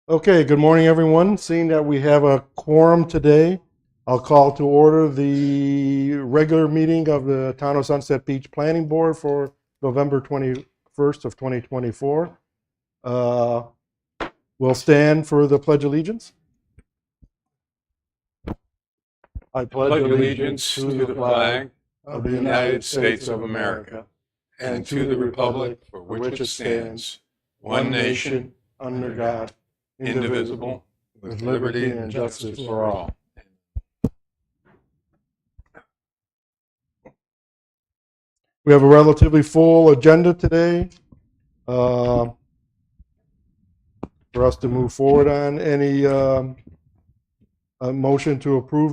Okay, good morning, everyone. Seeing that we have a quorum today, I'll call to order the regular meeting of the Town of Sunset Beach Planning Board for November 21st of 2024. Uh, We'll stand for the Pledge of Allegiance. I pledge Pledge allegiance allegiance to to the the flag flag of of the the United United States States of of America America and and to to the the republic republic for for which which it it stands, stands, one one nation, nation, under God, indivisible, indivisible, with with liberty liberty and and justice justice for for all. all. We have a relatively full agenda today uh, for us to move forward on. Any a motion to approve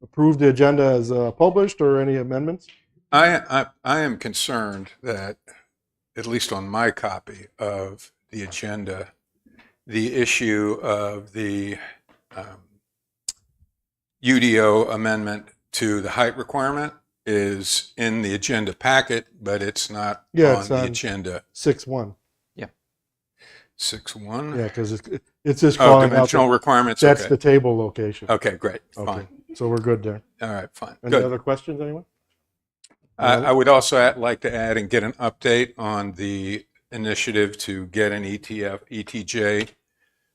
approve the agenda as published, or any amendments? I am concerned that, at least on my copy of the agenda, the issue of the um, UDO amendment to the height requirement is in the agenda packet, but it's not Yeah, on it's the on agenda. 6-1. 6-1. Yeah, because it's just Oh, calling out dimensional that requirements. that's Okay. the table location. Okay, great. Okay, Fine. so we're good there. All right, fine. Any Good. other questions, anyone? I would also like to add and get an update on the initiative to get an ETJ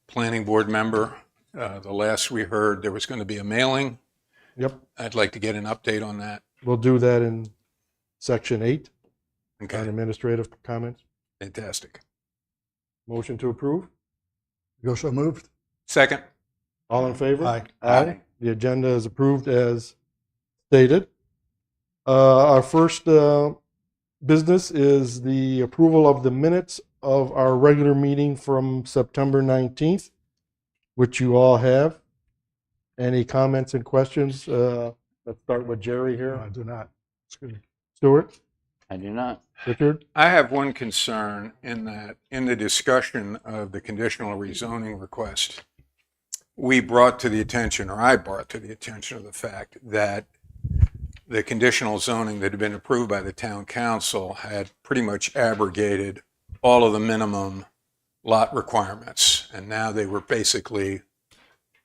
planning board member. The last we heard, there was going to be a mailing. Yep, I'd like to get an update on that. we'll do that in section 8 on Okay, administrative comments. fantastic. Motion to approve. Go so moved. Second. All in favor? Aye. Aye. The agenda is approved as stated. Our first business is the approval of the minutes of our regular meeting from September 19th, which you all have. Any comments and questions? Let's start with Jerry No, here. I do not. Excuse me. Stuart? I do not. Richard? I have one concern in that in the discussion of the conditional rezoning request, we brought to the attention, or I brought to the attention of the fact that the conditional zoning that had been approved by the town council had pretty much abrogated all of the minimum lot requirements. And now they were basically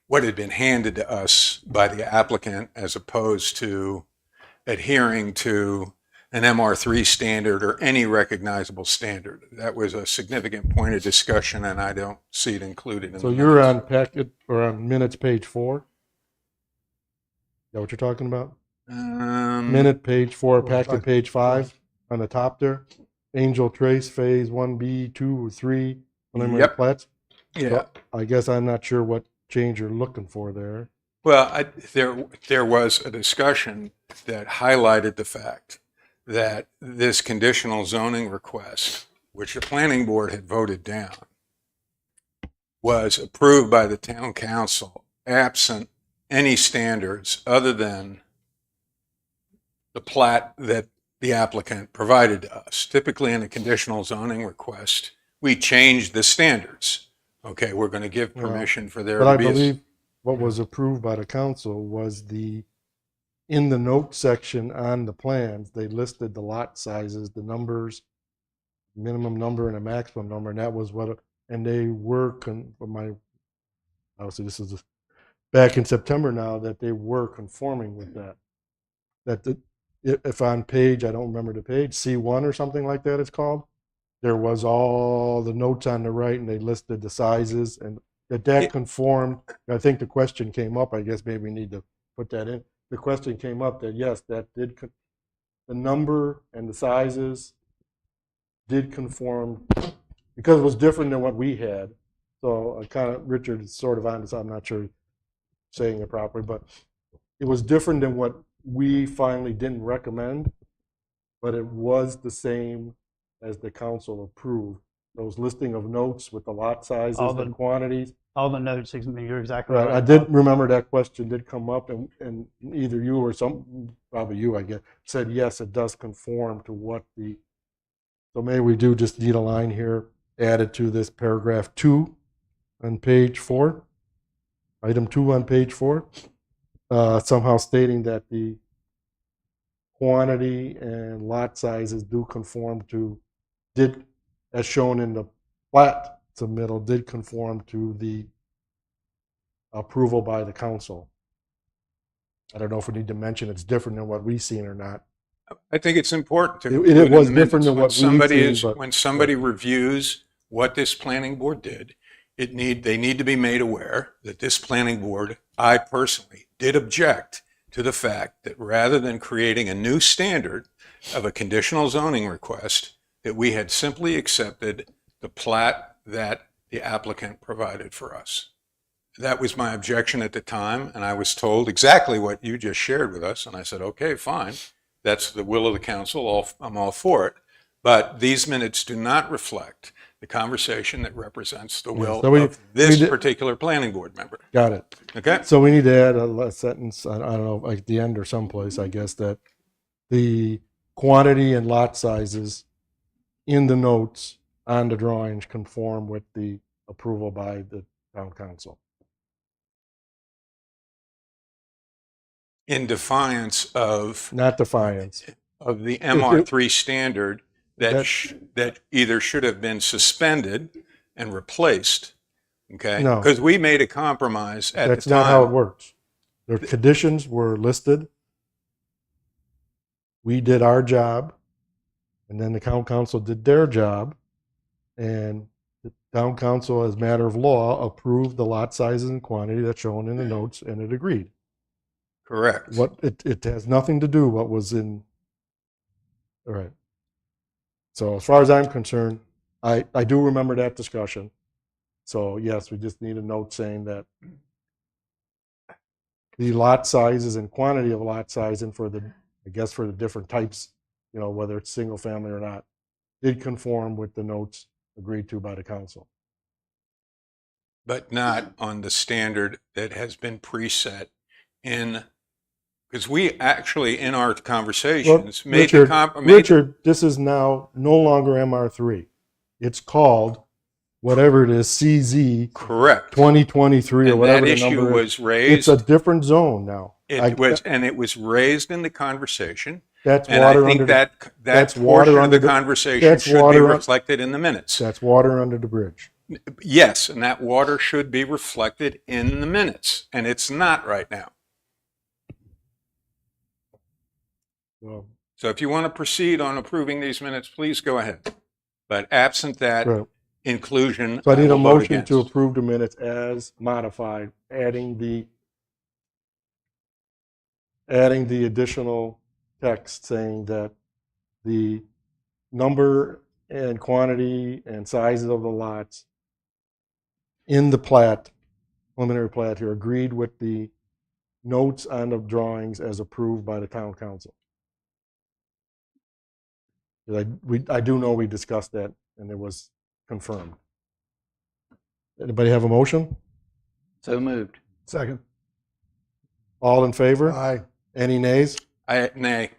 what had been handed to us by the applicant as opposed to adhering to an MR3 standard or any recognizable standard. That was a significant point of discussion, and I don't see it included in So the you're minutes. on packet or on minutes page 4? Is that what you're talking about? Minute page 4, packet page 5 on the top there. Angel Trace Phase 1B, 2, or 3 preliminary Yep. plats. Yeah. So I guess I'm not sure what change you're looking for there. Well, there was a discussion that highlighted the fact that this conditional zoning request, which the planning board had voted down, was approved by the town council absent any standards other than the plat that the applicant provided to us. Typically in a conditional zoning request, we change the standards. Okay, we're going to give permission for there But to I be a believe what was approved by the council was in the note section on the plans, they listed the lot sizes, the numbers, minimum number and a maximum number, and that was and they were, obviously this is back in September now, that they were conforming with that. If on page, I don't remember the page, C1 or something like that it's called, there was all the notes on the right and they listed the sizes and that conformed. I think the question came up, I guess maybe we need to put that in. The question came up that yes, the number and the sizes did conform because it was different than what we had. So Richard is sort of on this, I'm not sure saying it properly, but it was different than what we finally didn't recommend, but it was the same as the council approved. Those listing of notes with the lot sizes and quantities. All the notes, you're exactly Right. right. I did remember that question did come up, and either you or probably you, I guess, said yes, it does conform to what so maybe we do just need a line here added to this paragraph 2 on page 4, item 2 on page 4, somehow stating that the quantity and lot sizes do conform to, as shown in the plat submittal did conform to the approval by the council. I don't know if we need to mention it's different than what we've seen or not. I think it's important to It include in was the different than minutes. what When we've somebody seen, is, but- when somebody reviews what this planning board did, they need to be made aware that this planning board, I personally, did object to the fact that rather than creating a new standard of a conditional zoning request, that we had simply accepted the plat that the applicant provided for us. That was my objection at the time, and I was told exactly what you just shared with us, and I said, okay, fine. That's the will of the council. I'm all for it. But these minutes do not reflect the conversation that represents the will so we- of this we did- particular planning board member. Got it. Okay? So we need to add a sentence, I don't know, like the end or someplace, I guess, that the quantity and lot sizes in the notes on the drawings conform with the approval by the town council. In defiance of Not defiance. the MR3 standard that either should have been suspended and replaced, okay? No. Because we made a compromise at That's the time. not how it works. The conditions were listed. We did our job, and then the town council did their job, and the town council, as a matter of law, approved the lot sizes and quantity that's shown in the notes, and it agreed. Correct. It has nothing to do what was in. All right. So as far as I'm concerned, I do remember that discussion. So yes, we just need a note saying that the lot sizes and quantity of lot size and for the different types, whether it's single family or not, did conform with the notes agreed to by the council. But not on the standard that has been preset because we actually, in our conversations, Richard, this is now no longer MR3. It's called whatever it is, CZ correct 2023 or and whatever that the issue number was is. raised. It's a different zone now. It was raised in the conversation. That's And water I think under that that's portion water of under the the- conversation that's should be water un- reflected in the minutes. that's water under the bridge. Yes, and that water should be reflected in the minutes, and it's not right now. So, So if you want to proceed on approving these minutes, please go ahead. But absent that right. inclusion, So I need a will vote motion to against. approve the minutes as modified, adding the additional text saying that the number and quantity and sizes of the lots in the preliminary plat here, agreed with the notes on the drawings as approved by the town council. I do know we discussed that and it was confirmed. Anybody have a motion? So moved. Second. All in favor? Aye. Any nays? Nay.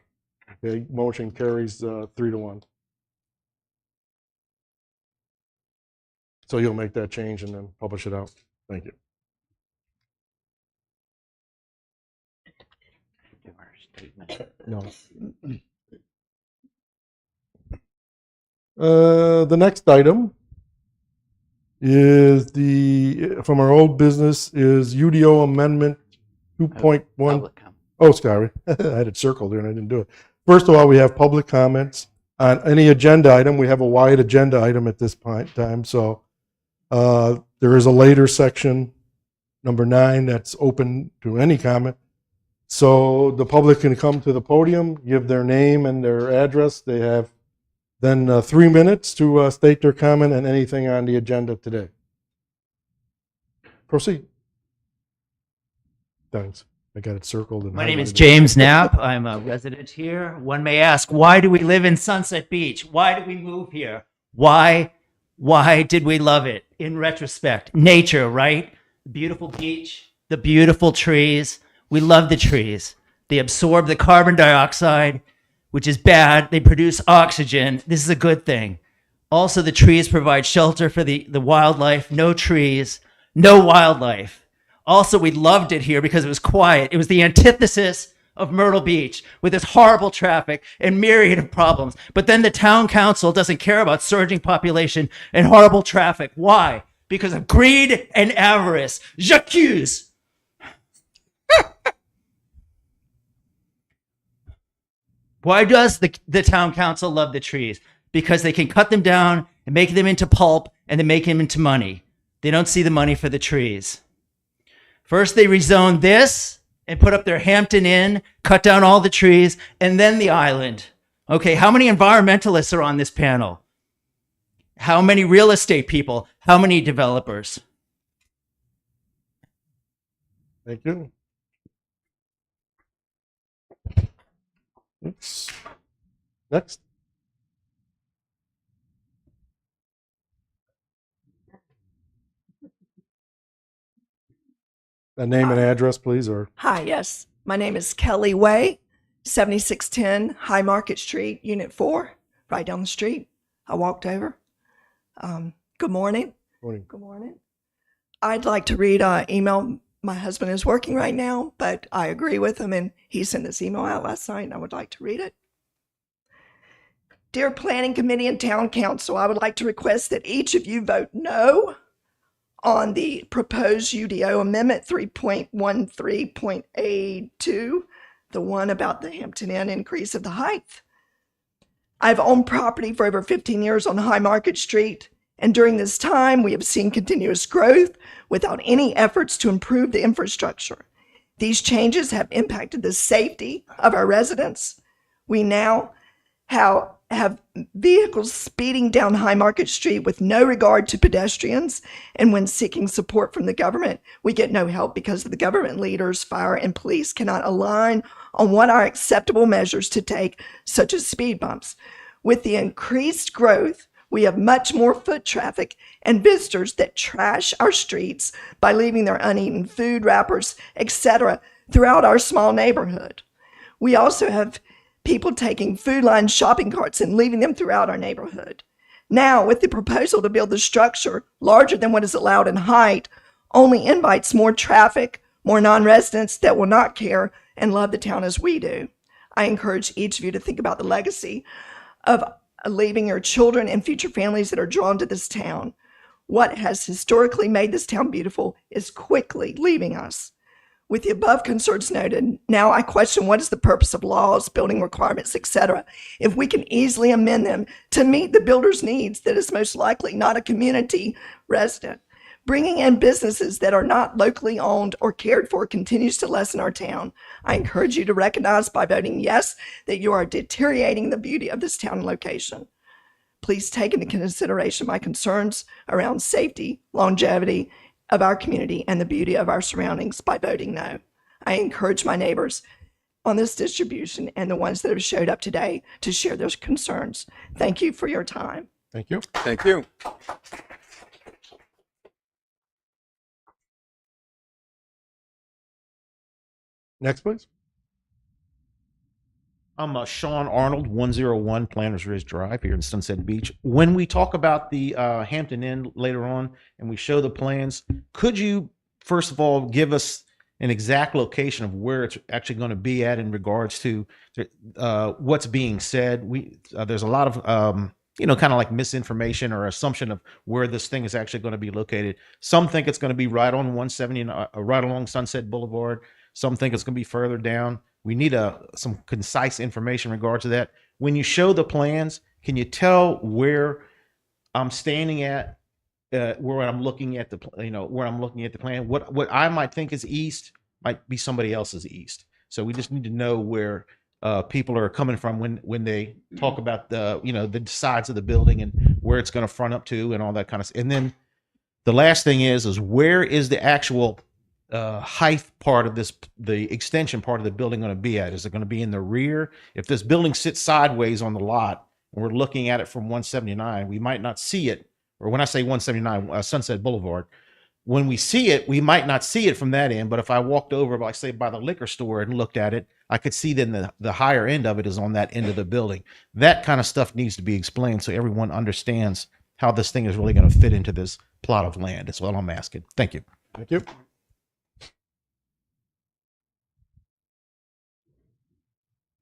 Okay, motion carries 3-1. So you'll make that change and then publish it out. Thank you. No. The next item is from our old business is UDO amendment 2.1. Public comment. Oh, sorry. I had it circled there and I didn't do it. First of all, we have public comments on any agenda item. We have a wide agenda item at this point in time. So there is a later section, number 9, that's open to any comment. So the public can come to the podium, give their name and their address. They have then 3 minutes to state their comment and anything on the agenda today. Proceed. Thanks. I got it circled. And My name is highlighted. James Knapp. I'm a resident here. One may ask, why do we live in Sunset Beach? Why did we move here? Why did we love it? In retrospect, nature, right? Beautiful beach, the beautiful trees. We love the trees. They absorb the carbon dioxide, which is bad. They produce oxygen. This is a good thing. Also, the trees provide shelter for the wildlife. No trees, no wildlife. Also, we loved it here because it was quiet. It was the antithesis of Myrtle Beach with its horrible traffic and myriad of problems. But then the town council doesn't care about surging population and horrible traffic. Why? Because of greed and avarice. J'accuse. Why does the town council love the trees? Because they can cut them down and make them into pulp and then make them into money. They don't see the money for the trees. First, they rezone this and put up their Hampton Inn, cut down all the trees, and then the island. Okay, how many environmentalists are on this panel? How many real estate people? How many developers? Thank you. Oops. Next. A name and address, please, or Hi, yes. My name is Kelly Way, 7610 High Market Street, Unit 4, right down the street. I walked over. Good morning. morning. Good morning. I'd like to read an email. My husband is working right now, but I agree with him, and he sent this email out last night, and I would like to read it. Dear Planning Committee and Town Council, I would like to request that each of you vote no on the proposed UDO Amendment 3.13.A2, the one about the Hampton Inn increase of the height. I've owned property for over 15 years on High Market Street, and during this time, we have seen continuous growth without any efforts to improve the infrastructure. These changes have impacted the safety of our residents. We now have vehicles speeding down High Market Street with no regard to pedestrians, and when seeking support from the government, we get no help because the government leaders, fire, and police cannot align on what are acceptable measures to take, such as speed bumps. With the increased growth, we have much more foot traffic and visitors that trash our streets by leaving their uneaten food wrappers, etc., throughout our small neighborhood. We also have people taking Food Line shopping carts and leaving them throughout our neighborhood. Now, with the proposal to build the structure larger than what is allowed in height, only invites more traffic, more non-residents that will not care and love the town as we do. I encourage each of you to think about the legacy of leaving your children and future families that are drawn to this town. What has historically made this town beautiful is quickly leaving us. With the above concerns noted, now I question what is the purpose of laws, building requirements, etc., if we can easily amend them to meet the builder's needs that is most likely not a community resident. Bringing in businesses that are not locally owned or cared for continues to lessen our town. I encourage you to recognize by voting yes that you are deteriorating the beauty of this town and location. Please take into consideration my concerns around safety, longevity of our community, and the beauty of our surroundings by voting no. I encourage my neighbors on this distribution and the ones that have showed up today to share their concerns. Thank you for your time. Thank you. Thank you. Next, please. I'm Sean Arnold, 101 Planters Ridge Drive here in Sunset Beach. When we talk about the Hampton Inn later on and we show the plans, could you, first of all, give us an exact location of where it's actually going to be at in regards to what's being said? There's a lot of, kind of like misinformation or assumption of where this thing is actually going to be located. Some think it's going to be right on 170, right along Sunset Boulevard. Some think it's going to be further down. We need some concise information in regards to that. When you show the plans, can you tell where I'm standing at, where I'm looking at where I'm looking at the plan? What I might think is east might be somebody else's east. So we just need to know where people are coming from when they talk about the sides of the building and where it's going to front up to and all that kind of stuff. And then the last thing is where is the actual height part of the extension part of the building going to be at? Is it going to be in the rear? If this building sits sideways on the lot and we're looking at it from 179, we might not see it. Or when I say 179, Sunset Boulevard, when we see it, we might not see it from that end. But if I walked over, like say by the liquor store and looked at it, I could see then the higher end of it is on that end of the building. That kind of stuff needs to be explained so everyone understands how this thing is really going to fit into this plot of land. That's what I'm asking. Thank you. Thank you.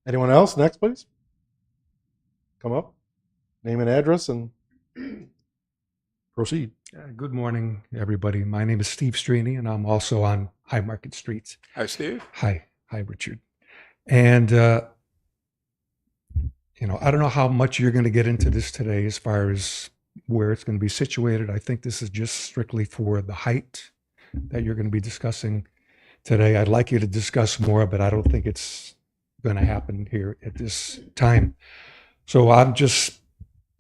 Anyone else? Next, please. Come up, name and address, and proceed. Good morning, everybody. My name is Steve Strini, and I'm also on High Market Street. Hi, Steve. Hi, Richard. And I don't know how much you're going to get into this today, as far as where it's going to be situated. I think this is just strictly for the height that you're going to be discussing today. I'd like you to discuss more, but I don't think it's going to happen here at this time. So I'm just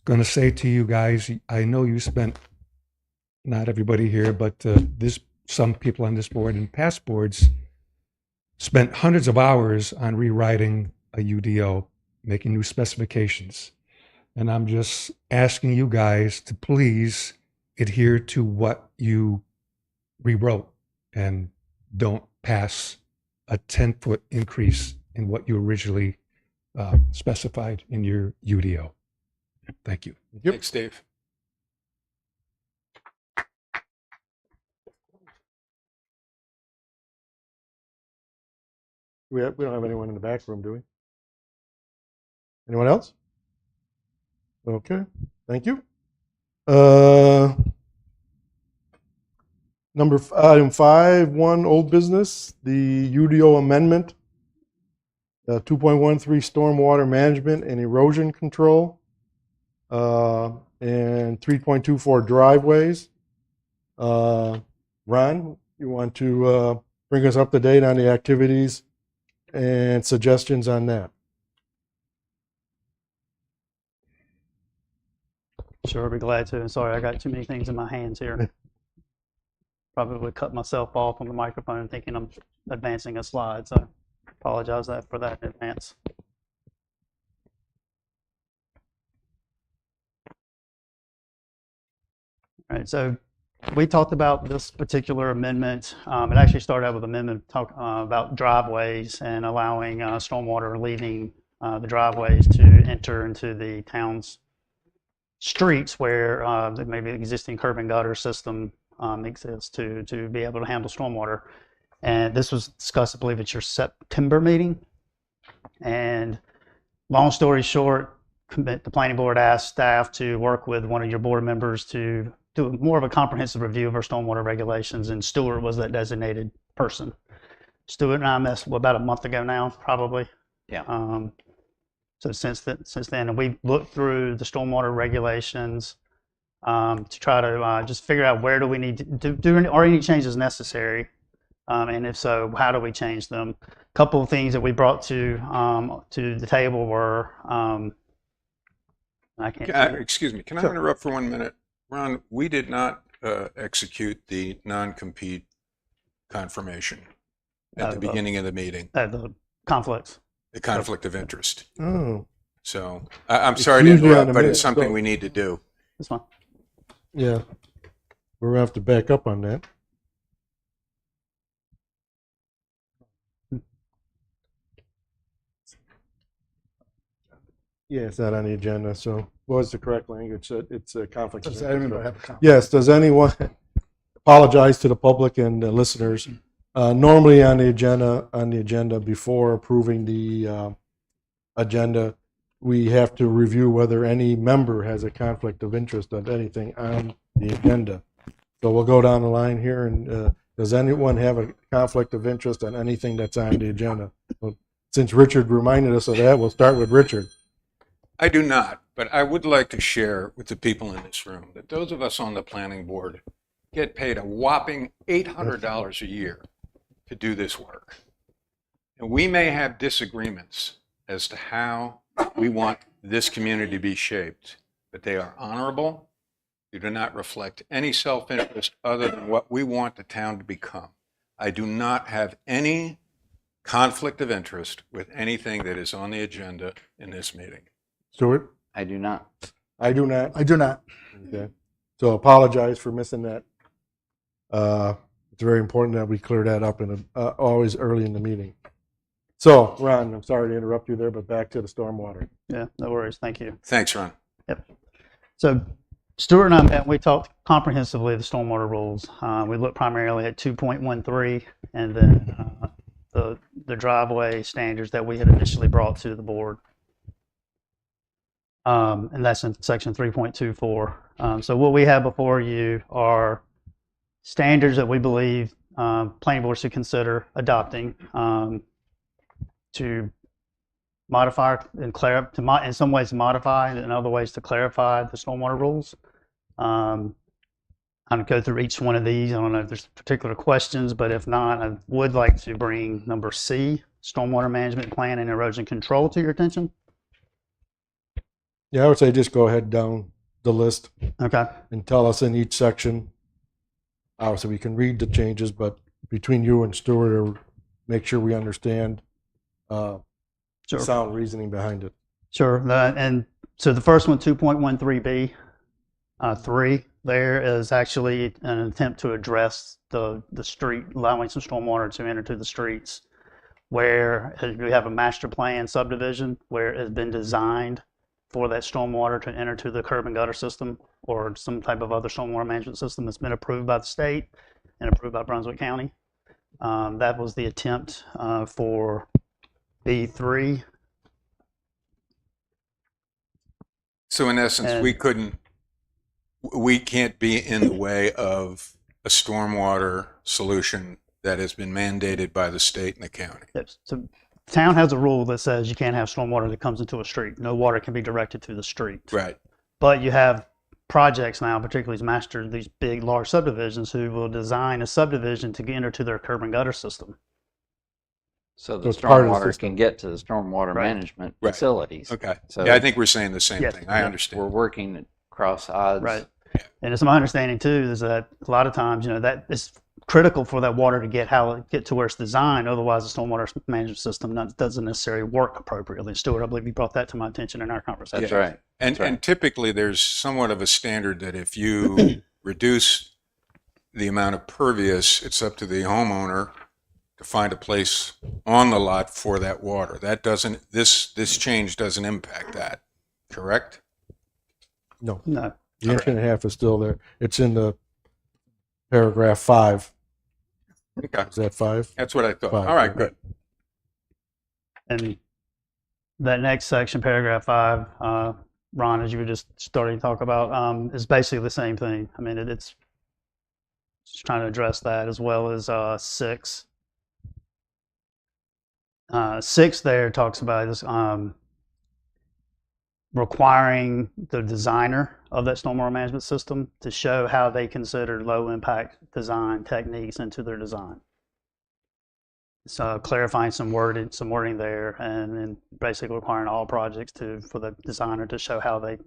going to say to you guys, I know you spent, not everybody here, but some people on this board and past boards spent hundreds of hours on rewriting a UDO, making new specifications. And I'm just asking you guys to please adhere to what you rewrote and don't pass a 10-foot increase in what you originally specified in your UDO. Thank you. Yep. Thanks, Steve. We don't have anyone in the back room, do we? Anyone else? Okay, thank you. Item 5, old business, the UDO amendment, 2.13 stormwater management and erosion control, and 3.24 driveways. Ron, you want to bring us up to date on the activities and suggestions on that? Sure, I'd be glad to. Sorry, I got too many things in my hands here. Probably would cut myself off on the microphone thinking I'm advancing a slide, so apologize for that in advance. All right, so we talked about this particular amendment. It actually started out with an amendment about driveways and allowing stormwater leaving the driveways to enter into the town's streets where there may be an existing curb and gutter system exists to be able to handle stormwater. And this was discussed, I believe, at your September meeting. And long story short, the planning board asked staff to work with one of your board members to do more of a comprehensive review of our stormwater regulations, and Stuart was that designated person. Stuart and I met about a month ago now, probably. Yeah. So since then, we've looked through the stormwater regulations to try to just figure out where do we need to do, are any changes necessary, and if so, how do we change them? A couple of things that we brought to the table were Excuse me, can I interrupt for 1 minute? Ron, we did not execute the non-compete confirmation at the beginning of the meeting, the conflicts. the conflict of interest. Oh, So I'm sorry to usually on interrupt, the but minute, it's something so- we need to do. That's fine. yeah. We're gonna have to back up on that. Yeah, it's not on the agenda, so what was the correct language? It's a conflict. of Does interest. anyone have a comment? Yes, does anyone apologize to the public and the listeners? Normally on the agenda before approving the agenda, we have to review whether any member has a conflict of interest of anything on the agenda. So we'll go down the line here, and does anyone have a conflict of interest on anything that's on the agenda? Well, since Richard reminded us of that, we'll start with Richard. I do not, but I would like to share with the people in this room that those of us on the planning board get paid a whopping $800 a year to do this work. And we may have disagreements as to how we want this community to be shaped, but they are honorable. They do not reflect any self-interest other than what we want the town to become. I do not have any conflict of interest with anything that is on the agenda in this meeting. Stuart? I do not. I do not. I do not. Okay. So apologize for missing that. It's very important that we clear that up always early in the meeting. So, Ron, I'm sorry to interrupt you there, but back to the stormwater. Yeah, no worries. Thank you. Thanks, Ron. So Stuart and I met, we talked comprehensively of the stormwater rules. We looked primarily at 2.13 and then the the driveway standards that we had initially brought to the board. And that's in section 3.24. So what we have before you are standards that we believe planning board should consider adopting to modify and clarify, in some ways modify, and in other ways to clarify the stormwater rules. I'm going to go through each one of these. I don't know if there's particular questions, but if not, I would like to bring number C, stormwater management plan and erosion control, to your attention. Yeah, I would say just go ahead down the list Okay. and tell us in each section. Obviously, we can read the changes, but between you and Stuart, make sure we understand Sure. sound reasoning behind it. Sure. And so the first one, 2.13B, 3, there is actually an attempt to address the street, allowing some stormwater to enter to the streets, where we have a master plan subdivision where it has been designed for that stormwater to enter to the curb and gutter system or some type of other stormwater management system that's been approved by the state and approved by Brunswick County. That was the attempt for B3. So in essence, And- we can't be in the way of a stormwater solution that has been mandated by the state and the county. Yes. So town has a rule that says you can't have stormwater that comes into a street. No water can be directed to the street. Right. But you have projects now, particularly these big, large subdivisions, who will design a subdivision to enter to their curb and gutter system. So So the it's part of the stormwater system. can get to the stormwater Right. management Right. facilities. Okay. So Yeah, I think we're saying the same Yes. thing. I Yeah. understand. we're working across odds. Right. And it's my understanding too is that a lot of times, that it's critical for that water to get to where it's designed. Otherwise, the stormwater management system doesn't necessarily work appropriately. Stuart, I believe you brought that to my attention in our conversation. That's right. And That's right. and typically there's somewhat of a standard that if you reduce the amount of pervious, it's up to the homeowner to find a place on the lot for that water. That doesn't, this change doesn't impact that, correct? No, No. the inch and a half is still there. It's in the paragraph 5. Okay. Is that 5? That's what I thought. Fine. All right, good. And that next section, paragraph 5, Ron, as you were just starting to talk about, is basically the same thing. I mean, it's just trying to address that, as well as 6. 6 there talks about this requiring the designer of that stormwater management system to show how they consider low impact design techniques into their design. So clarifying some wording there, and then basically requiring all projects for the designer to show how they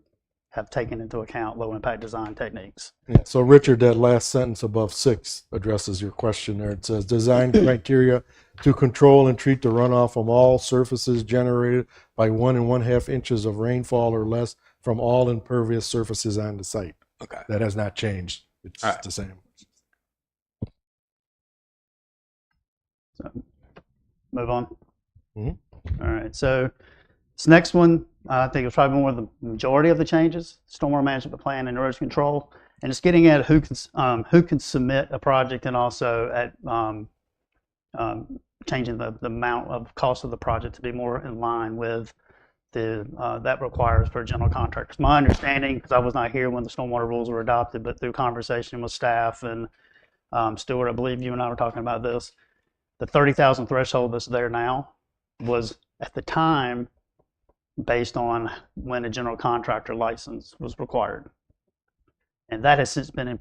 have taken into account low impact design techniques. Yeah. So Richard, that last sentence above 6 addresses your question there. It says design criteria to control and treat the runoff from all surfaces generated by 1 1/2 inches of rainfall or less from all impervious surfaces on the site. Okay. That has not changed. It's All right. the same. So move on. Mhm. All right. So this next one, I think it's probably more of the majority of the changes: stormwater management plan and erosion control, and it's getting at who can submit a project, and also at changing the amount of cost of the project to be more in line with that requires for general contractors. My understanding, because I was not here when the stormwater rules were adopted, but through conversation with staff and Stuart, I believe you and I were talking about this. The 30,000 threshold that's there now was at the time based on when a general contractor license was required, and that has since been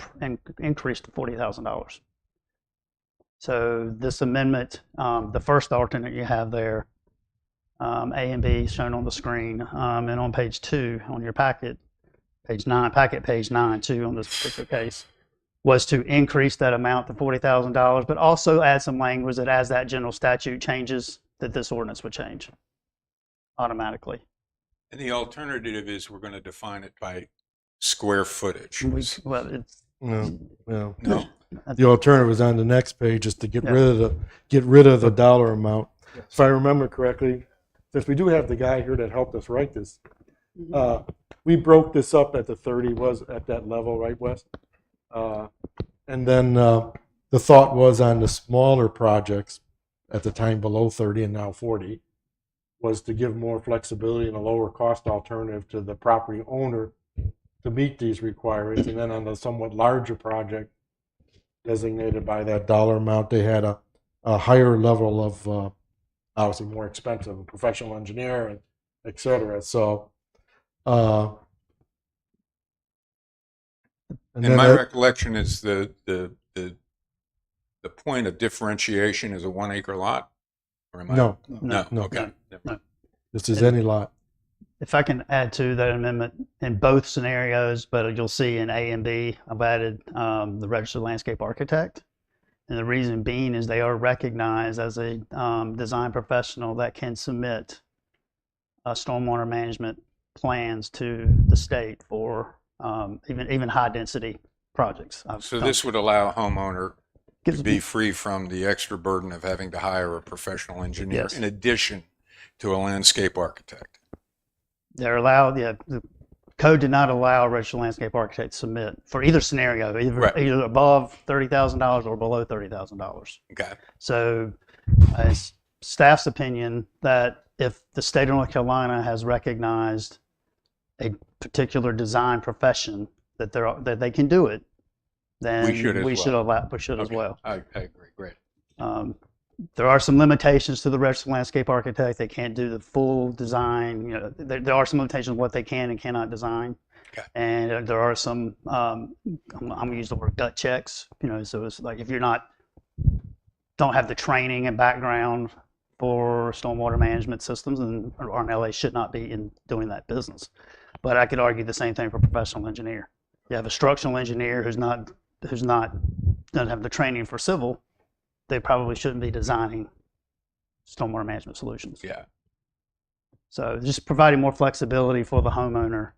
increased to $40,000. So this amendment, the first alternate you have there, A and B shown on the screen, and on page 2 on your packet, page 9 too on this particular case, was to increase that amount to $40,000, but also add some language that as that general statute changes, that this ordinance would change automatically. And the alternative is we're going to define it by square footage. Well, it's No, no. No. The alternative is on the next page, is to get Yeah. rid of the dollar amount. If I remember correctly, since we do have the guy here that helped us write this, we broke this up at the 30 was at that level, right, Wes? And then the thought was on the smaller projects, at the time below 30 and now 40, was to give more flexibility and a lower cost alternative to the property owner to meet these requirements. And then on the somewhat larger project designated by that dollar amount, they had a higher level of obviously more expensive, a professional engineer, and et cetera. So, and And then my that- recollection is the point of differentiation is a 1 acre lot? Or am I? no, No, no. okay. this is any lot. If I can add to that amendment in both scenarios, but you'll see in A and B, I've added the registered landscape architect. And the reason being is they are recognized as a design professional that can submit stormwater management plans to the state for even high density projects. So this would allow a homeowner to gives be free from the extra burden of having to hire a professional engineer Yes. in addition to a landscape architect. they're allowed. Yeah, the code did not allow a registered landscape architect to submit for either scenario, Right. either above $30,000 or below $30,000. Okay. So, it's staff's opinion that if the state of North Carolina has recognized a particular design profession that they can do it, then We should as we should well. as Okay. well. I agree. Great. There are some limitations to the registered landscape architect. They can't do the full design. There are some limitations on what they can and cannot design. Okay. And there are some, I'm going to use the word gut checks. So it's like if you're don't have the training and background for stormwater management systems, then RNLA should not be in doing that business. But I could argue the same thing for a professional engineer. You have a structural engineer doesn't have the training for civil. They probably shouldn't be designing stormwater management solutions. Yeah. So just providing more flexibility for the homeowner.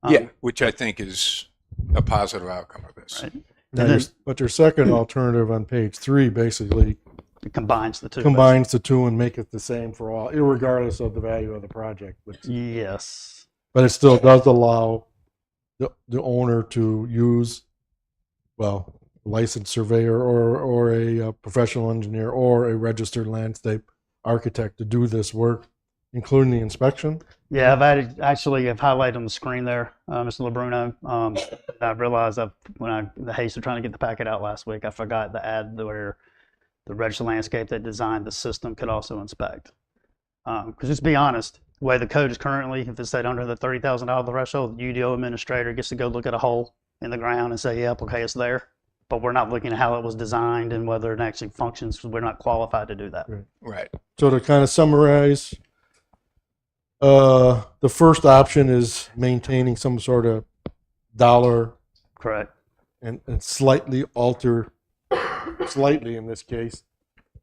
Yeah, which I think is a positive outcome of this. Right. Now, And then but your second alternative on page 3 basically it combines the two. combines the two and make it the same for all, irregardless of the value of the project. Yes. But it still does allow the owner to use, well, a licensed surveyor or a professional engineer or a registered landscape architect to do this work, including the inspection. Yeah, I've highlighted on the screen there, Mr. LeBruno. I realized the haste of trying to get the packet out last week, I forgot to add where the registered landscape that designed the system could also inspect. Because just to be honest, the way the code is currently, if it's set under the $30,000 threshold, the UDO administrator gets to go look at a hole in the ground and say, yep, okay, it's there. But we're not looking at how it was designed and whether it actually functions because we're not qualified to do that. Right. So to kind of summarize, the first option is maintaining some sort of dollar Correct. and slightly in this case,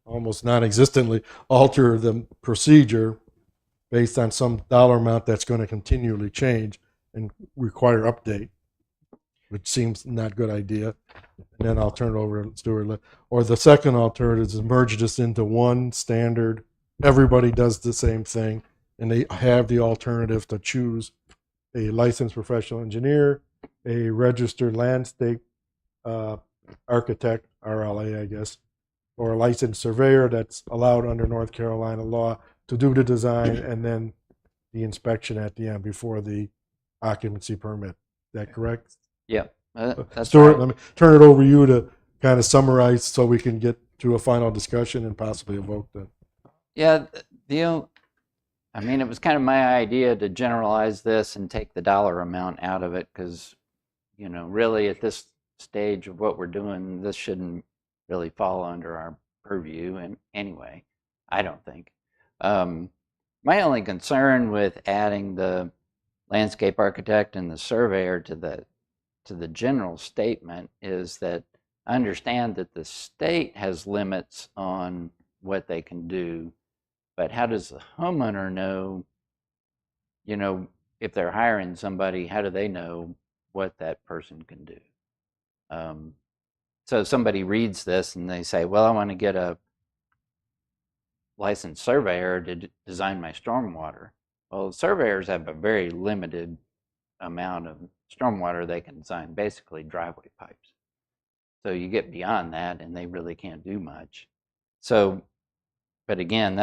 almost non-existently, alter the procedure based on some dollar amount that's going to continually change and require update, which seems not a good idea. And then I'll turn it over to Stuart. Or the second alternative is merge this into one standard. Everybody does the same thing, and they have the alternative to choose a licensed professional engineer, a registered landscape architect, RLA, I guess, or a licensed surveyor that's allowed under North Carolina law to do the design and then the inspection at the end before the occupancy permit. Is that correct? Yeah, that's Stuart, right. let me turn it over to you to kind of summarize so we can get to a final discussion and possibly a vote then. Yeah, I mean, it was kind of my idea to generalize this and take the dollar amount out of it because, really at this stage of what we're doing, this shouldn't really fall under our purview. And anyway, I don't think. My only concern with adding the landscape architect and the surveyor to the general statement is that I understand that the state has limits on what they can do, but how does the homeowner know, if they're hiring somebody, how do they know what that person can do? So somebody reads this and they say, well, I want to get a licensed surveyor to design my stormwater. Well, surveyors have a very limited amount of stormwater they can design, basically driveway pipes. So you get beyond that and they really can't do much. So But again,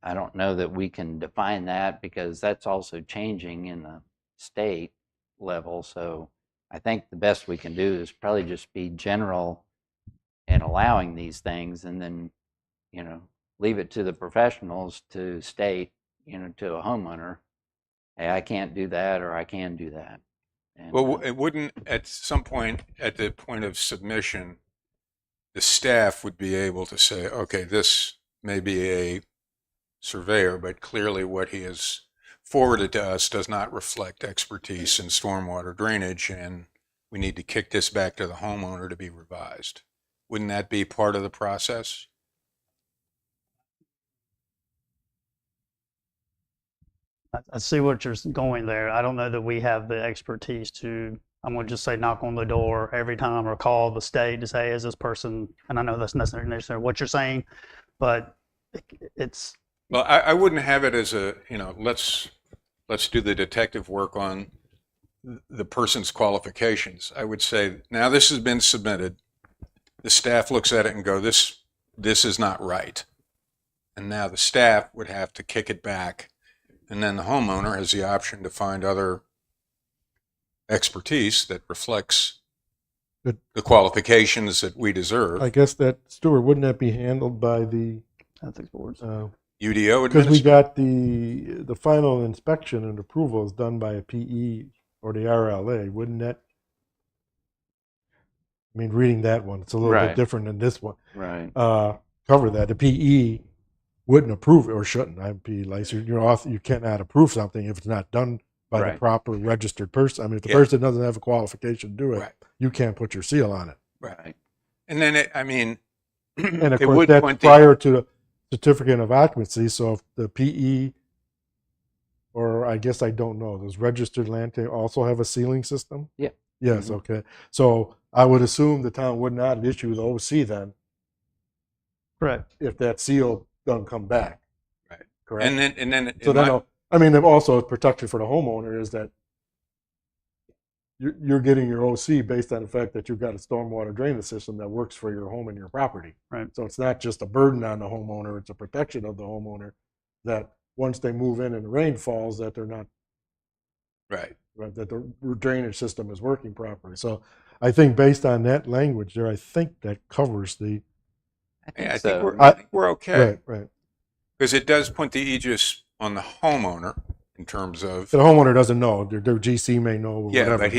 I don't know that we can define that because that's also changing in the state level. So I think the best we can do is probably just be general in allowing these things, and then, leave it to the professionals to state, to a homeowner, hey, I can't do that, or I can do that. And, Well, it wouldn't, at some point, at the point of submission, the staff would be able to say, okay, this may be a surveyor, but clearly what he has forwarded to us does not reflect expertise in stormwater drainage, and we need to kick this back to the homeowner to be revised. Wouldn't that be part of the process? I see what you're going there. I don't know that we have the expertise to, I'm going to just say knock on the door every time or call the state to say, is this person, and I know that's necessarily what you're saying, but it's. Well, I wouldn't have it as a, let's do the detective work on the person's qualifications. I would say, now this has been submitted. The staff looks at it and go, this is not right. And now the staff would have to kick it back. And then the homeowner has the option to find other expertise that reflects the qualifications that we deserve. I guess that, Stuart, wouldn't that be handled by the Ethics boards. UDO because we administrator? got the final inspection and approval is done by a PE or the RLA, wouldn't that? I mean, reading that one, it's a little Right. bit different than this one. right. Cover that. The PE wouldn't approve it or shouldn't. I'm PE licensed. You cannot approve something if it's not done by the Right. proper registered person. I mean, if the Yeah. person doesn't have a qualification to do it, Right. you can't put your seal on it. Right. And then, And of it course, would that's point the, prior to the certificate of occupancy. So if the PE, or I guess I don't know, does registered land tank also have a sealing system? Yeah. Yes. Mhm. Okay. So I would assume the town would not issue the OC then Correct. if that seal doesn't come back. Right. Correct. and then, So then, I mean, also protection for the homeowner is that you're getting your OC based on the fact that you've got a stormwater drainage system that works for your home and your property. Right. So it's not just a burden on the homeowner; it's a protection of the homeowner that once they move in and the rain falls, that they're not right. that the drainage system is working properly. So I think based on that language there, I think that covers the I think I so. think we're okay. right. Because it does put the aegis on the homeowner in terms of, The homeowner doesn't know; their GC may know. Or yeah, whatever, but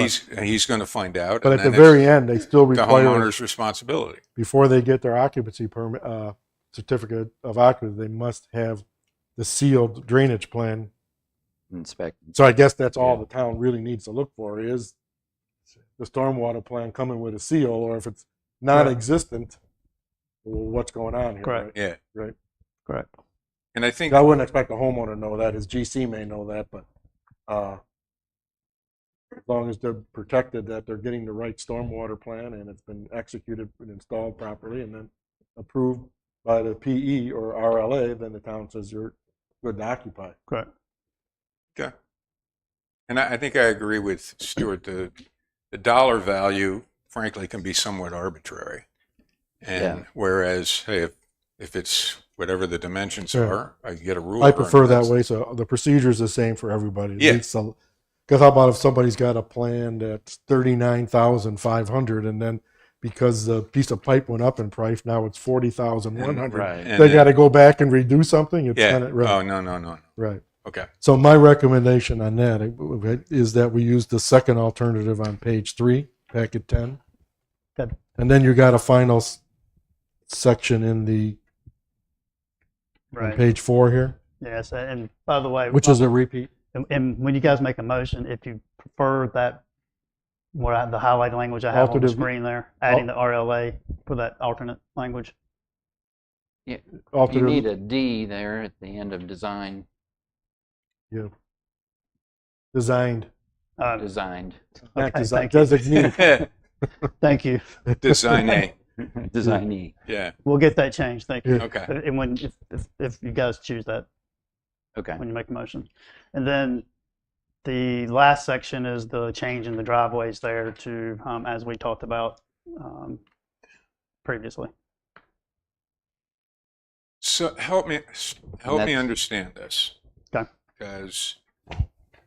he's going to find out. But and at the then it's very end, they still the require homeowner's responsibility. before they get their occupancy permit, certificate of occupancy, they must have the sealed drainage plan. Inspected. So I guess that's all the town really needs to look for is the stormwater plan coming with a seal, or if it's non-existent, well, what's going on here? Correct. Yeah. Right. Correct. And I think I wouldn't expect the homeowner to know that. His GC may know that, but as long as they're protected that they're getting the right stormwater plan and it's been executed and installed properly and then approved by the PE or RLA, then the town says you're good to occupy. Correct. Okay. And I think I agree with Stuart. The dollar value, frankly, can be somewhat arbitrary. And Yeah. whereas, hey, if it's whatever the dimensions Sure. are, I get a ruler. I and prefer that that's- way. So the procedure is the same for everybody. Yeah. Because how about if somebody's got a plan that's 39,500 and then because the piece of pipe went up in price, now it's 40,100. Right. and They then- got to go back and redo something. It's Yeah. kind of right. Oh, no. Right. Okay. So my recommendation on that is that we use the second alternative on page 3, packet 10. Good. And then you got a final section in the on Right. page 4 here, Yes. And by the way, which is a repeat. and when you guys make a motion, if you prefer that, the highlighted language I have on the Alternative- screen there, adding the RLA for that alternate language. You Alternative, need a D there at the end of design. designed, Designed. not Okay, designed, thank you. designee. Thank you. Design A. Designee. Yeah. We'll get that changed. Thank you. Yeah. Okay. And when if you guys choose that Okay. when you make a motion, and then the last section is the change in the driveways there to as we talked about previously. So help me that's- understand this. Okay. Because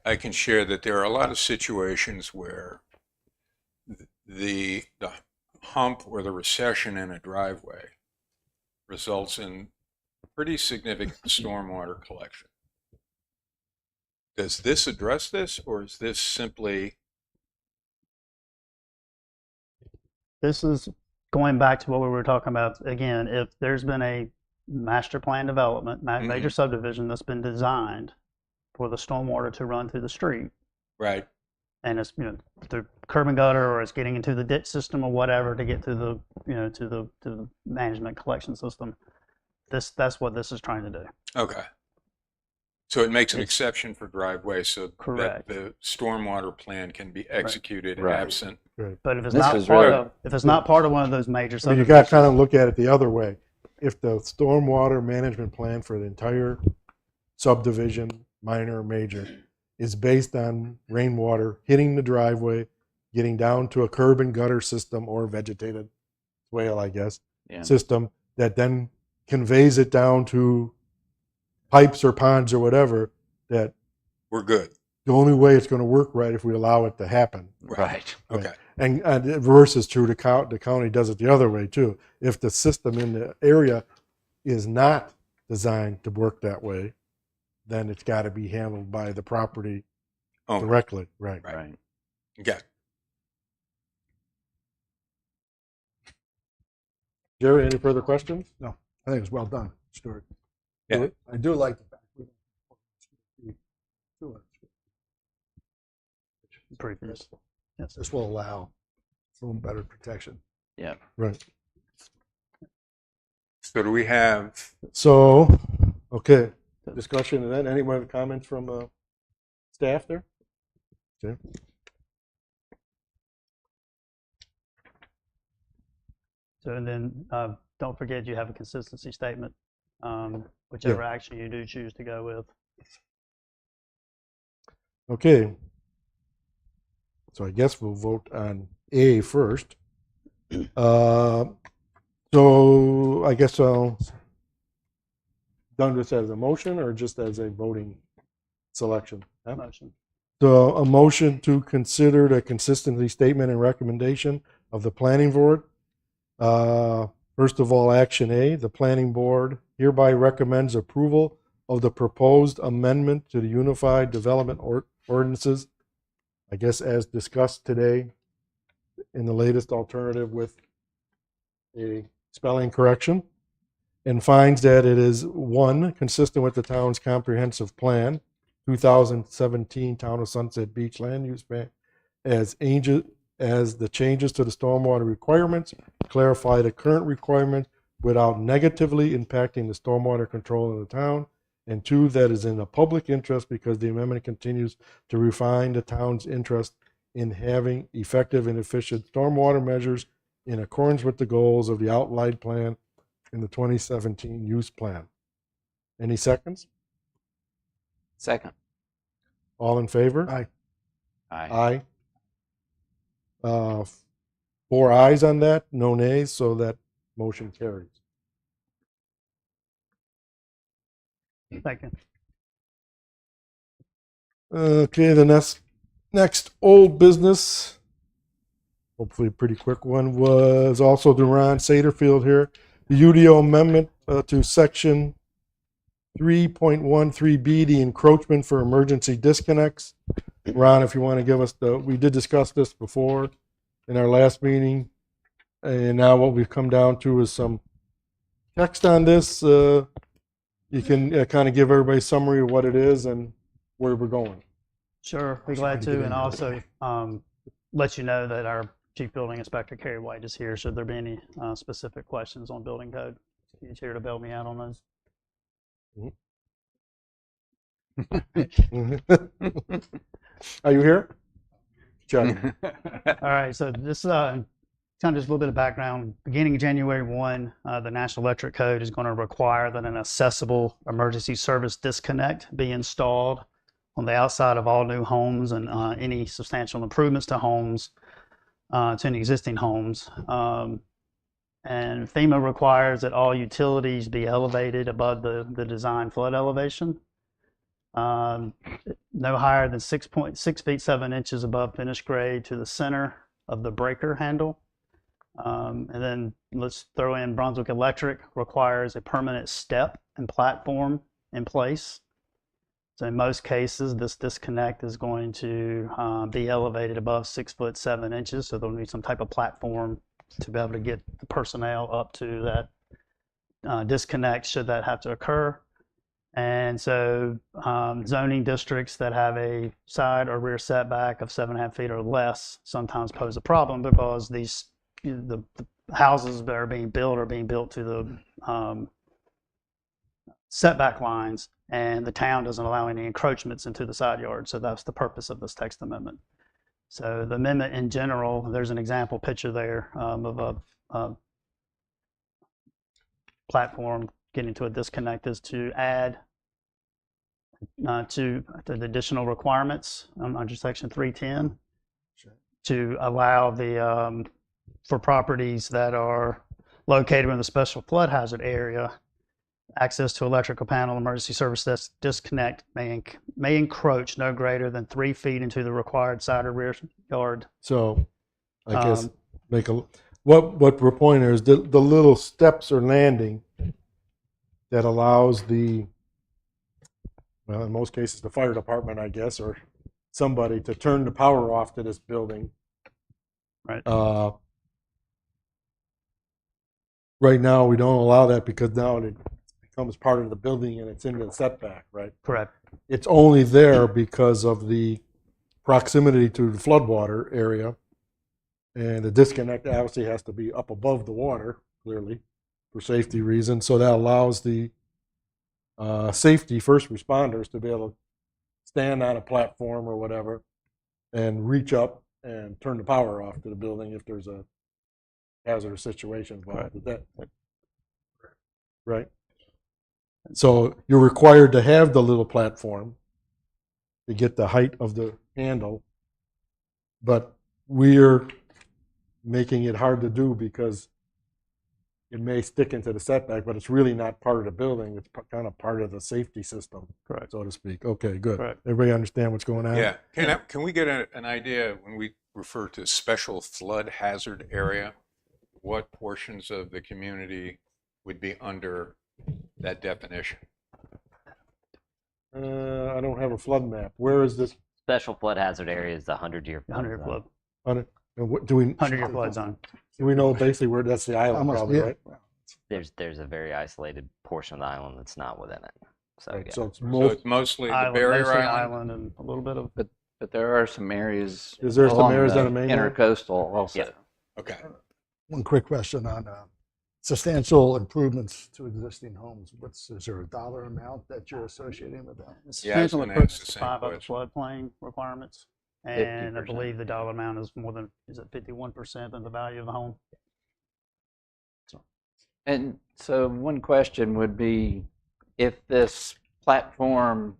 I can share that there are a lot of situations where the hump or the recession in a driveway results in pretty significant stormwater collection. Does this address this, or is this simply This is going back to what we were talking about again. If there's been a master plan development, major subdivision that's been designed for the stormwater to run through the street, right? and it's through curb and gutter, or it's getting into the ditch system or whatever to get to the to the management collection system. That's what this is trying to do. Okay. So it makes an exception for driveways so Correct. that the stormwater plan can be executed Right. absent. But if it's This not is part really- of if it's not part of one of those major So you subdivisions, got to kind of look at it the other way. If the stormwater management plan for the entire subdivision, minor or major, is based on rainwater hitting the driveway, getting down to a curb and gutter system or vegetated swale, I guess, Yeah. system that then conveys it down to pipes or ponds or whatever, that We're good. the only way it's going to work right if we allow it to happen. Right. Okay. And the reverse is true. The county does it the other way too. If the system in the area is not designed to work that way, then it's got to be handled by the property Owner. directly. Right. Right. Okay. Jerry, any further questions? I think it was well done, Stuart. Yeah. I do like the fact we don't to it. previous. Yes. This will allow some better protection. Yeah. Right. So do we have, So, okay, discussion and then anyone have comments from staff there? Okay. So and then don't forget you have a consistency statement, whichever action you do choose to go with. Okay. So I guess we'll vote on A first. So I guess I'll done this as a motion or just as a voting selection? Huh? Motion. So a motion to consider the consistency statement and recommendation of the planning board. First of all, action A, the planning board hereby recommends approval of the proposed amendment to the Unified Development Ordinances, I guess as discussed today in the latest alternative with a spelling correction, and finds that it is, one, consistent with the town's comprehensive plan, 2017 Town of Sunset Beach Land Use Plan, as the changes to the stormwater requirements clarify the current requirements without negatively impacting the stormwater control in the town, and two, that is in the public interest because the amendment continues to refine the town's interest in having effective and efficient stormwater measures in accordance with the goals of the outlined plan in the 2017 use plan. Any seconds? Second. All in favor? Aye. Aye. Aye. 4 ayes on that, no nays, so that motion carries. Second. Okay, the next old business, hopefully a pretty quick one, was also the Ron Satterfield here. The UDO amendment to section 3.13B, the encroachment for emergency disconnects. Ron, if you want to give us we did discuss this before in our last meeting, and now what we've come down to is some text on this. You can kind of give everybody a summary of what it is and where we're going. Sure, be glad to, and also let you know that our Chief Building Inspector, Kerry White, is here should there be any specific questions on building code. He's here to bail me out on those. Are you here? Chuck. All right, so this kind of just a little bit of background. Beginning January 1, the National Electric Code is going to require that an accessible emergency service disconnect be installed on the outside of all new homes and any substantial improvements to homes, to any existing homes. And FEMA requires that all utilities be elevated above the design flood elevation. No higher than 6.6 feet 7 inches above finished grade to the center of the breaker handle. And then let's throw in Brunswick Electric requires a permanent step and platform in place. So in most cases, this disconnect is going to be elevated above 6 foot 7 inches. So there'll be some type of platform to be able to get the personnel up to that disconnect should that have to occur. And so zoning districts that have a side or rear setback of 7.5 feet or less sometimes pose a problem because the houses that are being built to the setback lines, and the town doesn't allow any encroachments into the side yard. So that's the purpose of this text amendment. So the amendment in general, there's an example picture there of a platform getting to a disconnect, is to add to the additional requirements under section 310 to allow the for properties that are located in the special flood hazard area, access to electrical panel emergency service disconnect may encroach no greater than 3 feet into the required side or rear yard. So I guess what we're pointing there is the little steps or landing that allows in most cases, the fire department, I guess, or somebody to turn the power off to this building. Right. Right now, we don't allow that because now it becomes part of the building and it's in the setback, right? Correct. It's only there because of the proximity to the floodwater area. And the disconnect obviously has to be up above the water, clearly, for safety reasons. So that allows the safety first responders to be able to stand on a platform or whatever and reach up and turn the power off to the building if there's a hazardous situation involved with that. Right. So you're required to have the little platform to get the height of the handle, but we're making it hard to do because it may stick into the setback, but it's really not part of the building. It's kind of part of the safety system, Correct. so to speak. Okay, good. Correct. Everybody understand what's going on? Yeah. Can we get an idea when we refer to special flood hazard area, what portions of the community would be under that definition? I don't have a flood map. Where is this? Special flood hazard area is the 100-year flood 100-year zone. flood. Do we 100-year flood zone. do we know basically where that's the island? Almost, Probably, yeah. right? There's a very isolated portion of the island that's not within it. So Right, yeah. So it's So it's mostly the Island, barrier mostly island? and a little bit of But there are some areas Is there some along areas the on the mainland? intercoastal also. Yeah. Okay. One quick question on substantial improvements to existing homes. Is there a dollar amount that you're associating with that? Yeah, I was substantial gonna ask improvements the to same 5 of the question. floodplain requirements. And I 50%. believe the dollar amount is more than, is it 51% of the value of the home? And so one question would be, if this platform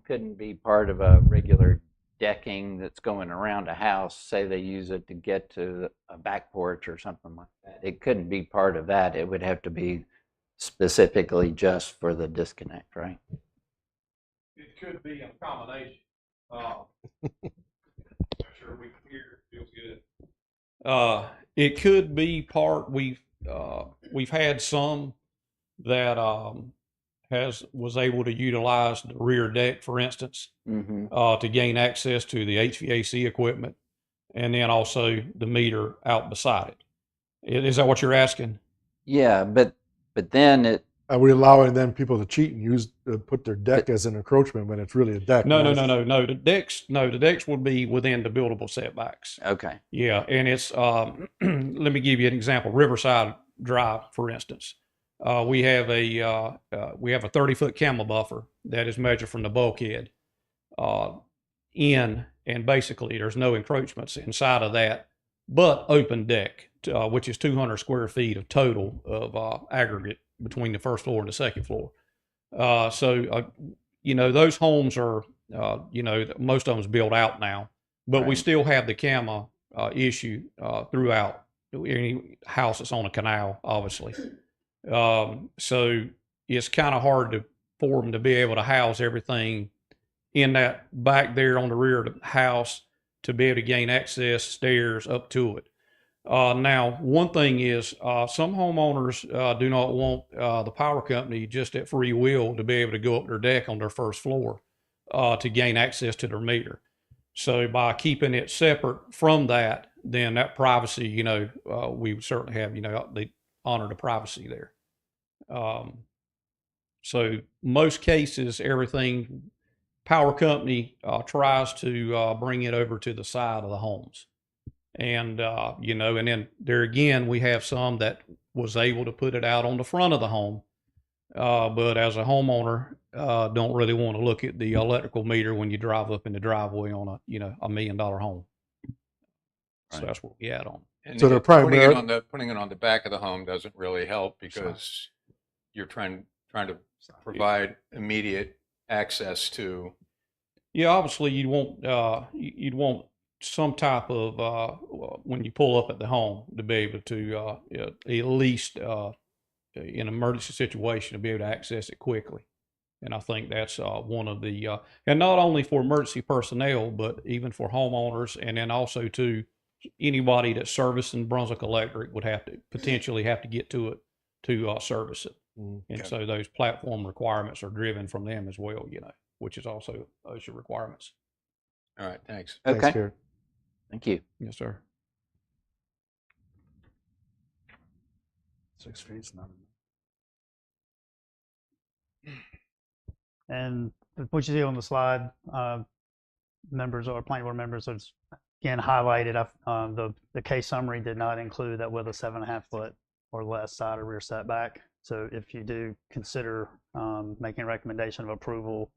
couldn't be part of a regular decking that's going around a house, say they use it to get to a back porch or something like that, it couldn't be part of that. It would have to be specifically just for the disconnect, right? It could be a combination. Sure, we can hear it feels good. It could be part. We've had some that was able to utilize the rear deck, for instance, Mm-hmm. to gain access to the HVAC equipment, and then also the meter out beside it. Is that what you're asking? Yeah, but then it, Are we allowing then people to cheat and put their deck as an encroachment when it's really a deck? No. The decks would be within the buildable setbacks. okay. Yeah, and it's let me give you an example. Riverside Drive, for instance, we have a 30-foot camel buffer that is measured from the bulkhead in, and basically there's no encroachments inside of that, but open deck, which is 200 square feet of total of aggregate between the first floor and the second floor. Those homes are, most of them's built out now, but we Right. still have the CAMA issue throughout any house that's on a canal, obviously. So it's kind of hard for them to be able to house everything in that back there on the rear of the house to be able to gain access stairs up to it. Now, one thing is some homeowners do not want the power company just at free will to be able to go up their deck on their first floor to gain access to their meter. So by keeping it separate from that, then that privacy, we would certainly have, they honor the privacy there. So most cases, everything power company tries to bring it over to the side of the homes. And, and then there again, we have some that was able to put it out on the front of the home. But as a homeowner, don't really want to look at the electrical meter when you drive up in the driveway on a $1 million home. So that's what we add on. And So they're putting it primary- putting it on the back of the home doesn't really help because you're trying to provide immediate access to. Yeah, obviously you'd want some type of when you pull up at the home to be able to at least in an emergency situation to be able to access it quickly. And I think that's one of the and not only for emergency personnel, but even for homeowners, and then also to anybody that's servicing Brunswick Electric would potentially have to get to it to service it. And so those platform requirements are driven from them as well, which is also OSHA requirements. All right, thanks. Okay. Thanks, Gary. Thank you. Yes, sir. 6 feet's not enough. And what you see on the slide, members or planning board members have again highlighted. The case summary did not include that with a 7.5 foot or less side or rear setback. So if you do consider making a recommendation of approval,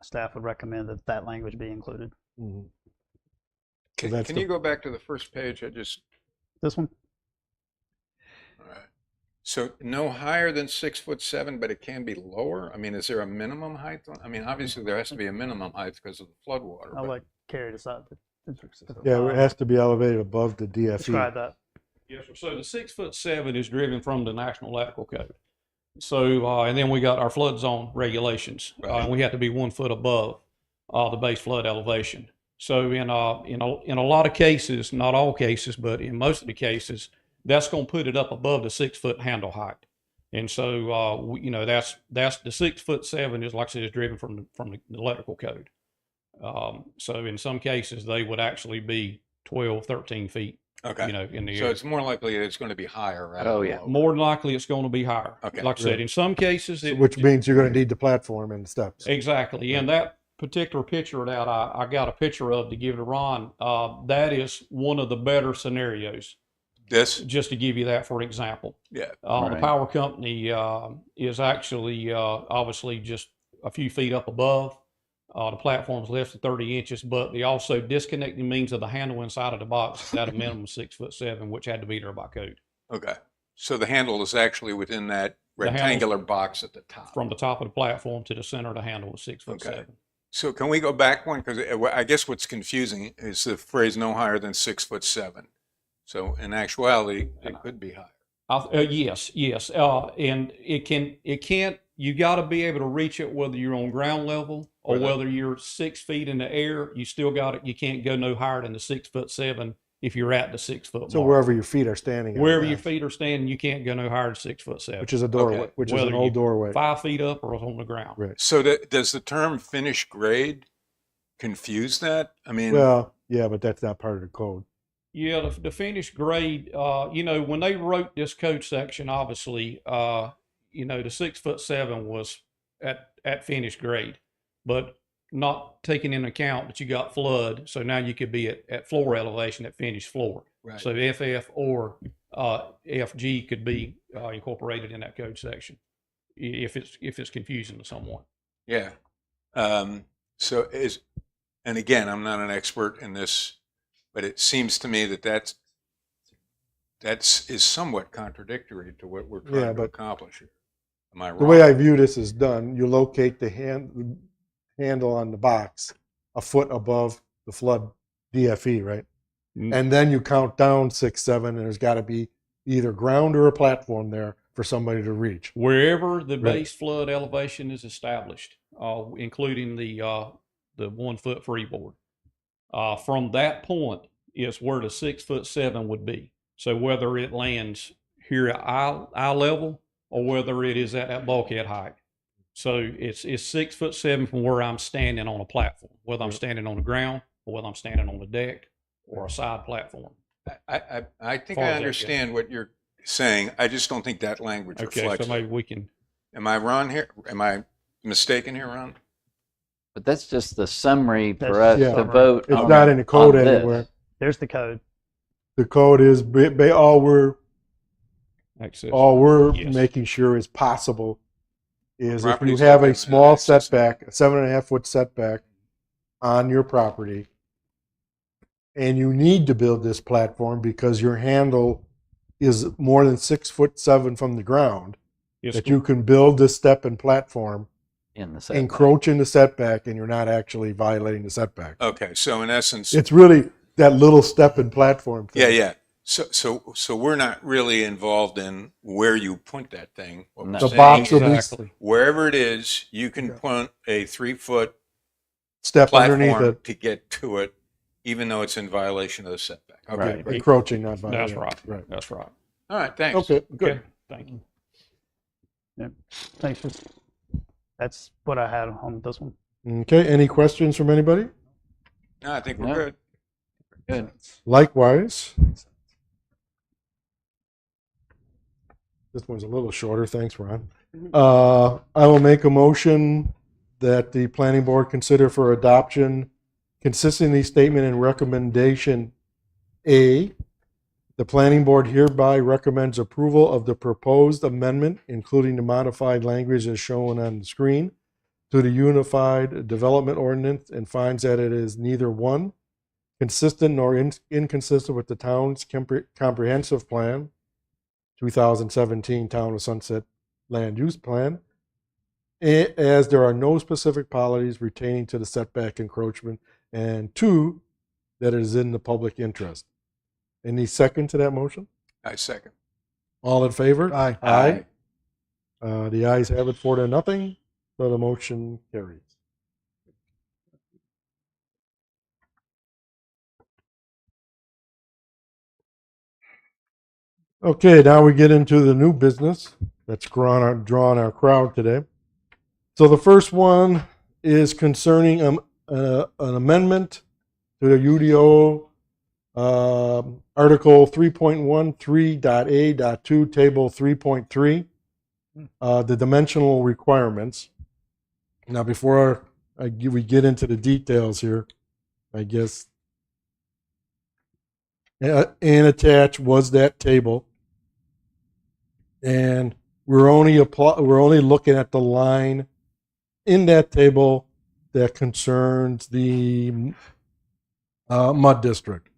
staff would recommend that that language be included. Mhm. Can you go back to the first page? This one? All right. So no higher than 6'7", but it can be lower. I mean, is there a minimum height? I mean, obviously there has to be a minimum height because of the flood water. I'll but- let Carrie decide. Yeah, it has to be elevated above the DFE. Describe that. Yes, sir. So the 6'7" is driven from the National Electrical Code. So, and then we got our flood zone regulations. Right. And we have to be 1 foot above the base flood elevation. So in a lot of cases, not all cases, but in most of the cases, that's going to put it up above the 6 foot handle height. And so, that's the 6'7" is, like I said, is driven from the electrical code. So in some cases, they would actually be 12, 13 feet. Okay. In the So air. it's more likely it's going to be higher, right? Oh, yeah. More than likely, it's going to be higher. Okay. Like I said, in some cases, Which means you're going to need the platform and steps. exactly. And that particular picture that I got a picture of to give to Ron, that is one of the better scenarios. This? Just to give you that for an example. Yeah. The Right. power company is actually obviously just a few feet up above. The platform's less than 30 inches, but the also disconnecting means of the handle inside of the box is at a minimum 6'7", which had to be there by code. Okay. So the handle is actually within that handle's- rectangular box at the top. From the top of the platform to the center of the handle is 6'7". Okay. So can we go back one? Because I guess what's confusing is the phrase no higher than 6'7". So in actuality, it could be higher. Yes. And it can't, you got to be able to reach it whether you're on ground level or Right. whether you're 6 feet in the air. You still got it. You can't go no higher than the 6'7" if you're at the 6 foot So mark. wherever your feet are standing. on Wherever that, your feet are standing, you can't go no higher than 6'7", which is a doorway, Okay. which is Whether an old you- doorway. 5 feet up or on the ground. Right. So does the term finished grade confuse that? I mean, Well, yeah, but that's not part of the code. Yeah, the finished grade, when they wrote this code section, obviously, the 6'7" was at finished grade, but not taking into account that you got flood. So now you could be at floor elevation at finished floor. right. So FF or FG could be incorporated in that code section if it's confusing to someone. Yeah. And again, I'm not an expert in this, but it seems to me that is somewhat contradictory to what we're trying to but accomplish here. Am I wrong? The way I view this is done, you locate the handle on the box a foot above the flood DFE, right? And then you count down 6, 7, and there's got to be either ground or a platform there for somebody to reach. Wherever the Right. base flood elevation is established, including the 1 foot freeboard, from that point is where the 6'7" would be. So whether it lands here at eye level or whether it is at that bulkhead height. So it's 6'7" from where I'm standing on a platform, whether I'm standing on the ground or whether I'm standing on the deck or a side platform. I think Far I as that understand what you're saying. I just don't think that language Okay, reflects so maybe it. we can. Am I wrong here? Am I mistaken here, Ron? But that's just the summary That's for us just to summary. vote It's on. not in the code on this. anywhere. There's the code. The code is all we're Access. Yes. making sure is possible is if you Properties have a open, small access. setback, a 7.5 foot setback on your property, and you need to build this platform because your handle is more than 6'7" from the ground, Yes, that you can build this step and platform, In the setback. encroach in the setback, and you're not actually violating the setback. Okay, so in essence, It's really that little step and platform thing. yeah. So we're not really involved in where you point that thing. What we're No. The saying box will is be Exactly. wherever it is, you can put a 3 foot step underneath platform it. to get to it, even though it's in violation of the setback. Okay. Right. Encroaching, not That's violating. right. Right. That's right. All right. Thanks. Okay, good. Okay. Thank you. Thanks. That's what I had on this one. Okay, any questions from anybody? No, I think we're No. good. Good. Likewise. This one's a little shorter. Thanks, Ron. I will make a motion that the planning board consider for adoption consistency statement and recommendation A. The planning board hereby recommends approval of the proposed amendment, including the modified language as shown on the screen, to the Unified Development Ordinance, and finds that it is neither one, consistent nor inconsistent with the town's comprehensive plan, 2017 Town of Sunset Land Use Plan, as there are no specific policies pertaining to the setback encroachment, and two, that it is in the public interest. Any second to that motion? I second. All in favor? Aye. Aye. The ayes have it 4-0, so the motion carries. Okay, now we get into the new business that's drawn our crowd today. So the first one is concerning an amendment to the UDO Article 3.13.A.2, Table 3.3, the dimensional requirements. Now, before we get into the details here, I guess, and attached was that table. And we're only looking at the line in that table that concerns the MUD district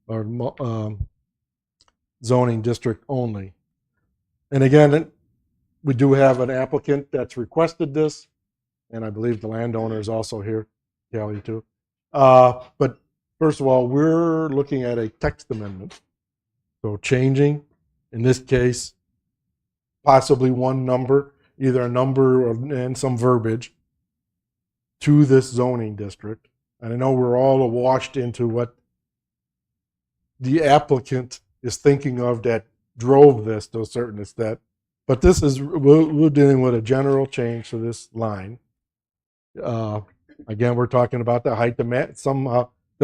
or zoning district only. And again, we do have an applicant that's requested this, and I believe the landowner is also here, Kelly too. But first of all, we're looking at a text amendment. So changing, in this case, possibly one number, either a number and some verbiage to this zoning district. And I know we're all washed into what the applicant is thinking of that drove this to a certain extent. But this is, we're dealing with a general change to this line. Again, we're talking about the height, the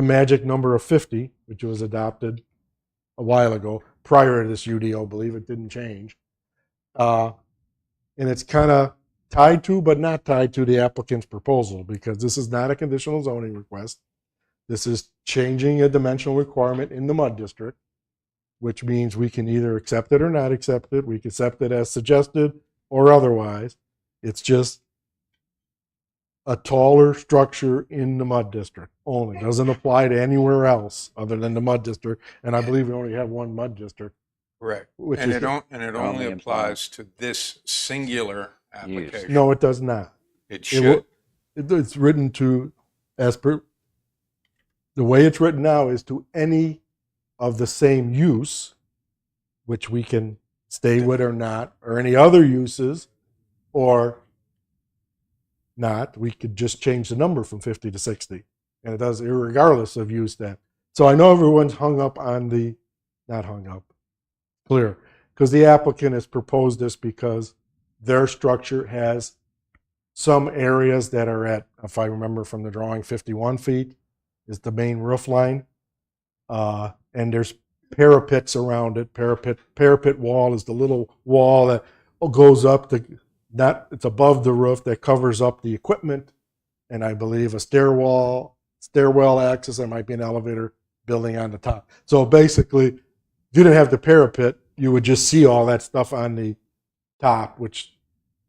magic number of 50, which was adopted a while ago, prior to this UDO, believe it didn't change. And it's kind of tied to, but not tied to the applicant's proposal, because this is not a conditional zoning request. This is changing a dimensional requirement in the MUD district, which means we can either accept it or not accept it. We can accept it as suggested or otherwise. It's just a taller structure in the MUD district only. It doesn't apply to anywhere else other than the MUD district. And I believe we only have one MUD district. Correct. Which And is it only only applies to this singular application. No, it does not. It should. It's written to, as per the way it's written now is to any of the same use, which we can stay with or not, or any other uses, or not, we could just change the number from 50 to 60. And it does regardless of use then. So I know everyone's hung up on the, not hung up, clear, because the applicant has proposed this because their structure has some areas that are at, if I remember from the drawing, 51 feet is the main roof line. And there's parapets around it. Parapet wall is the little wall that goes up it's above the roof that covers up the equipment. And I believe a stairwell access, there might be an elevator building on the top. So basically, if you didn't have the parapet, you would just see all that stuff on the top, which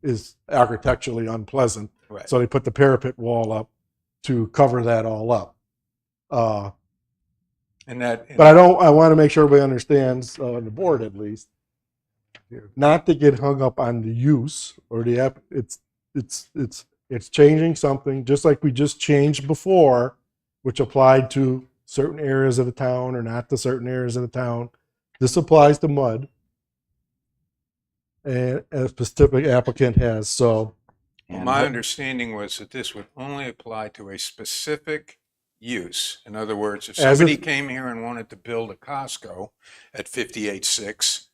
is architecturally unpleasant. Right. So they put the parapet wall up to cover that all up. But I want to make sure everybody understands, on the board at least, not to get hung up on the use or the app. It's changing something, just like we just changed before, which applied to certain areas of the town or not to certain areas of the town. This applies to mud, and a specific applicant has. So, Well, my understanding was that this would only apply to a specific use. In other words, if somebody came here and wanted to build a Costco at 58.6,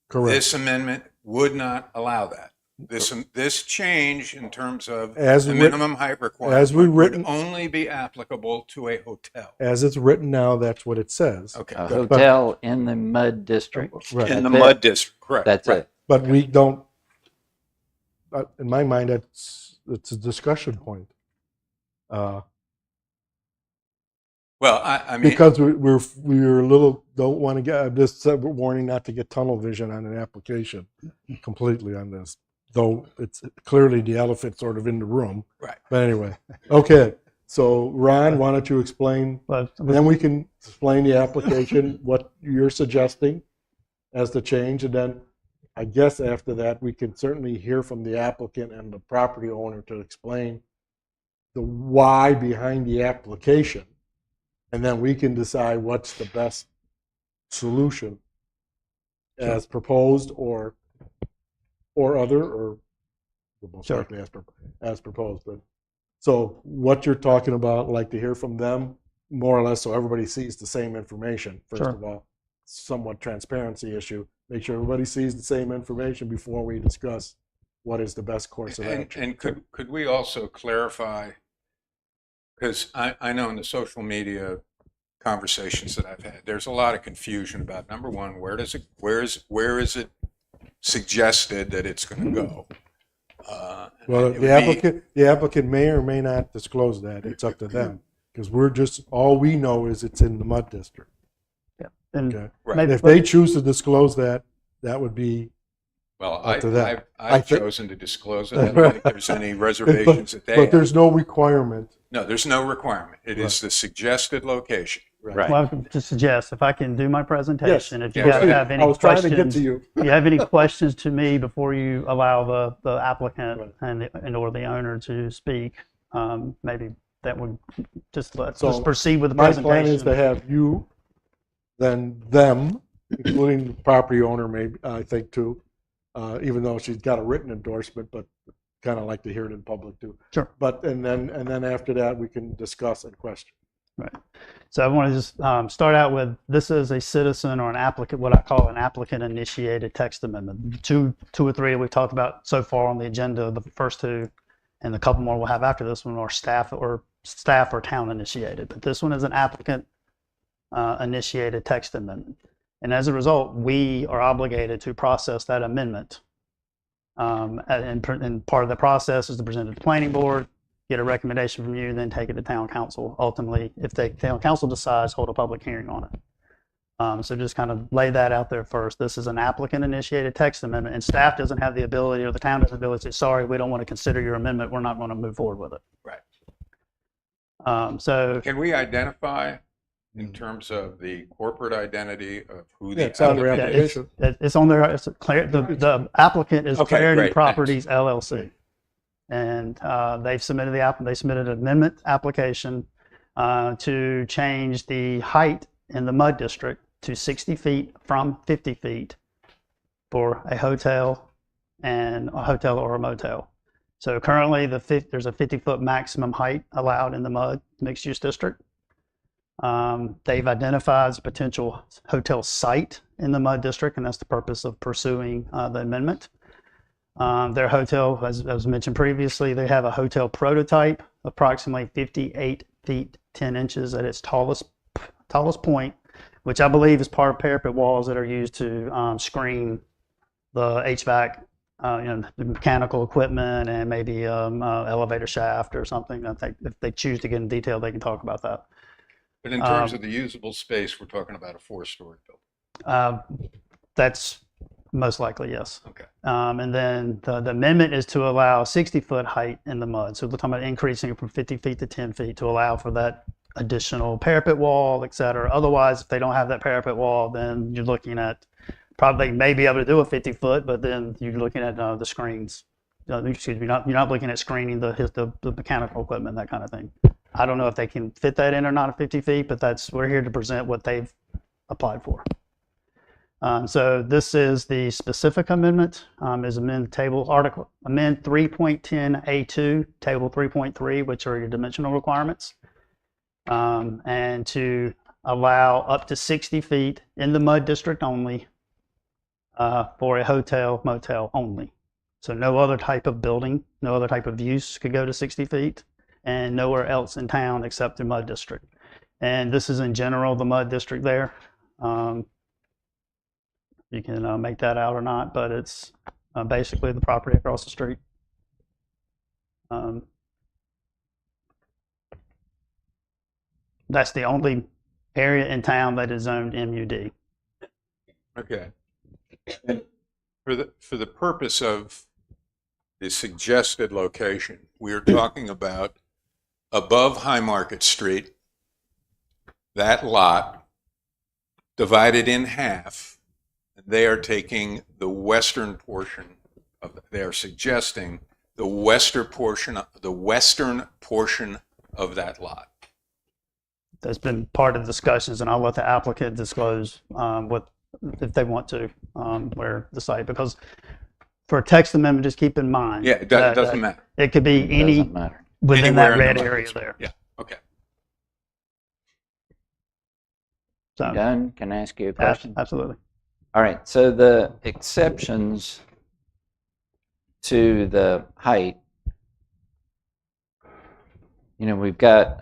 correct. This amendment would not allow that. This change in terms of As the writ- minimum height requirement written- would only be applicable to a hotel. As it's written now, that's what it says. Okay. A hotel in the mud district. Right. In the That's mud it. district, correct. That's right. it. But we don't. In my mind, it's a discussion point. Well, I mean, Because we're a little, don't want to get, just warning not to get tunnel vision on an application completely on this, though it's clearly the elephant sort of in the room. right. But anyway, okay. So Ron, why don't you explain, But then we can explain the application, what you're suggesting as the change, and then I guess after that, we can certainly hear from the applicant and the property owner to explain the why behind the application. And then we can decide what's the best solution as proposed or other, or most Sure. likely as proposed. But so what you're talking about, like to hear from them more or less, so everybody sees the same information. First Sure. of all, somewhat transparency issue. Make sure everybody sees the same information before we discuss what is the best course of action. And could we also clarify, because I know in the social media conversations that I've had, there's a lot of confusion about, number one, where is it suggested that it's going to go? Well, it would the applicant may or may not disclose that. It's up to them, because all we know is it's in the mud district. and Okay. Right. maybe If they choose to disclose that, that would be Well, up to them. I've chosen to disclose it. I don't think there's any reservations that they but have. there's no requirement. No, there's no requirement. It is the suggested location. Right. well, I would just suggest if I can do my presentation, if you Yes. guys have any I was trying to get questions, to you. if you have any questions to me before you allow the applicant and or the owner to speak, maybe that would let's So, proceed with the My presentation. plan is to have you, then them, including the property owner, maybe, I think too, even though she's got a written endorsement, but kind of like to hear it in public too. Sure. But, and then after that, we can discuss and question. Right. So I want to just start out with, this is a citizen or an applicant, what I call an applicant-initiated text amendment. Two or three we've talked about so far on the agenda, the first two, and the couple more we'll have after this one are staff or town-initiated. But this one is an applicant-initiated text amendment. And as a result, we are obligated to process that amendment. And part of the process is to present it to the planning board, get a recommendation from you, then take it to town council. Ultimately, if the town council decides, hold a public hearing on it. So just kind of lay that out there first. This is an applicant-initiated text amendment, and staff doesn't have the ability, or the town doesn't have the ability to say, sorry, we don't want to consider your amendment. We're not going to move forward with it. Right. So Can we identify in terms of the corporate identity of who the It's on their applicant is? application. it's on there. It's the applicant is Okay, Clarity great, Properties LLC, and they submitted an amendment application to change the height in the mud district to 60 feet from 50 feet for a hotel or a motel. So currently there's a 50-foot maximum height allowed in the mud mixed use district. They've identified a potential hotel site in the mud district, and that's the purpose of pursuing the amendment. Their hotel, as mentioned previously, they have a hotel prototype, approximately 58 feet 10 inches at its tallest point, which I believe is part of parapet walls that are used to screen the HVAC, the mechanical equipment, and maybe elevator shaft or something. I think if they choose to get in detail, they can talk about that. But in terms of the usable space, we're talking about a 4-story building. That's most likely, yes. Okay. And then the amendment is to allow 60-foot height in the mud. So we're talking about increasing it from 50 feet to 10 feet to allow for that additional parapet wall, et cetera. Otherwise, if they don't have that parapet wall, then you're looking at probably may be able to do a 50-foot, but then you're looking at the screens. Excuse me, you're not looking at screening the mechanical equipment, that kind of thing. I don't know if they can fit that in or not at 50 feet, but we're here to present what they've applied for. So this is the specific amendment, is amend 3.10A2, table 3.3, which are your dimensional requirements, and to allow up to 60 feet in the mud district only for a hotel, motel only. So no other type of building, no other type of use could go to 60 feet, and nowhere else in town except the mud district. And this is in general the mud district there. You can make that out or not, but it's basically the property across the street. That's the only area in town that is zoned MUD. Okay. And for the purpose of the suggested location, we are talking about above High Market Street, that lot divided in half. They are taking the western portion they are suggesting the western portion of that lot. That's been part of the discussions, and I'll let the applicant disclose what, if they want to, where the site, because for a text amendment, just keep in mind. Yeah, it doesn't matter. It could be any within Anywhere that red in the area there. Yeah, okay. So, Done? Can I ask you a question? absolutely. All right, so the exceptions to the height, we've got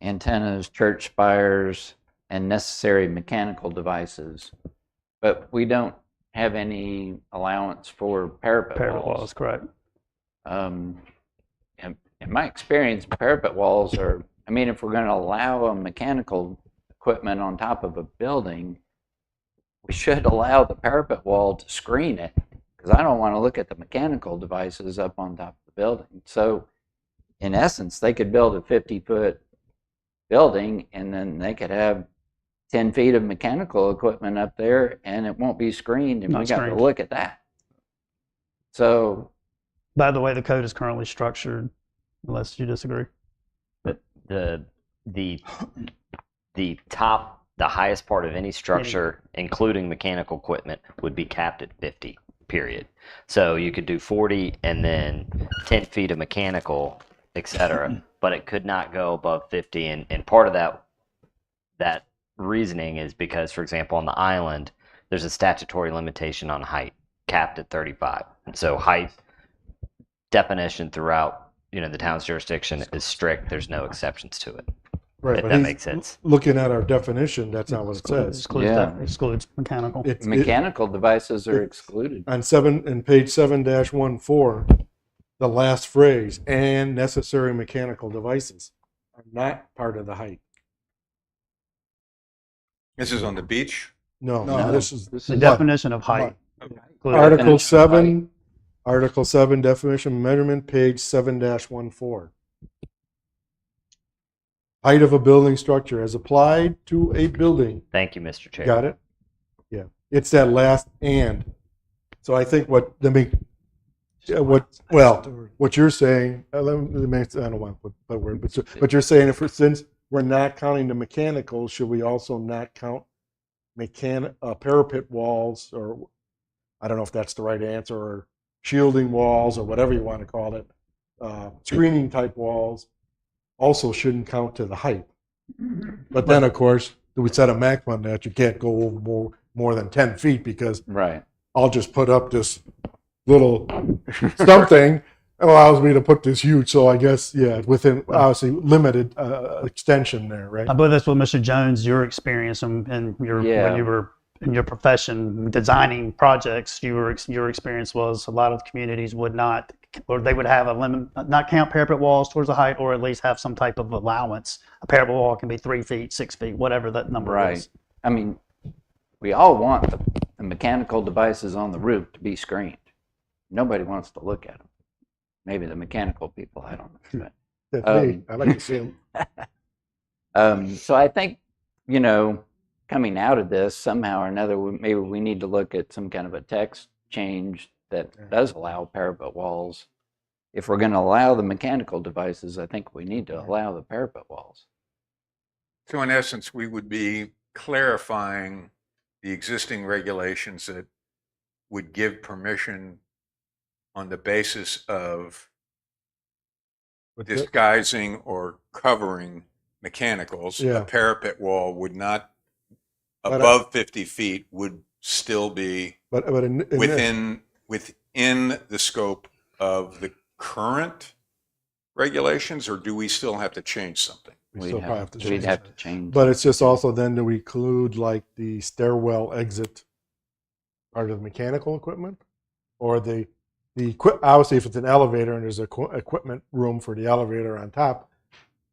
antennas, church spires, and necessary mechanical devices, but we don't have any allowance for parapet walls. Correct. In my experience, parapet walls are, if we're going to allow a mechanical equipment on top of a building, we should allow the parapet wall to screen it, because I don't want to look at the mechanical devices up on top of the building. So in essence, they could build a 50-foot building, and then they could have 10 feet of mechanical equipment up there, and it won't be screened, and we got to look at that. So, by the way, the code is currently structured, unless you disagree. But the highest part of any structure, including mechanical equipment, would be capped at 50, period. So you could do 40 and then 10 feet of mechanical, etc., but it could not go above 50. And part of that reasoning is because, for example, on the island, there's a statutory limitation on height, capped at 35. And so height definition throughout, the town's jurisdiction is strict. There's no exceptions to it. Right, If but that he's makes sense. looking at our definition, that's not what it says. Excludes mechanical. mechanical devices are excluded. On page 7-14, the last phrase, and necessary mechanical devices are not part of the height. This is on the beach? No, No. this is The definition of height. Article Definition of 7, Article 7 definition of measurement, page 7-14. Height of a building structure as applied to a building. Thank you, Mr. Chair. Got it? Yeah. It's that last and. So I think what you're saying, I don't want to put that word, but you're saying, since we're not counting the mechanical, should we also not count parapet walls, or I don't know if that's the right answer, or shielding walls, or whatever you want to call it, screening type walls, also shouldn't count to the height. But then, of course, we set a maximum on that. You can't go over more than 10 feet, because Right. I'll just put up this little something allows me to put this huge. So I guess, yeah, within obviously limited extension there, right? I believe that's what Mr. Jones, your experience and your Yeah. when you were in your profession designing projects, your experience was a lot of communities would not, or they would have a limit, not count parapet walls towards the height, or at least have some type of allowance. A parapet wall can be 3 feet, 6 feet, whatever that number Right. is. I mean, we all want the mechanical devices on the roof to be screened. Nobody wants to look at them. Maybe the mechanical people, I don't know. That's me. I like to see them. So I think, you know, coming out of this, somehow or another, maybe we need to look at some kind of a text change that does allow parapet walls. If we're going to allow the mechanical devices, I think we need to allow the parapet walls. So in essence, we would be clarifying the existing regulations that would give permission on the basis of disguising or covering mechanicals. Yeah. A parapet wall would not, But above 50 feet, would still be But in within the scope of the current regulations, or do we still have to change something? we still probably have to We'd change have it. to change. But it's just also then, do we include like the stairwell exit part of the mechanical equipment, or obviously if it's an elevator and there's a equipment room for the elevator on top,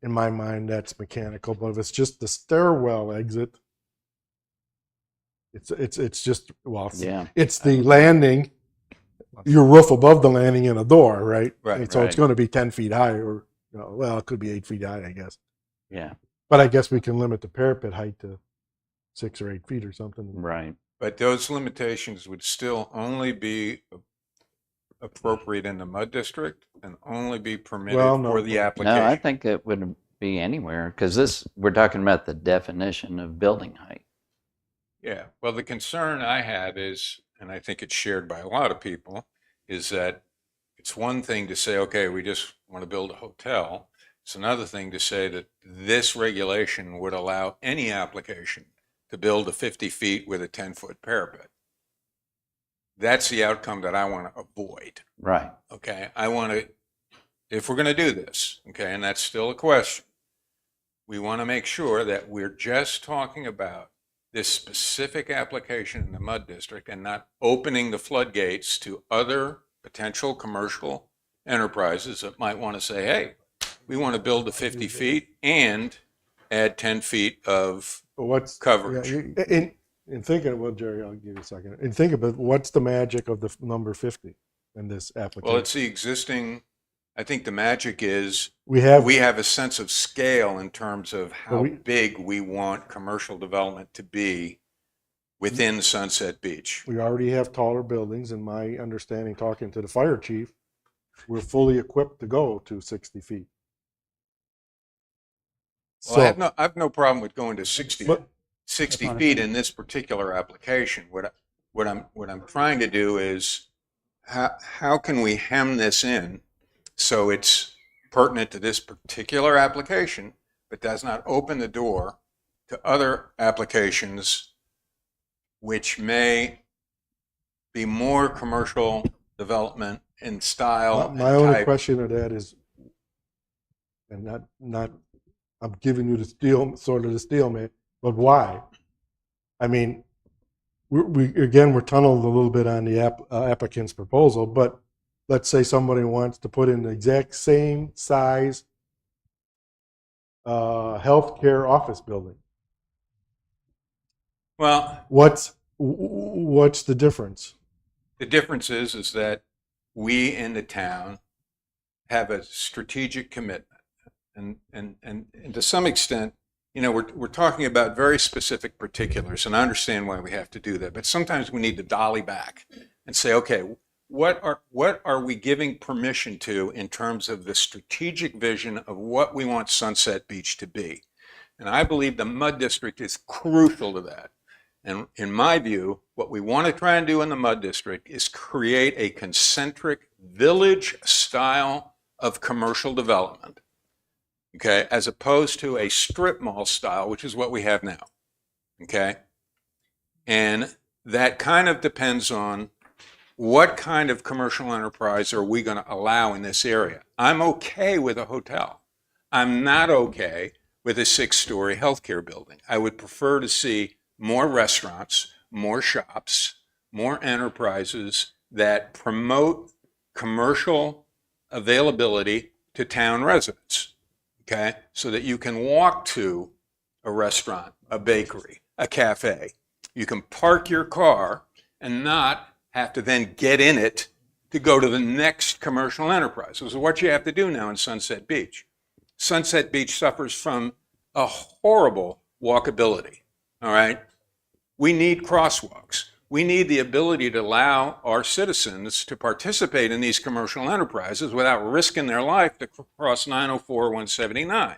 in my mind that's mechanical. But if it's just the stairwell exit, it's just, well, Yeah. it's the landing, your roof above the landing and a door, right? Right, And so it's right. going to be 10 feet high, or well, it could be 8 feet high, I guess. Yeah. But I guess we can limit the parapet height to 6 or 8 feet or something. Right. But those limitations would still only be appropriate in the mud district and only be permitted Well, no, for the but- application. No, I think it would be anywhere, because we're talking about the definition of building height. Yeah, well, the concern I have is, and I think it's shared by a lot of people, is that it's one thing to say, okay, we just want to build a hotel. It's another thing to say that this regulation would allow any application to build a 50 feet with a 10-foot parapet. That's the outcome that I want to avoid. Right. Okay, I want to, if we're going to do this, okay, and that's still a question, we want to make sure that we're just talking about this specific application in the mud district and not opening the floodgates to other potential commercial enterprises that might want to say, hey, we want to build the 50 feet and add 10 feet of But what's coverage. Yeah, in thinking, well, Jerry, I'll give you a second. In thinking about what's the magic of the number 50 in this application? Well, it's the existing, I think the magic is we have we have a sense of scale in terms of how we- big we want commercial development to be within Sunset Beach. we already have taller buildings. In my understanding, talking to the fire chief, we're fully equipped to go to 60 feet. Well, I have no problem with going to 60 But- 60 feet in this particular application. What I'm trying to do is how can we hem this in so it's pertinent to this particular application, but does not open the door to other applications which may be more commercial development in style my and only type. question of that is, and not I'm giving you the stalemate, but why? I mean, we're tunneled a little bit on the applicant's proposal, but let's say somebody wants to put in the exact same size healthcare office building. Well, What's the difference? the difference is that we in the town have a strategic commitment. And to some extent, you know, we're talking about very specific particulars, and I understand why we have to do that. But sometimes we need to dolly back and say, okay, what are we giving permission to in terms of the strategic vision of what we want Sunset Beach to be? And I believe the mud district is crucial to that. And in my view, what we want to try and do in the mud district is create a concentric village style of commercial development, okay, as opposed to a strip mall style, which is what we have now, okay? And that kind of depends on what kind of commercial enterprise are we going to allow in this area. I'm okay with a hotel. I'm not okay with a 6-story healthcare building. I would prefer to see more restaurants, more shops, more enterprises that promote commercial availability to town residents, okay? So that you can walk to a restaurant, a bakery, a cafe. You can park your car and not have to then get in it to go to the next commercial enterprise. This is what you have to do now in Sunset Beach. Sunset Beach suffers from a horrible walkability, all right? We need crosswalks. We need the ability to allow our citizens to participate in these commercial enterprises without risking their life to cross 904 or 179.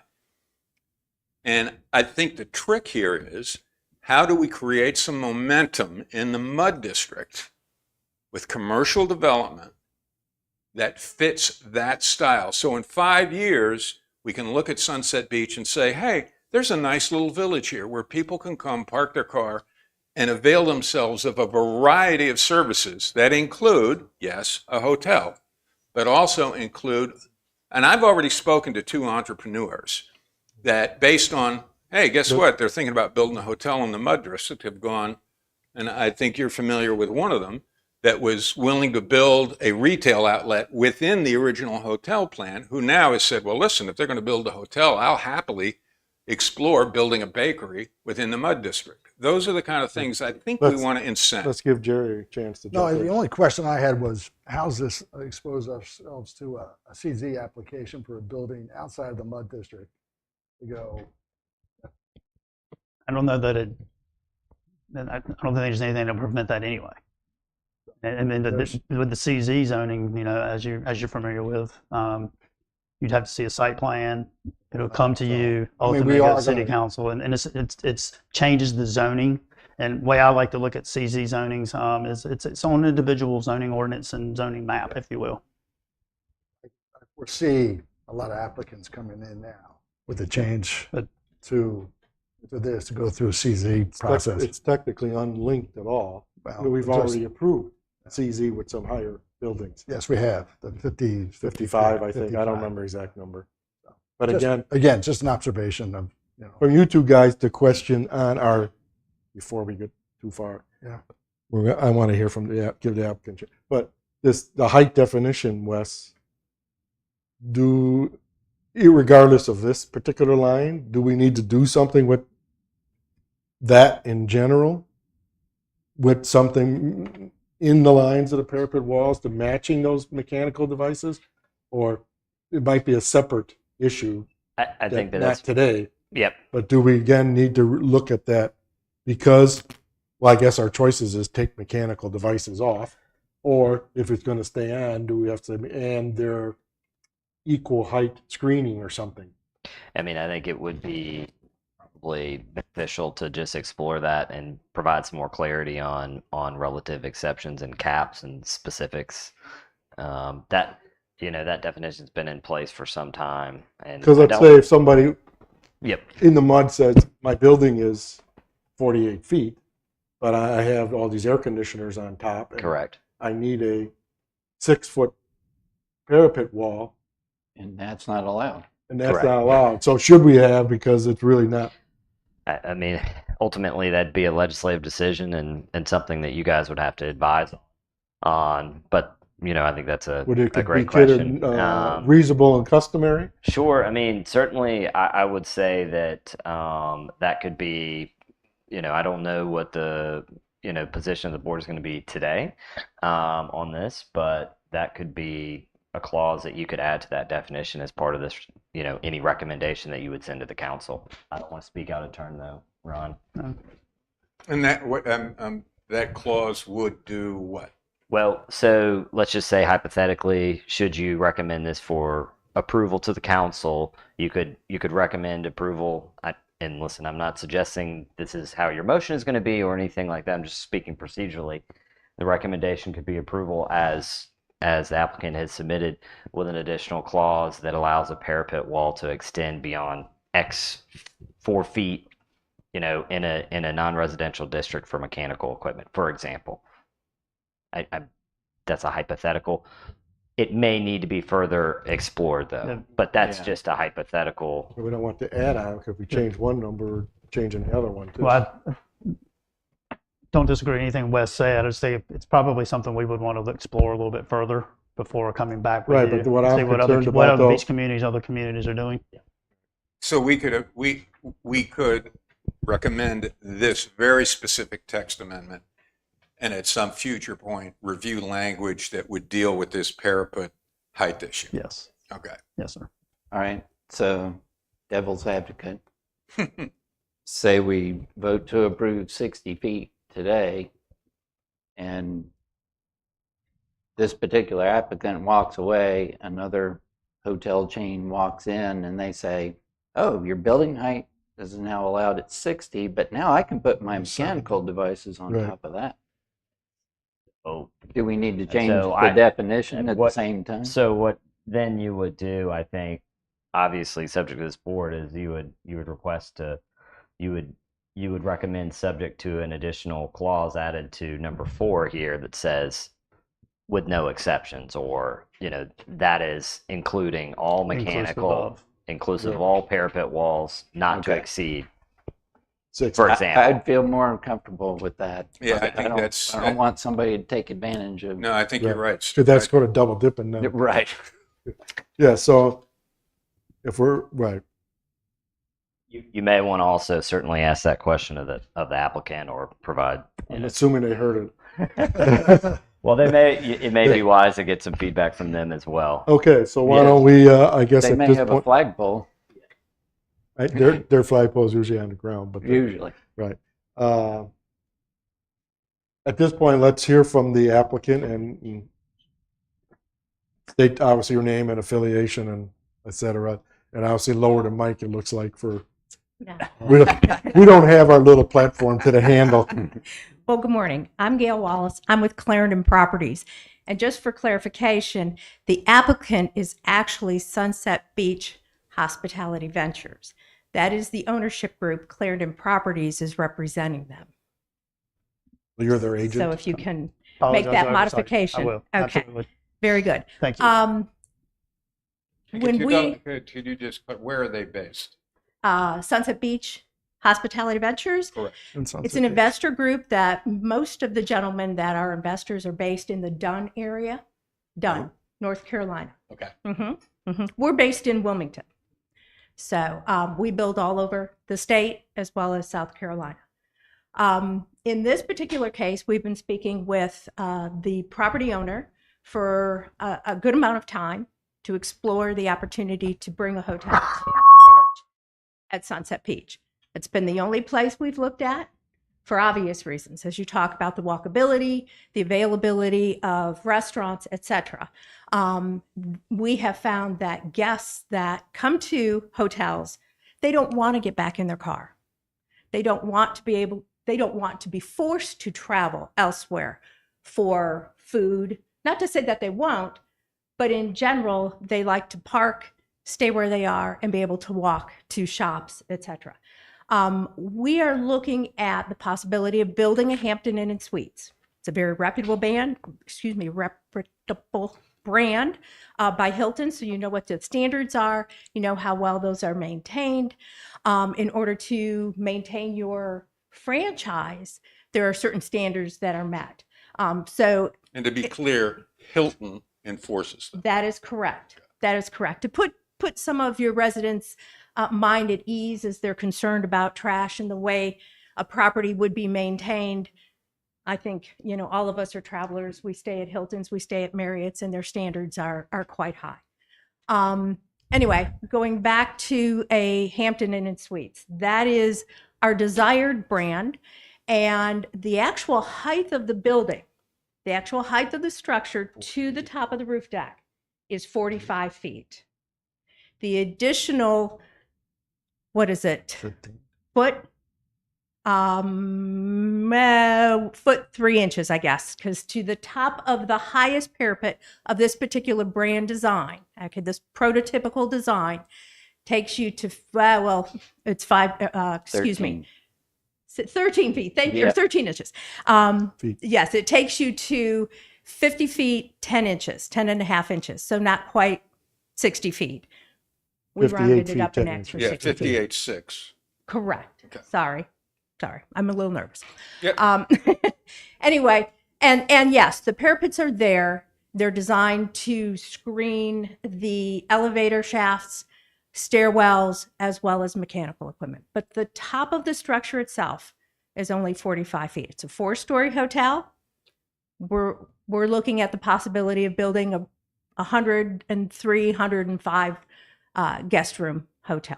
And I think the trick here is, how do we create some momentum in the mud district with commercial development that fits that style? So in 5 years, we can look at Sunset Beach and say, hey, there's a nice little village here where people can come park their car and avail themselves of a variety of services that include, yes, a hotel, but also include, and I've already spoken to 2 entrepreneurs that, based on, hey, guess what? They're thinking about building a hotel in the mud district, have gone, and I think you're familiar with one of them, that was willing to build a retail outlet within the original hotel plan, who now has said, well, listen, if they're going to build a hotel, I'll happily explore building a bakery within the mud district. Those are the kind of things I think we want to incent. Let's give Jerry a chance to No, jump in. the only question I had was, how's this expose ourselves to a CZ application for a building outside of the mud district to go? I don't know that it, I don't think there's anything to prevent that anyway. And then with the CZ zoning, you know, as you're familiar with, you'd have to see a site plan. It'll come to you, ultimately go to city council, and it's changes the zoning. And the way I like to look at CZ zonings is it's its own individual zoning ordinance and zoning map, if you will. I foresee a lot of applicants coming in now with the change to this to go through a CZ process. It's technically unlinked at all. Well, We've already approved CZ with some higher buildings. Yes, we have the 50, 55, I think. 55. I don't remember exact number. But Just- again, just an observation of, you know. from you 2 guys, the question on our, before we get too far. Yeah. I want to hear from give the applicant. But the height definition, Wes, irregardless of this particular line, do we need to do something with that in general? With something in the lines of the parapet walls to matching those mechanical devices? Or it might be a separate issue. I think not that's today. Yep. But do we again need to look at that? Because, well, I guess our choices is take mechanical devices off, or if it's going to stay on, do we have to, and their equal height screening or something? I mean, I think it would be probably beneficial to just explore that and provide some more clarity on relative exceptions and caps and specifics. That definition's been in place for some time. And because let's say if somebody in the mud says my building is 48 feet, but I have all these air conditioners on top. And correct. I need a 6-foot parapet wall. And that's not allowed. And that's Correct. not allowed. So should we have, because it's really not. I mean, ultimately that'd be a legislative decision and something that you guys would have to advise on. But, you know, I think that's a great question. Reasonable and customary? Sure. I mean, certainly I would say that that could be, you know, I don't know what the, you know, position of the board is going to be today on this, but that could be a clause that you could add to that definition as part of this, you know, any recommendation that you would send to the council. I don't want to speak out of turn though, Ron. And that clause would do what? Well, so let's just say hypothetically, should you recommend this for approval to the council, you could recommend approval. and listen, I'm not suggesting this is how your motion is going to be or anything like that. I'm just speaking procedurally. The recommendation could be approval as the applicant has submitted, with an additional clause that allows a parapet wall to extend beyond X 4 feet, in a non-residential district for mechanical equipment, for example. That's a hypothetical. It may need to be further explored, though. Yeah. But that's Yeah. just a hypothetical. We don't want to add on, because if we change one number, we're changing the other one too. Well, I don't disagree with anything Wes said. I just think it's probably something we would want to explore a little bit further before coming back with Right, you. but what I'm See what concerned what about, other though- beach communities, other communities are doing. So we could recommend this very specific text amendment, and at some future point, review language that would deal with this parapet height issue. Yes. Okay. Yes, sir. All right, so devil's advocate. Say we vote to approve 60 feet today, and this particular applicant walks away, another hotel chain walks in, and they say, oh, your building height is now allowed at 60, but now I can put my mechanical devices on Right. top of that. Oh, Do we need to change So the definition at the what- same time? So what then you would do, I think, obviously subject to this board, is you would request you would recommend, subject to an additional clause added to number 4 here that says with no exceptions, or that is including all mechanical, inclusive of all parapet walls, not to Okay. exceed, 6. for example. I'd feel more comfortable with that. Yeah, I I think don't, I don't want somebody to take advantage of. No, I think you're right. So that's going to double dipping now. Right. Yeah, so if we're, right, You may want to also certainly ask that question of the applicant, or provide. I'm assuming they heard it. Well, it may be wise to get some feedback from them as well. Okay, so why don't we, I guess They at may this have a point, flagpole, their flagpole's usually on the ground, but. usually. Right. At this point, let's hear from the applicant and state obviously your name and affiliation and et cetera. And obviously lower the mic, it looks like, for, we don't have our little platform to the handle. Well, good morning. I'm Gail Wallace. I'm with Clarendon Properties. And just for clarification, the applicant is actually Sunset Beach Hospitality Ventures. That is the ownership group. Clarendon Properties is representing them. You're their agent? So if you can Apologize make that for the oversight. modification. I will. Okay, Absolutely. very good. Thank you. When we, Could you just put, where are they based? Sunset Beach Hospitality Ventures, it's an investor group that most of the gentlemen that are investors are based in the Dunn area, Dunn, North Carolina. Okay. We're based in Wilmington. So we build all over the state as well as South Carolina. In this particular case, we've been speaking with the property owner for a good amount of time to explore the opportunity to bring a hotel at Sunset Beach. It's been the only place we've looked at for obvious reasons, as you talk about the walkability, the availability of restaurants, etc. We have found that guests that come to hotels, they don't want to get back in their car. They don't want to be forced to travel elsewhere for food. Not to say that they won't, but in general, they like to park, stay where they are, and be able to walk to shops, etc. We are looking at the possibility of building a Hampton Inn and Suites. It's a very reputable brand by Hilton, so you know what the standards are, you know how well those are maintained. In order to maintain your franchise, there are certain standards that are met. And to be clear, Hilton enforces them. That is correct. That is correct. To put some of your residents' mind at ease as they're concerned about trash and the way a property would be maintained. I think, all of us are travelers. We stay at Hilton's, we stay at Marriott's, and their standards are quite high. Anyway, going back to a Hampton Inn and Suites, that is our desired brand. And the actual height of the building, the actual height of the structure to the top of the roof deck is 45 feet. The additional, foot, foot 3 inches, I guess, because to the top of the highest parapet of this particular brand design, okay, this prototypical design takes you to, well, it's 13 feet. Thank you. Or Yep. 13 inches. Feet. Yes, it takes you to 50 feet, 10 inches, 10 and a half inches. So not quite 60 feet. We 58 rounded it feet, up 10 an extra Yeah, 60 feet. 58.6. Correct. Okay. Sorry. I'm a little nervous. Yep. Anyway, and yes, the parapets are there. They're designed to screen the elevator shafts, stairwells, as well as mechanical equipment. But the top of the structure itself is only 45 feet. It's a 4-story hotel. We're looking at the possibility of building a 103, 105 guest room hotel.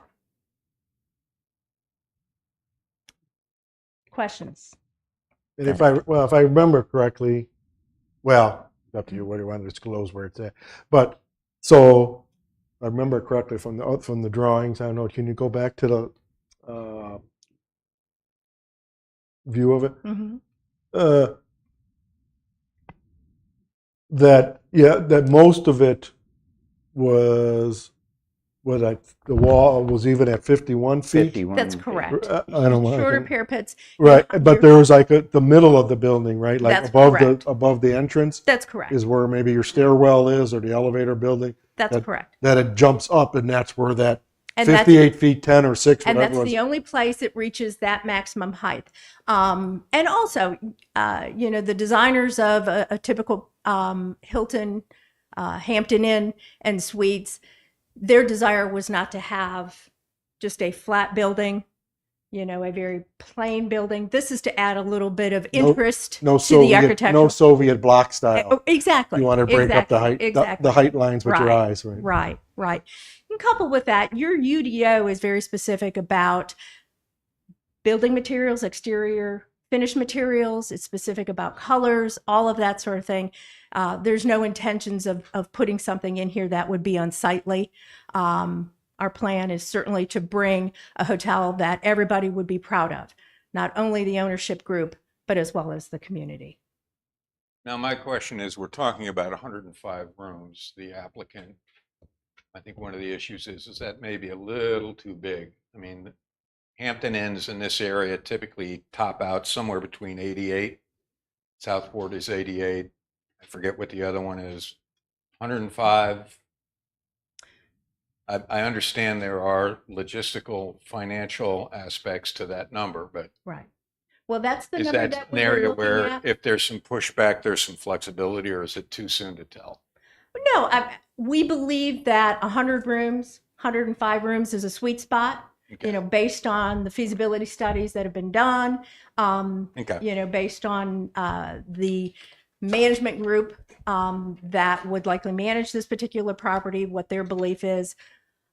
Questions? And if I remember correctly, well, it's up to you whether you want to disclose where it's at. But so I remember correctly from the drawings. I don't know. Can you go back to the view of it? Mm-hmm. That most of it was the wall was even at 51 feet. 51 That's feet. correct. I don't know. Shorter parapets. Right, And but there was like the middle of the building, right? Like That's correct. above the entrance That's correct. is where maybe your stairwell is or the elevator building. That's that, correct. That it jumps up, and that's where that And 58 feet 10 or 6, and whatever that's it was. the only place it reaches that maximum height. And also, the designers of a typical Hilton, Hampton Inn and Suites, their desire was not to have just a flat building, a very plain building. This is to add a little bit of interest no to Soviet, the architecture. no Soviet block style. Oh, exactly. You want to break up the height, the height lines with your eyes, right? Right. And coupled with that, your UDO is very specific about building materials, exterior finished materials. It's specific about colors, all of that sort of thing. There's no intentions of putting something in here that would be unsightly. Our plan is certainly to bring a hotel that everybody would be proud of, not only the ownership group, but as well as the community. Now, my question is, we're talking about 105 rooms. The applicant, I think one of the issues is that maybe a little too big. I mean, Hampton Inns in this area typically top out somewhere between 88. Southport is 88. I forget what the other one is. 105. I understand there are logistical, financial aspects to that number, but Right. Well, that's the is number that that an we were area looking where at. if there's some pushback, there's some flexibility, or is it too soon to tell? No, we believe that 100 rooms, 105 rooms is a sweet spot. Okay. Based on the feasibility studies that have been done, Okay. based on the management group that would likely manage this particular property, what their belief is.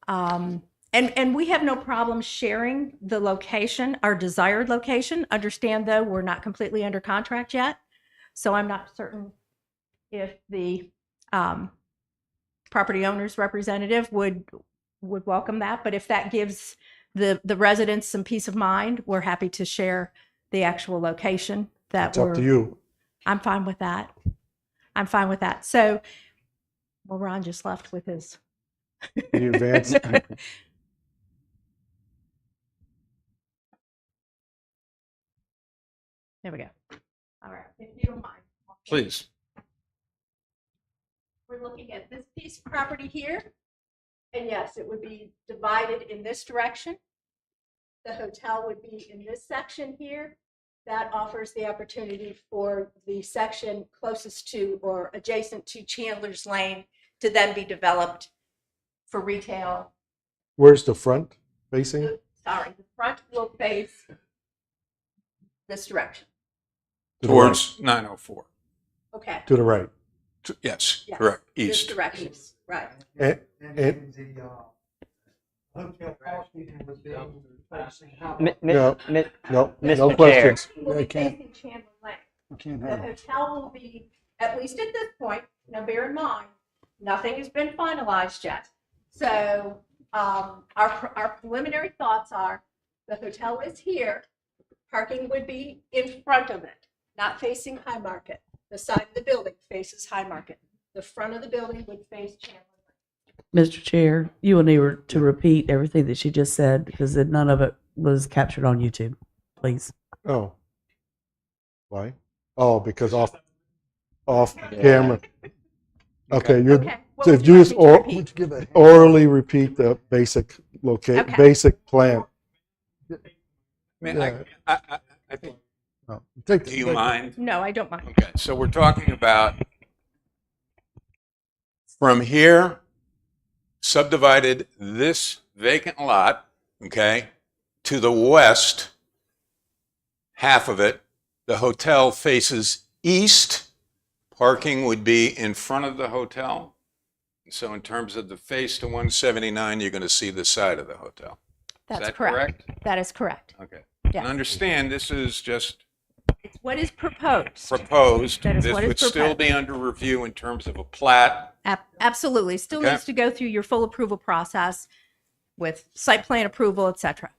And we have no problem sharing the location, our desired location. Understand, though, we're not completely under contract yet. So I'm not certain if the property owner's representative would welcome that. But if that gives the residents some peace of mind, we're happy to share the actual location. It's up to you. I'm fine with that. So, well, Ron just left with his. Can you advance? There we go. All right, if you don't mind. Please. We're looking at this piece of property here. And yes, it would be divided in this direction. The hotel would be in this section here. That offers the opportunity for the section closest to or adjacent to Chandler's Lane to then be developed for retail. Where's the front facing? Sorry, the front will face this direction. To the Towards 904. Okay. To the right. Yes, Yes, correct. This East. direction, right. And no, no Mr. questions. Will be can't- facing Chandler Lane. You can't The have it. hotel will be, at least at this point, now bear in mind, nothing has been finalized yet. So our preliminary thoughts are The hotel is here. Parking would be in front of it, not facing High Market. The side of the building faces High Market. The front of the building would face Chandler. Mr. Chair, you will need to repeat everything that she just said because none of it was captured on YouTube, please. Oh. Why? Oh, because off camera. Okay, you're, Okay. What so would if you you like just me to repeat? Give a orally repeat the basic Okay. basic plan. I mean, I think, no, do you mind? No, I don't mind. Okay, so we're talking about from here, subdivided this vacant lot, okay, to the west, half of it, the hotel faces east. Parking would be in front of the hotel. So in terms of the face to 179, you're going to see the side of the hotel. That's Is that correct. That is correct. Okay. Yeah. And understand, this is just It's what is proposed. proposed. That is This what is would still proposed. be under review in terms of a plat. Absolutely. Still Okay. needs to go through your full approval process with site plan approval, et cetera.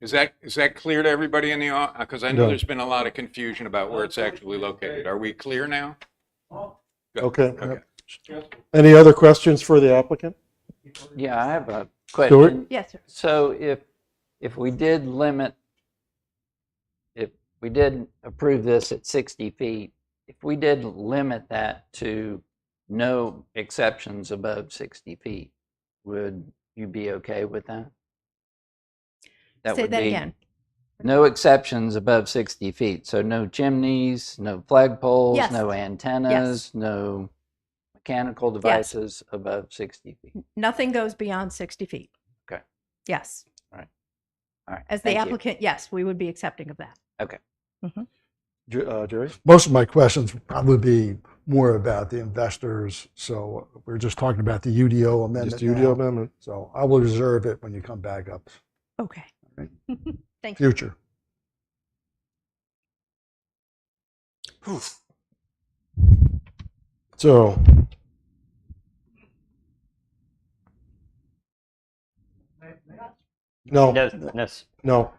Is that clear to everybody in the audience? Because I know No. there's been a lot of confusion about where it's actually located. Are we clear now? Good. Okay. Okay. Any other questions for the applicant? Yeah, I have a Stuart? question. Yes, sir. So if we did limit, if we did approve this at 60 feet, if we did limit that to no exceptions above 60 feet, would you be okay with that? Say would that be again. No exceptions above 60 feet. So no chimneys, no flagpoles, Yes. no antennas, no mechanical devices above 60 feet. Nothing goes beyond 60 feet. Okay. Yes. All right. As the Thank you. applicant, yes, we would be accepting of that. Okay. Jerry? Most of my questions would probably be more about the investors. So we're just talking about the UDO amendment. Just UDO now. amendment. So I will reserve it when you come back up. Okay. Right. Thank you. Future. So, no, No.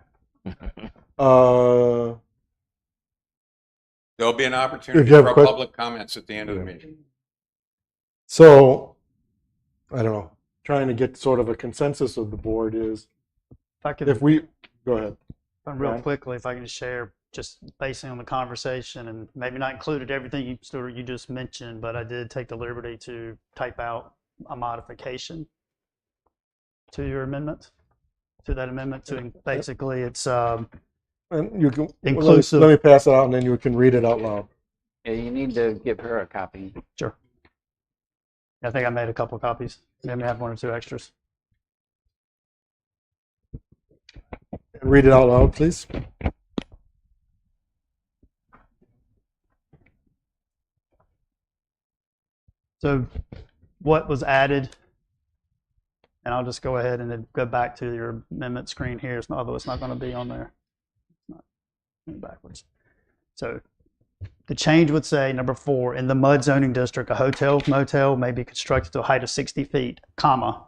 There'll be an If opportunity you have for que- public comments at the end of the meeting. so, I don't know, trying to get sort of a consensus of the board is, If I could, if we, go ahead. real Ryan? quickly, if I can just share, just basing on the conversation and maybe not included everything you, Stuart, you just mentioned, but I did take the liberty to type out a modification to your amendment, to that amendment to basically it's, And you can, Inclusive. let me pass it out and then you can read it out loud. Yeah, you need to give her a copy. sure. I think I made a couple of copies. Maybe I have one or two extras. Read it out loud, please. So what was added, and I'll just go ahead and then go back to your amendment screen here, although it's not going to be on there. It's not backwards. So the change would say, number 4, in the MUD zoning district, a hotel motel may be constructed to a height of 60 feet, comma,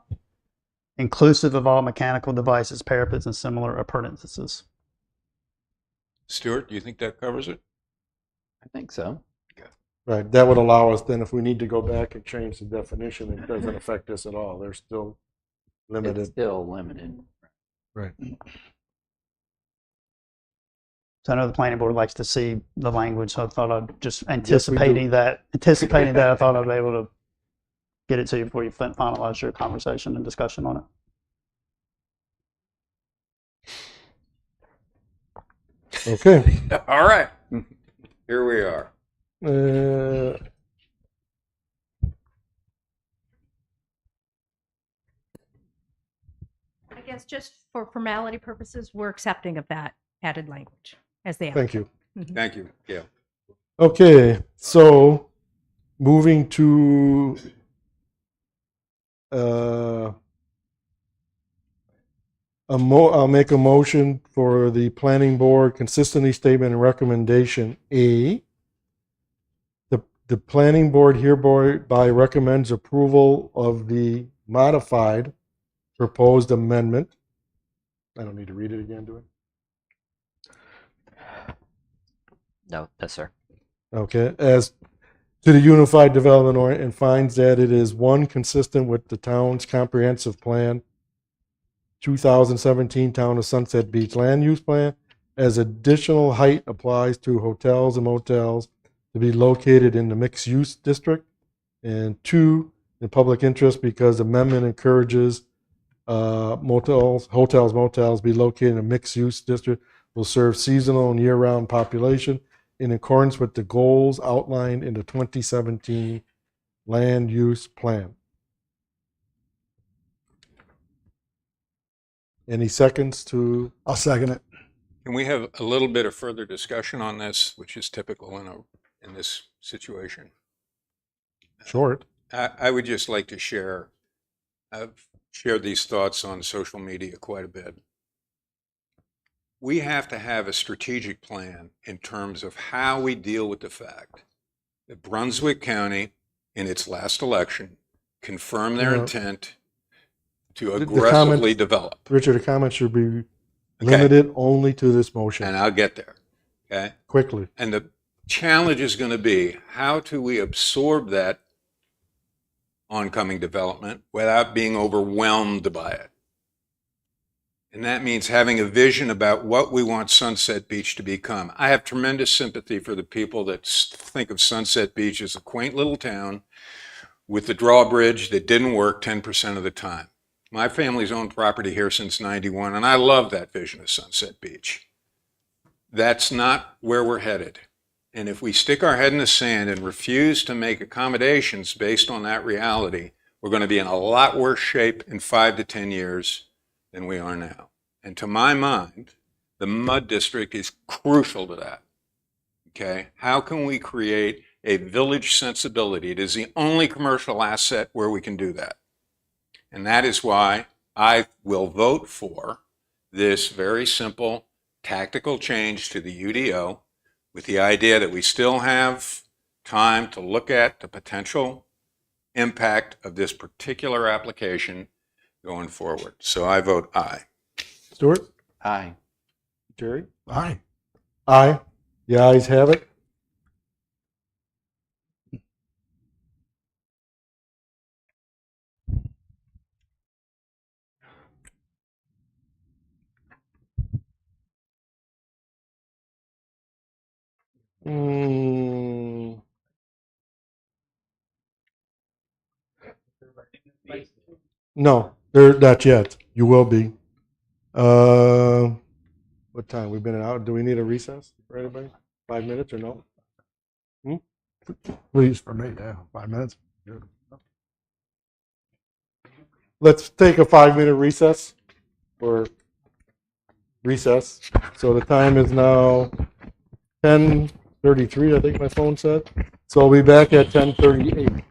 inclusive of all mechanical devices, parapets, and similar appurtenances. Stuart, do you think that covers it? I think so. Right, that would allow us then, if we need to go back and change the definition, it doesn't affect us at all. They're still It's limited. still limited. Right. So I know the planning board likes to see the language, so I thought I'd just Yes, we do. anticipating that, I thought I'd be able to get it to you before you finalize your conversation and discussion on it. Okay. All right. Here we are. I guess just for formality purposes, we're accepting of that added language as the Thank you. Thank you, Gail. Okay, so moving to I'll make a motion for the planning board consistency statement and recommendation A. The planning board hereby recommends approval of the modified proposed amendment I don't need to read it again, do No, sir. I? Okay. As to the Unified Development Ordinance, and finds that it is one, consistent with the town's comprehensive plan, 2017 Town of Sunset Beach Land Use Plan, as additional height applies to hotels and motels to be located in the mixed-use district. And two, in public interest because amendment encourages motels be located in a mixed-use district will serve seasonal and year-round population in accordance with the goals outlined in the 2017 Land Use Plan. Any seconds to? I'll second it. Can we have a little bit of further discussion on this, which is typical in this situation? Short. I would just like to share. I've shared these thoughts on social media quite a bit. We have to have a strategic plan in terms of how we deal with the fact that Brunswick County, in its last election, confirmed their Yeah. intent to The aggressively comments- develop. Richard, the comments should be Okay. limited only to this motion. And I'll get there. Okay. Quickly. And the challenge is going to be how do we absorb that oncoming development without being overwhelmed by it? And that means having a vision about what we want Sunset Beach to become. I have tremendous sympathy for the people that think of Sunset Beach as a quaint little town with the drawbridge that didn't work 10% of the time. My family's owned property here since '91, and I love that vision of Sunset Beach. That's not where we're headed. And if we stick our head in the sand and refuse to make accommodations based on that reality, we're going to be in a lot worse shape in 5 to 10 years than we are now. And to my mind, the Mud District is crucial to that. Okay? How can we create a village sensibility? It is the only commercial asset where we can do that. And that is why I will vote for this very simple tactical change to the UDO with the idea that we still have time to look at the potential impact of this particular application going forward. So I vote aye. Stuart? Aye. Jerry? Aye. Aye. The ayes have it. Mm. No, they're not yet. You will be. What time? We've been out. Do we need a recess for anybody? 5 minutes or no? Please. For me, yeah. 5 minutes. Good. Let's take a 5-minute recess or recess. So the time is now 10:33, I think my phone said. So I'll be back at 10:38.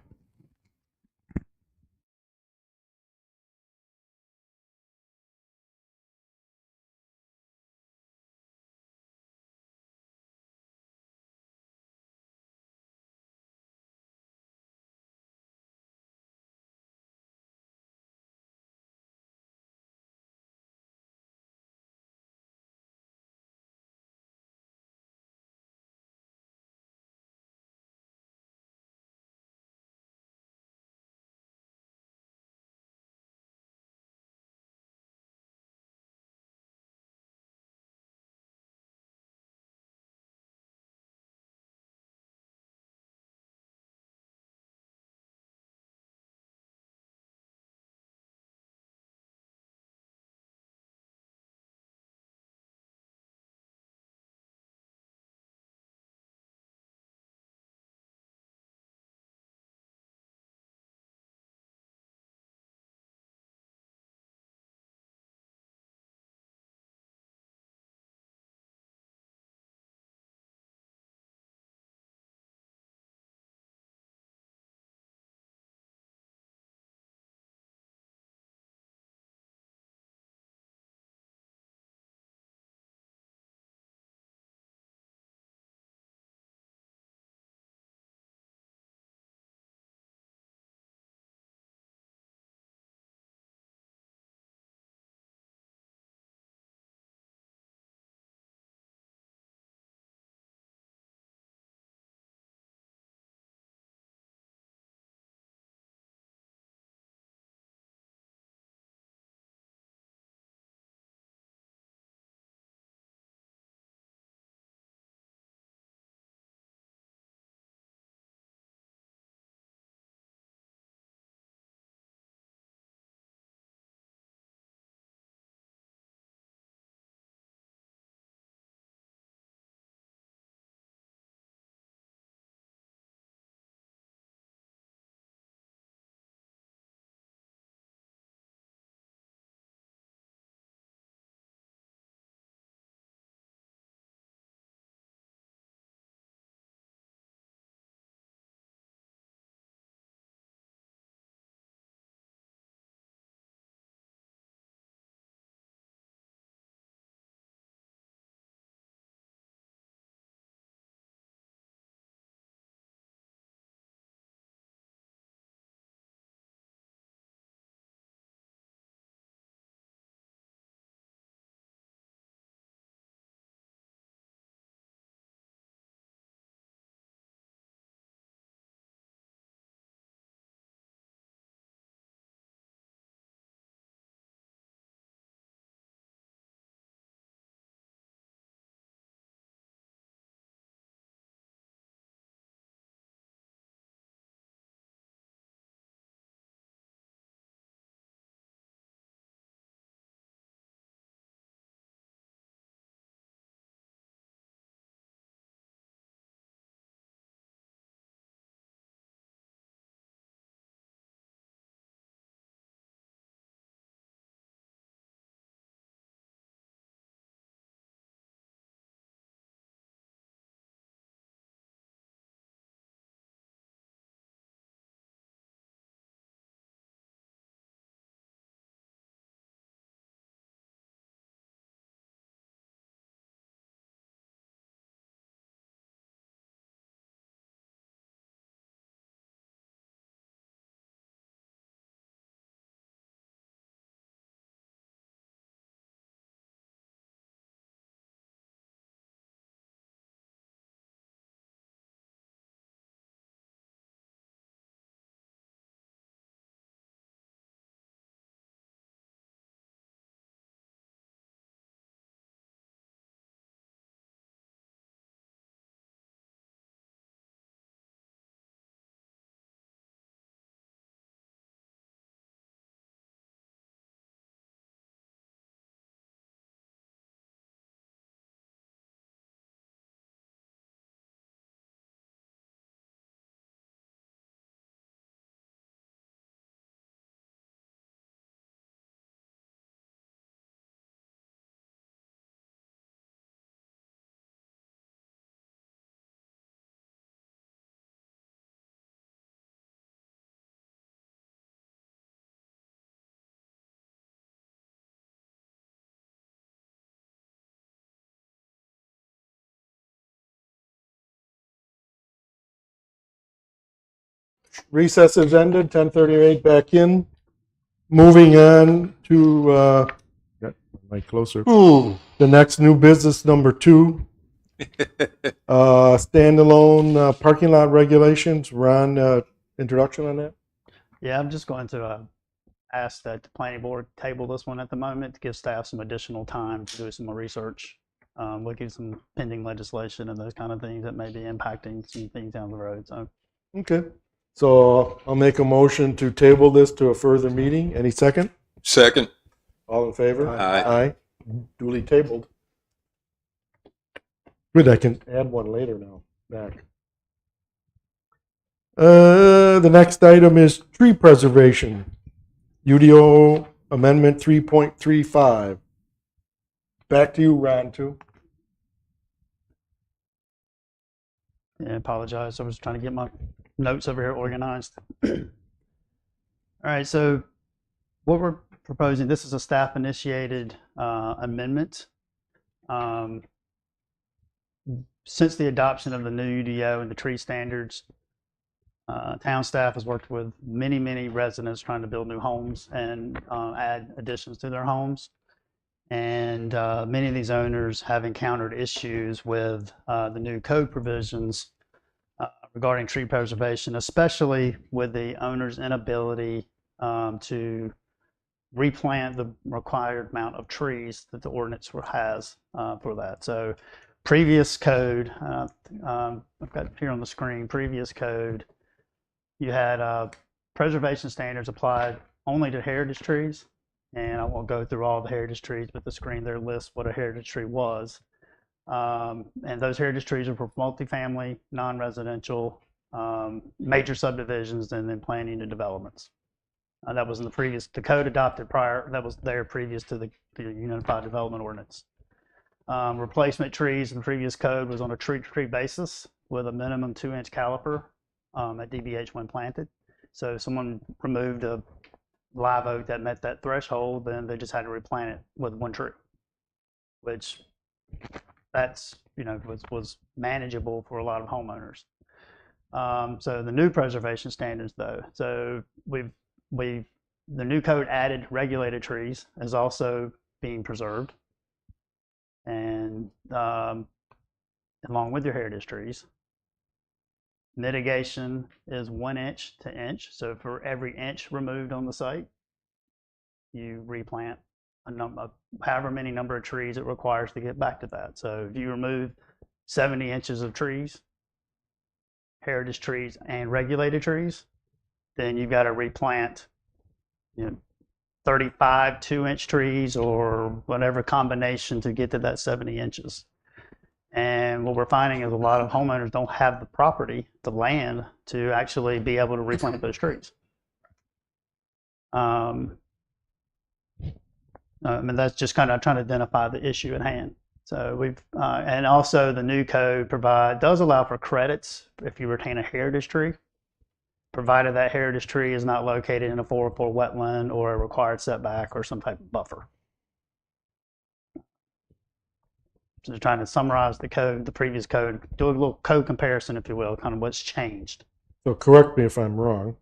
recess is ended, 10:38 back in. Moving on to, got my mic closer. The next new business, number 2. Standalone parking lot regulations. Ron, introduction on that? Yeah, I'm just going to ask that the planning board table this one at the moment to give staff some additional time to do some more research, look at some pending legislation and those kind of things that may be impacting some things down the road. So, Okay. So I'll make a motion to table this to a further meeting. Any second? Second. All in favor? Aye. Aye. Duly tabled. Good, I can add one later now. Back. The next item is tree preservation. UDO Amendment 3.35. Back to you, Ron, too. yeah, I apologize. I was trying to get my notes over here organized. All right, so what we're proposing, this is a staff initiated amendment. Since the adoption of the new UDO and the tree standards, town staff has worked with many residents trying to build new homes and add additions to their homes. And many of these owners have encountered issues with the new code provisions regarding tree preservation, especially with the owner's inability to replant the required amount of trees that the ordinance has for that. So previous code, I've got here on the screen, previous code, you had preservation standards applied only to heritage trees. And I won't go through all the heritage trees, but the screen there lists what a heritage tree was. And those heritage trees are for multifamily, non-residential, major subdivisions, and then planning and developments. That was in the previous, the code adopted prior, that was there previous to the Unified Development Ordinance. Replacement trees in the previous code was on a tree-to-tree basis with a minimum 2-inch caliper at DBH when planted. So if someone removed a live oak that met that threshold, then they just had to replant it with one tree, which that's, was manageable for a lot of homeowners. So the new preservation standards though, so the new code added regulated trees as also being preserved, and along with your heritage trees. Mitigation is 1 inch to inch. So for every inch removed on the site, you replant however many number of trees it requires to get back to that. So if you remove 70 inches of trees, heritage trees and regulated trees, then you've got to replant 35 2-inch trees or whatever combination to get to that 70 inches. And what we're finding is a lot of homeowners don't have the property, the land, to actually be able to replant those trees. I mean, that's just kind of trying to identify the issue at hand. So we've, and also the new code does allow for credits if you retain a heritage tree, provided that heritage tree is not located in a 404 wetland or a required setback or some type of buffer. So trying to summarize the code, the previous code, do a little code comparison, if you will, kind of what's changed. So correct me if I'm wrong.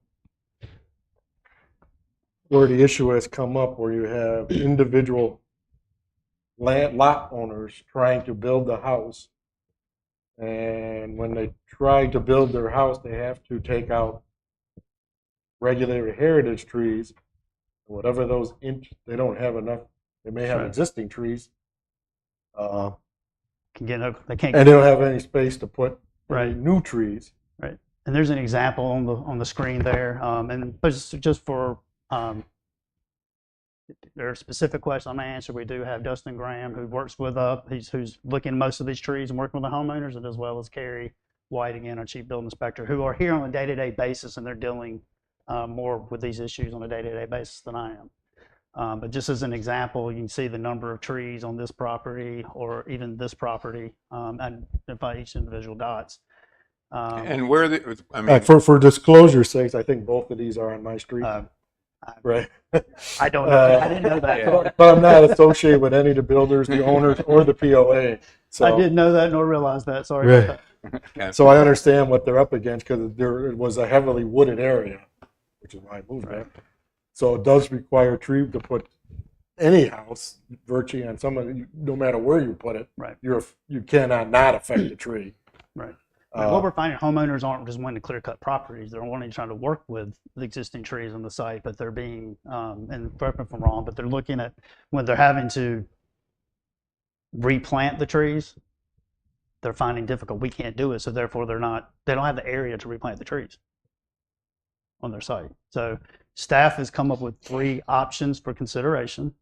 Where the issue has come up, where you have individual lot owners trying to build a house, and when they try to build their house, they have to take out regulated heritage trees, whatever those they don't have enough. They may have existing trees. They can't. And they don't have any space to put right new trees. Right. And there's an example on the screen there. And just for there are specific questions I'm going to answer. We do have Dustin Graham, who works with who's looking at most of these trees and working with the homeowners, and as well as Carrie White, again, our chief building inspector, who are here on a day-to-day basis, and they're dealing more with these issues on a day-to-day basis than I am. But just as an example, you can see the number of trees on this property or even this property, and by each individual dots. And where I mean, for disclosure sakes, I think both of these are on my street. Right. I don't know. I didn't know that. Yeah. But I'm not associated with any of the builders, the owners, or the POA. So I didn't know that nor realize that. Sorry about Yeah. So I understand what they're up against because there was a heavily wooded area, which is why I moved there. So it does require tree to put any house virtually on someone, no matter where you put it. Right. You cannot not affect the tree. Right. I mean, what we're finding, homeowners aren't just wanting to clear cut properties. They're wanting to try to work with the existing trees on the site, but they're being, and correct me if I'm wrong, but they're looking at when they're having to replant the trees, they're finding difficult. We can't do it, so therefore they don't have the area to replant the trees on their site. So staff has come up with 3 options for consideration.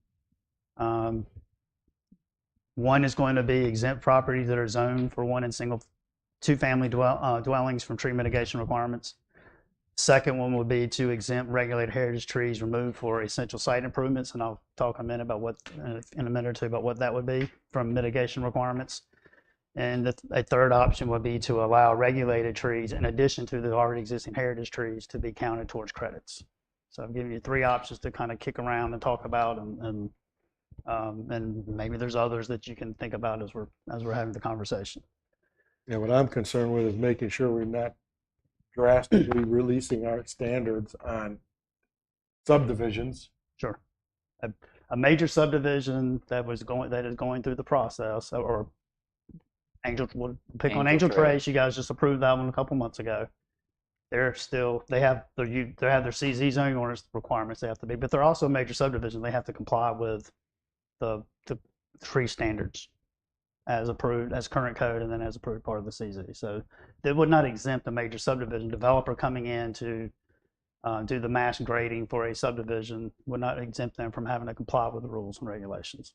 One is going to be exempt properties that are zoned for 1 and single 2-family dwellings from tree mitigation requirements. Second one would be to exempt regulated heritage trees removed for essential site improvements, and I'll talk in a minute or two about what that would be from mitigation requirements. And a third option would be to allow regulated trees in addition to the already existing heritage trees to be counted towards credits. So I'm giving you 3 options to kind of kick around and talk about, and maybe there's others that you can think about as we're having the conversation. Yeah, what I'm concerned with is making sure we're not drastically releasing our standards on subdivisions. Sure. A major subdivision that is going through the process, or we'll pick on Angel Trace. You guys just approved that one a couple months ago. They have their CZ zoning ordinance requirements they have to be, but they're also a major subdivision. They have to comply with the tree standards as approved, as current code, and then as approved part of the CZ. So they would not exempt a major subdivision developer coming in to do the mass grading for a subdivision would not exempt them from having to comply with the rules and regulations.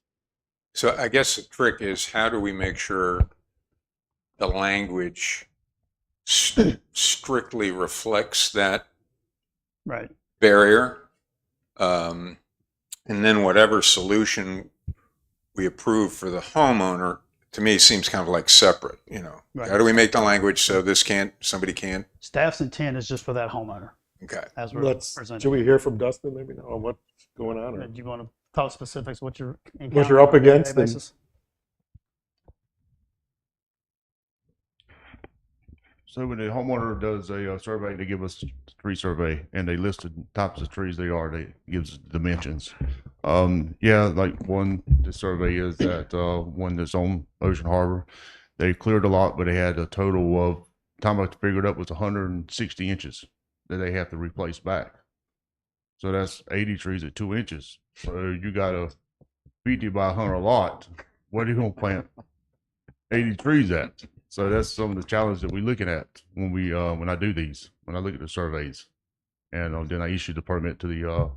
So I guess the trick is, how do we make sure the language strictly reflects that right barrier? And then whatever solution we approve for the homeowner, to me, seems kind of like separate, Right. How do we make the language so somebody can't? Staff's intent is just for that homeowner. Okay. As we're presenting. Should we hear from Dustin maybe now on what's going on? Or Do you want to talk specifics, what you're up against? Basis? So when the homeowner does a survey, they give us a tree survey, and they list the types of trees they are. They gives dimensions. Like the survey is that one that's on Ocean Harbor. They cleared a lot, but they had a total of, time I figured up, was 160 inches that they have to replace back. So that's 80 trees at 2 inches. So you got a 50 by 100 lot. What are you gonna plant 80 trees at? So that's some of the challenges that we're looking at when when I do these, when I look at the surveys, and then I issue the permit to the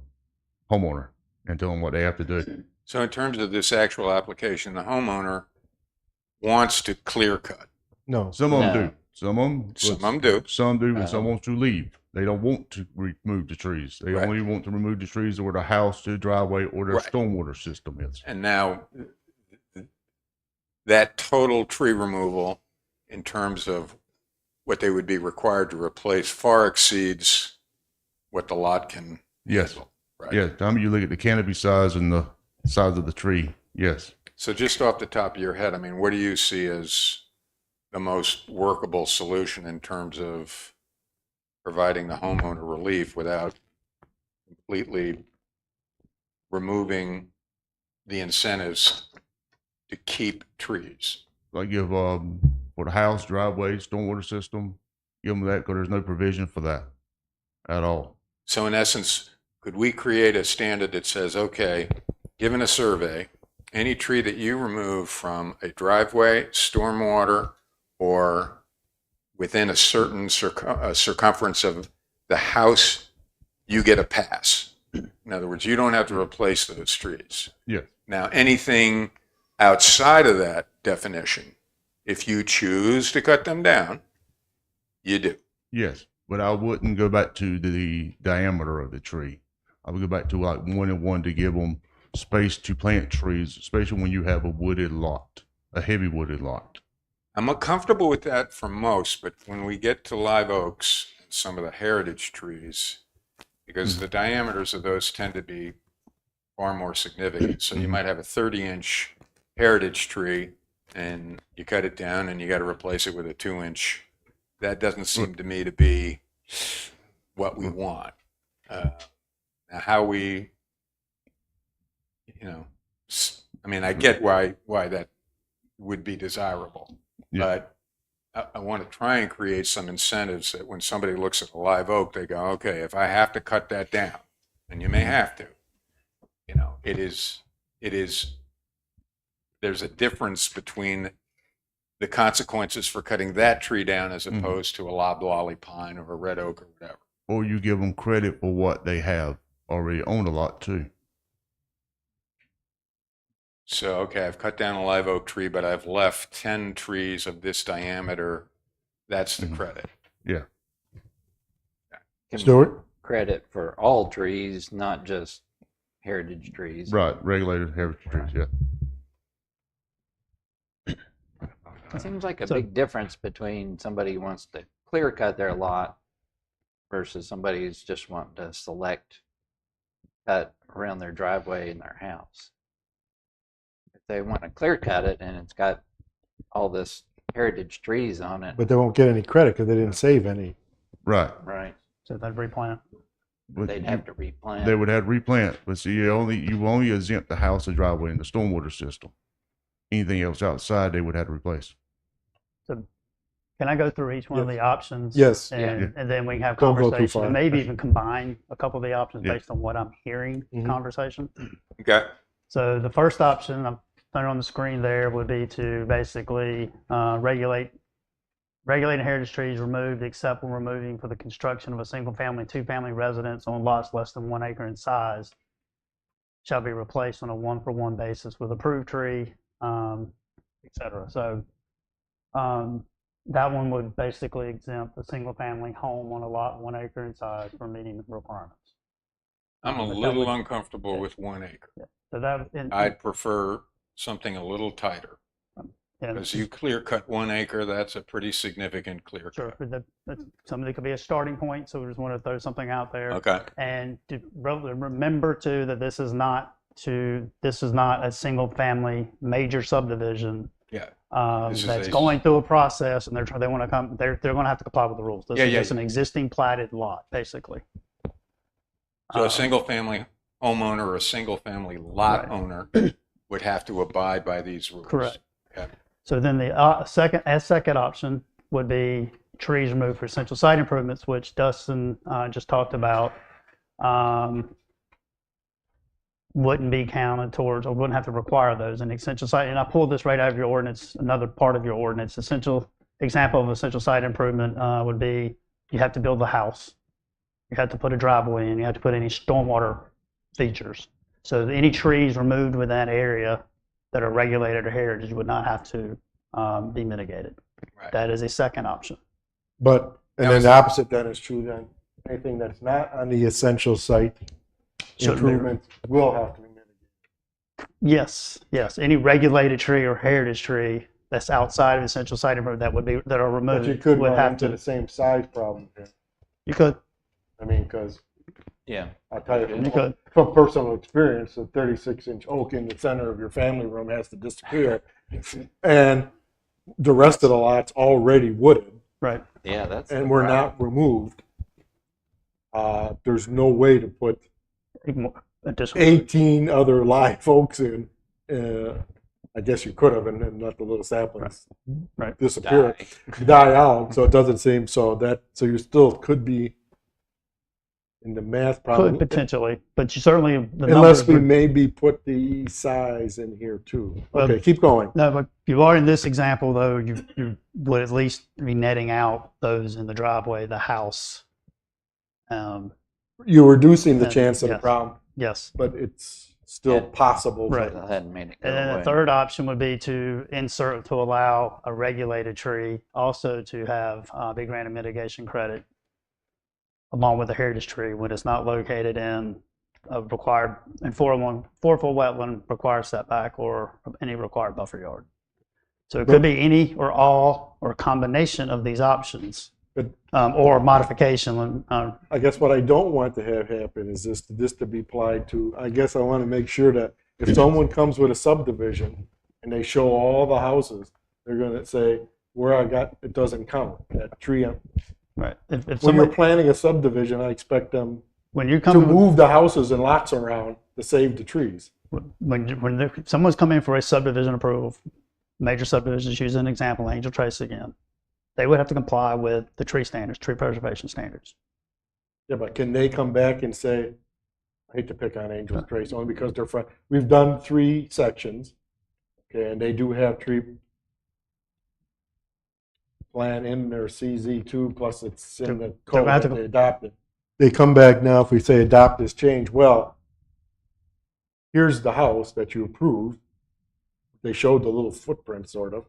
homeowner and tell them what they have to do. So in terms of this actual application, the homeowner wants to clear cut. No. Some of them do. Some of them do. Some do, and some want to leave. They don't want to remove the trees. They only want to remove the trees where the house, the driveway, or their stormwater system is. And now that total tree removal, in terms of what they would be required to replace, far exceeds what the lot can handle. Right? Yeah, time you look at the canopy size and the size of the tree, yes. So just off the top of your head, I mean, what do you see as the most workable solution in terms of providing the homeowner relief without completely removing the incentives to keep trees? Like give for the house, driveway, stormwater system, give them that because there's no provision for that at all. So in essence, could we create a standard that says, okay, given a survey, any tree that you remove from a driveway, stormwater, or within a certain circumference of the house, you get a pass. In other words, you don't have to replace those trees. Yeah. Now, anything outside of that definition, if you choose to cut them down, you do. Yes, but I wouldn't go back to the diameter of the tree. I would go back to like 1 and 1 to give them space to plant trees, especially when you have a wooded lot, a heavy wooded lot. I'm comfortable with that for most, but when we get to live oaks, some of the heritage trees, because the diameters of those tend to be far more significant. So you might have a 30-inch heritage tree and you cut it down and you got to replace it with a 2-inch. That doesn't seem to me to be what we want. Now how we, I mean, I get why that would be desirable, but I want to try and create some incentives that when somebody looks at a live oak, they go, okay, if I have to cut that down, and you may have to, there's a difference between the consequences for cutting that tree down as opposed to a loblolly pine or a red oak or whatever. Or you give them credit for what they have already owned a lot too. So, okay, I've cut down a live oak tree, but I've left 10 trees of this diameter. That's the credit. Yeah. Stuart? Credit for all trees, not just heritage trees. Right, regulated heritage trees, yeah. It seems like a big difference between somebody who wants to clear cut their lot versus somebody who's just wanting to select cut around their driveway in their house. If they want to clear cut it and it's got all this heritage trees on it. But they won't get any credit because they didn't save any. Right. Right. So they'd replant. But They'd have to replant. They would have to replant, but see, you only exempt the house and driveway in the stormwater system. Anything else outside, they would have to replace. So can I go through each one of the options? Yes. And then we can have Don't go too conversation far. and maybe even combine a couple of the options Yeah. based on what I'm hearing conversation. Okay. So the first option, I'm putting on the screen there, would be to basically regulating heritage trees removed except when removing for the construction of a single family, 2-family residence on lots less than 1 acre in size shall be replaced on a 1-for-1 basis with approved tree, et cetera. So that one would basically exempt a single family home on a lot 1 acre in size from meeting the requirements. I'm a But that little would- uncomfortable with 1 acre. So that, I'd prefer something a little tighter. Because you clear cut 1 acre, that's a pretty significant clear Sure, cut. that's something that could be a starting point. So we just want to throw something out there. Okay. And to remember too that this is not a single family major subdivision. Yeah. That's going through a process, and they want to come. They're going to have to comply with the rules. This is just an existing platted lot, basically. So a single family homeowner or a single family lot owner would have to abide by these rules. Correct. Okay. So then the second option would be trees removed for essential site improvements, which Dustin just talked about. Wouldn't be counted towards, or wouldn't have to require those in essential site. And I pulled this right out of your ordinance, another part of your ordinance. Essential example of essential site improvement would be you have to build a house, you have to put a driveway in, you have to put any stormwater features. So any trees removed within that area that are regulated or heritage would not have to be mitigated. Right. That is a second option. But, and then the opposite then is true then. Anything that's not on the essential site improvement will have to be mitigated. Yes. Any regulated tree or heritage tree that's outside of essential site improvement that are removed But you could would run have into to. the same size problem here. You could. I mean, because Yeah. I'll tell you You could. from personal experience, a 36-inch oak in the center of your family room has to disappear. And the rest of the lot's already wooded. Right. Yeah, that's. And we're not removed. There's no way to put Additional. 18 other live oaks in. I guess you could have, and let the little saplings disappear, die out. So it doesn't seem so you still could be in the math problem. Could potentially, but you certainly Unless we maybe put the size in here too. Okay, keep going. No, but you are in this example though. You would at least be netting out those in the driveway, the house. You're reducing the chance of the problem. Yes, but it's still possible. Right. Go ahead and made it go And then away. the third option would be to allow a regulated tree also to have be granted mitigation credit along with a heritage tree when it's not located in a required, in 4-foot wetland required setback or any required buffer yard. So it could be any or all or a combination of these options. Or modification. I guess what I don't want to have happen is this to be applied to. I guess I want to make sure that if someone comes with a subdivision and they show all the houses, they're going to say, where I got, it doesn't count, that tree. Right. If When somebody, you're planning a subdivision, I expect them when you're to coming, move the houses and lots around to save the trees. when someone's coming in for a subdivision approval, major subdivisions, use an example, Angel Trace again, they would have to comply with the tree standards, tree preservation standards. Yeah, but can they come back and say, I hate to pick on Angel Trace only because they're front. We've done 3 sections, okay, and they do have tree plan in their CZ2, plus it's in the code that they adopted. They come back now if we say adopt this change. Well, here's the house that you approved. They showed the little footprint, sort of.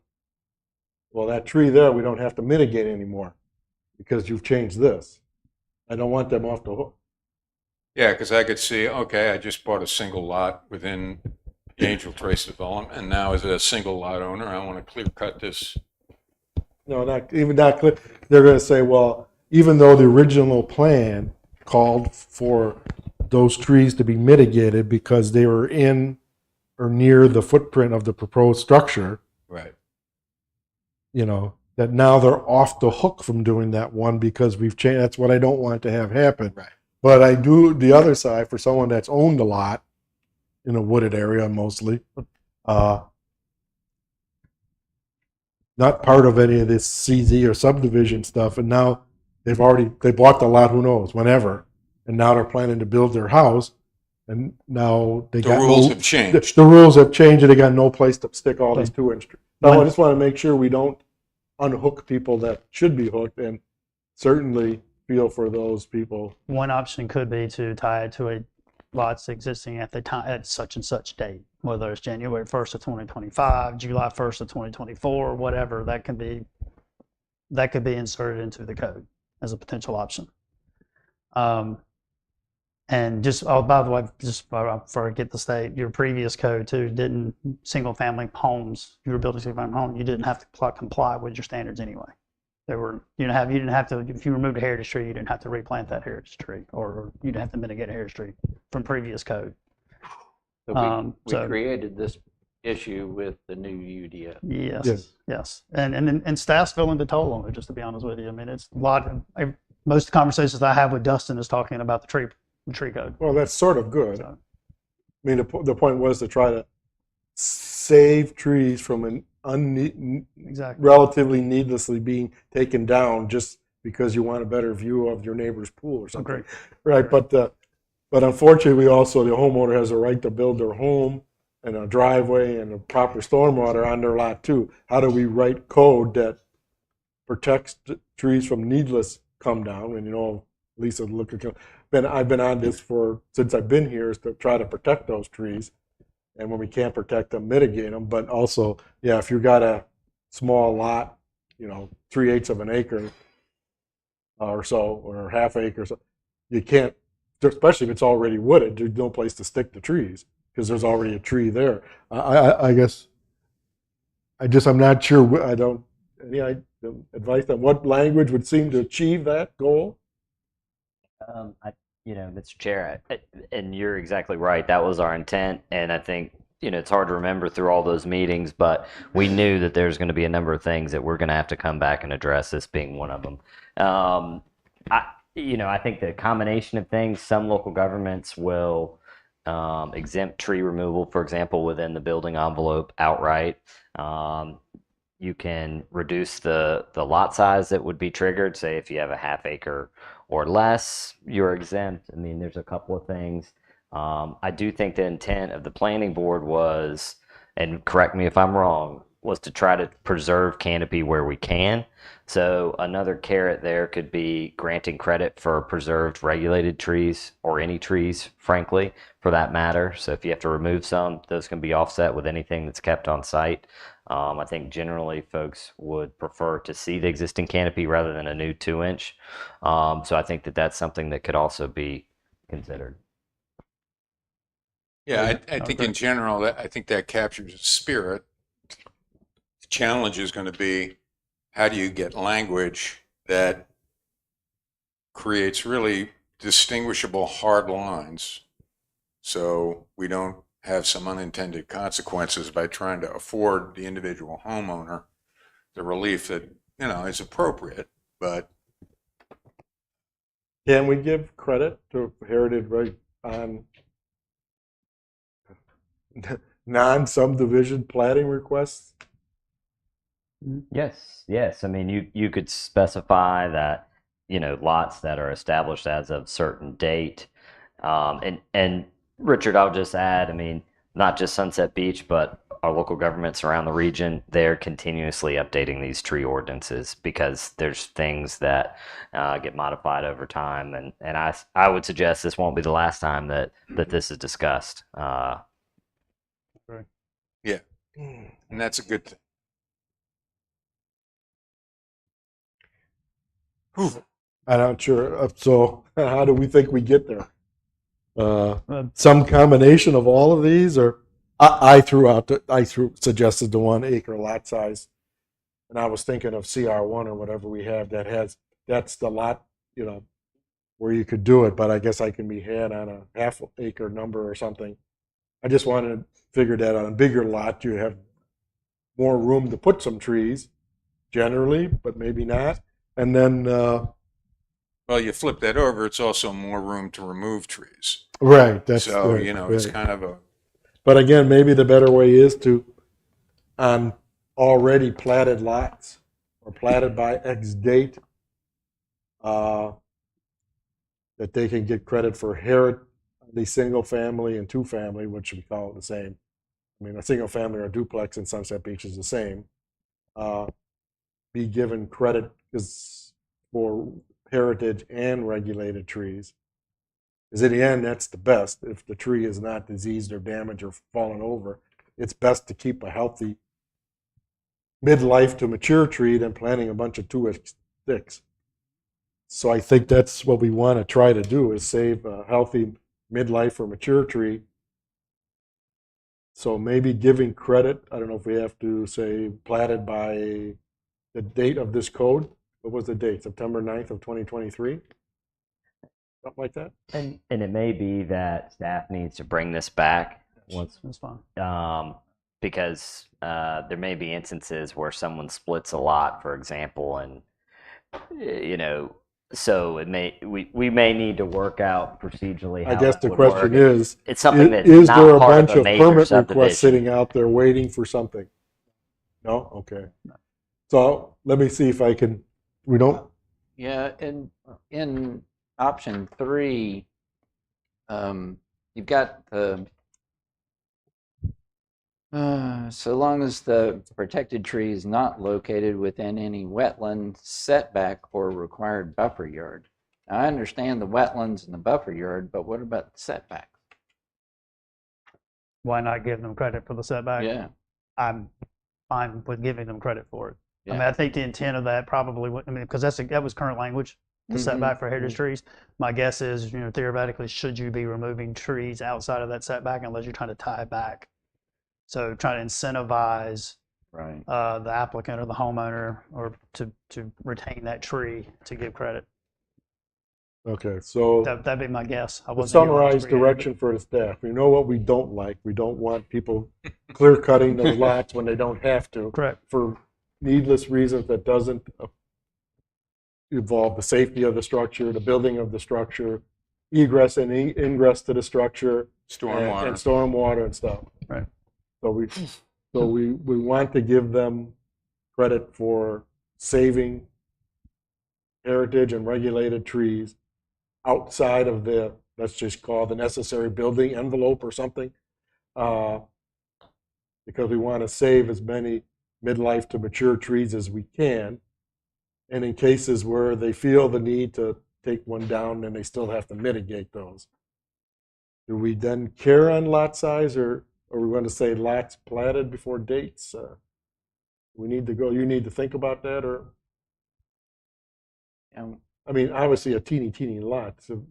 Well, that tree there, we don't have to mitigate anymore because you've changed this. I don't want them off the hook. Yeah, because I could see, okay, I just bought a single lot within the Angel Trace development, and now as a single lot owner, I want to clear cut this. No, not even that clear. They're going to say, well, even though the original plan called for those trees to be mitigated because they were in or near the footprint of the proposed structure, Right. you know, that now they're off the hook from doing that one because we've changed. That's what I don't want to have happen. Right. But I do the other side for someone that's owned a lot in a wooded area mostly, not part of any of this CZ or subdivision stuff, and now they bought the lot, who knows, whenever, and now they're planning to build their house, and now they got rules have changed. The rules have changed, and they got no place to stick all these 2-inch trees. So I just want to make sure we don't unhook people that should be hooked, and certainly feel for those people. One option could be to tie it to a lots existing at the time at such and such date, whether it's January 1st of 2025, July 1st of 2024, whatever. That could be inserted into the code as a potential option. And just, oh, by the way, just before I get the state, your previous code too didn't single family homes. You were building single family home, you didn't have to comply with your standards anyway. You didn't have to, if you removed a heritage tree, you didn't have to replant that heritage tree, or you didn't have to mitigate a heritage tree from previous code. So we created this issue with the new UDO. Yes. And staff's feeling the toll on it, just to be honest with you. I mean, it's a lot of, most conversations I have with Dustin is talking about the tree code. Well, that's sort of good. I mean, the point was to try to save trees from an relatively needlessly being taken down just because you want a better view of your neighbor's pool or something. Okay. Right, but unfortunately, the homeowner has a right to build their home and a driveway and a proper stormwater on their lot too. How do we write code that protects trees from needless come down? And Lisa, I've been on this since I've been here, is to try to protect those trees. And when we can't protect them, mitigate them. But also, if you've got a small lot, 3/8 of an acre or so, or half acre, so you can't, especially if it's already wooded, there's no place to stick the trees because there's already a tree there. I guess, I'm not sure, any advice on what language would seem to achieve that goal? Mr. Chair, and you're exactly right. That was our intent, and I think it's hard to remember through all those meetings, but we knew that there's going to be a number of things that we're going to have to come back and address. This being one of them. I think the combination of things. Some local governments will exempt tree removal, for example, within the building envelope outright. You can reduce the lot size that would be triggered. Say if you have a half acre or less, you're exempt. I mean, there's a couple of things. I do think the intent of the planning board was, and correct me if I'm wrong, was to try to preserve canopy where we can. So another carrot there could be granting credit for preserved regulated trees, or any trees, frankly, for that matter. So if you have to remove some, those can be offset with anything that's kept on site. I think generally folks would prefer to see the existing canopy rather than a new 2-inch. So I think that's something that could also be considered. Yeah, I think in general, I think that captures the spirit. The challenge is going to be, how do you get language that creates really distinguishable hard lines so we don't have some unintended consequences by trying to afford the individual homeowner the relief that, is appropriate, but Can we give credit to Heritage right on non-subdivision plating requests? Yes. I mean, you could specify that, lots that are established as of certain date. And Richard, I'll just add, I mean, not just Sunset Beach, but our local governments around the region, they're continuously updating these tree ordinances because there's things that get modified over time. And I would suggest this won't be the last time that this is discussed. yeah, and that's a good thing. I'm not sure. So how do we think we get there? Some combination of all of these, or I suggested the 1 acre lot size, and I was thinking of CR1 or whatever we have that's the lot, where you could do it, but I guess I can be had on a half acre number or something. I just wanted to figure that on a bigger lot, you have more room to put some trees generally, but maybe not. And then, Well, you flip that over, it's also more room to remove trees. right, that's So, right, it's right. kind of a, But again, maybe the better way is to, on already platted lots or platted by X date, that they can get credit for the single family and 2 family, which we call it the same. I mean, a single family or a duplex in Sunset Beach is the same. Be given credit for heritage and regulated trees. Because in the end, that's the best. If the tree is not diseased or damaged or fallen over, it's best to keep a healthy midlife to mature tree than planting a bunch of 2-inch sticks. So I think that's what we want to try to do, is save a healthy midlife or mature tree. So maybe giving credit, I don't know if we have to say platted by the date of this code. What was the date? September 9th of 2023? Something like that? And it may be that staff needs to bring this back once, That's fine. because there may be instances where someone splits a lot, for example, and so we may need to work out procedurally. I How guess that the would question work. is, It's something that's is not there a part bunch of a of major permit requests subdivision. sitting out there waiting for something? No? Okay. So let me see if I can, we don't, Yeah, and in option 3, you've got the so long as the protected tree is not located within any wetland, setback, or required buffer yard. Now, I understand the wetlands and the buffer yard, but what about the setback? Why not give them credit for the setback? Yeah, I'm fine with giving them credit for it. I mean, yeah. I think the intent of that probably would, I mean, because that was current language, the Mhm, setback for heritage mhm. trees. My guess is, theoretically, should you be removing trees outside of that setback unless you're trying to tie it back? So trying to incentivize Right. the applicant or the homeowner or to retain that tree to give credit. okay, so That'd be my guess. I the wasn't here when it was summarized created, direction for the staff. We know what we don't like. We don't want people clear cutting those lots when they don't have to. Correct. For needless reasons that doesn't involve the safety of the structure, the building of the structure, egress and ingress to the structure, stormwater. and stormwater and stuff. Right. So we want to give them credit for saving heritage and regulated trees outside of the, let's just call the necessary building envelope or something, because we want to save as many midlife to mature trees as we can. And in cases where they feel the need to take one down, then they still have to mitigate those. Do we then care on lot size, or are we going to say lots platted before dates? You need to think about that, or, And I mean, obviously a teeny lot. So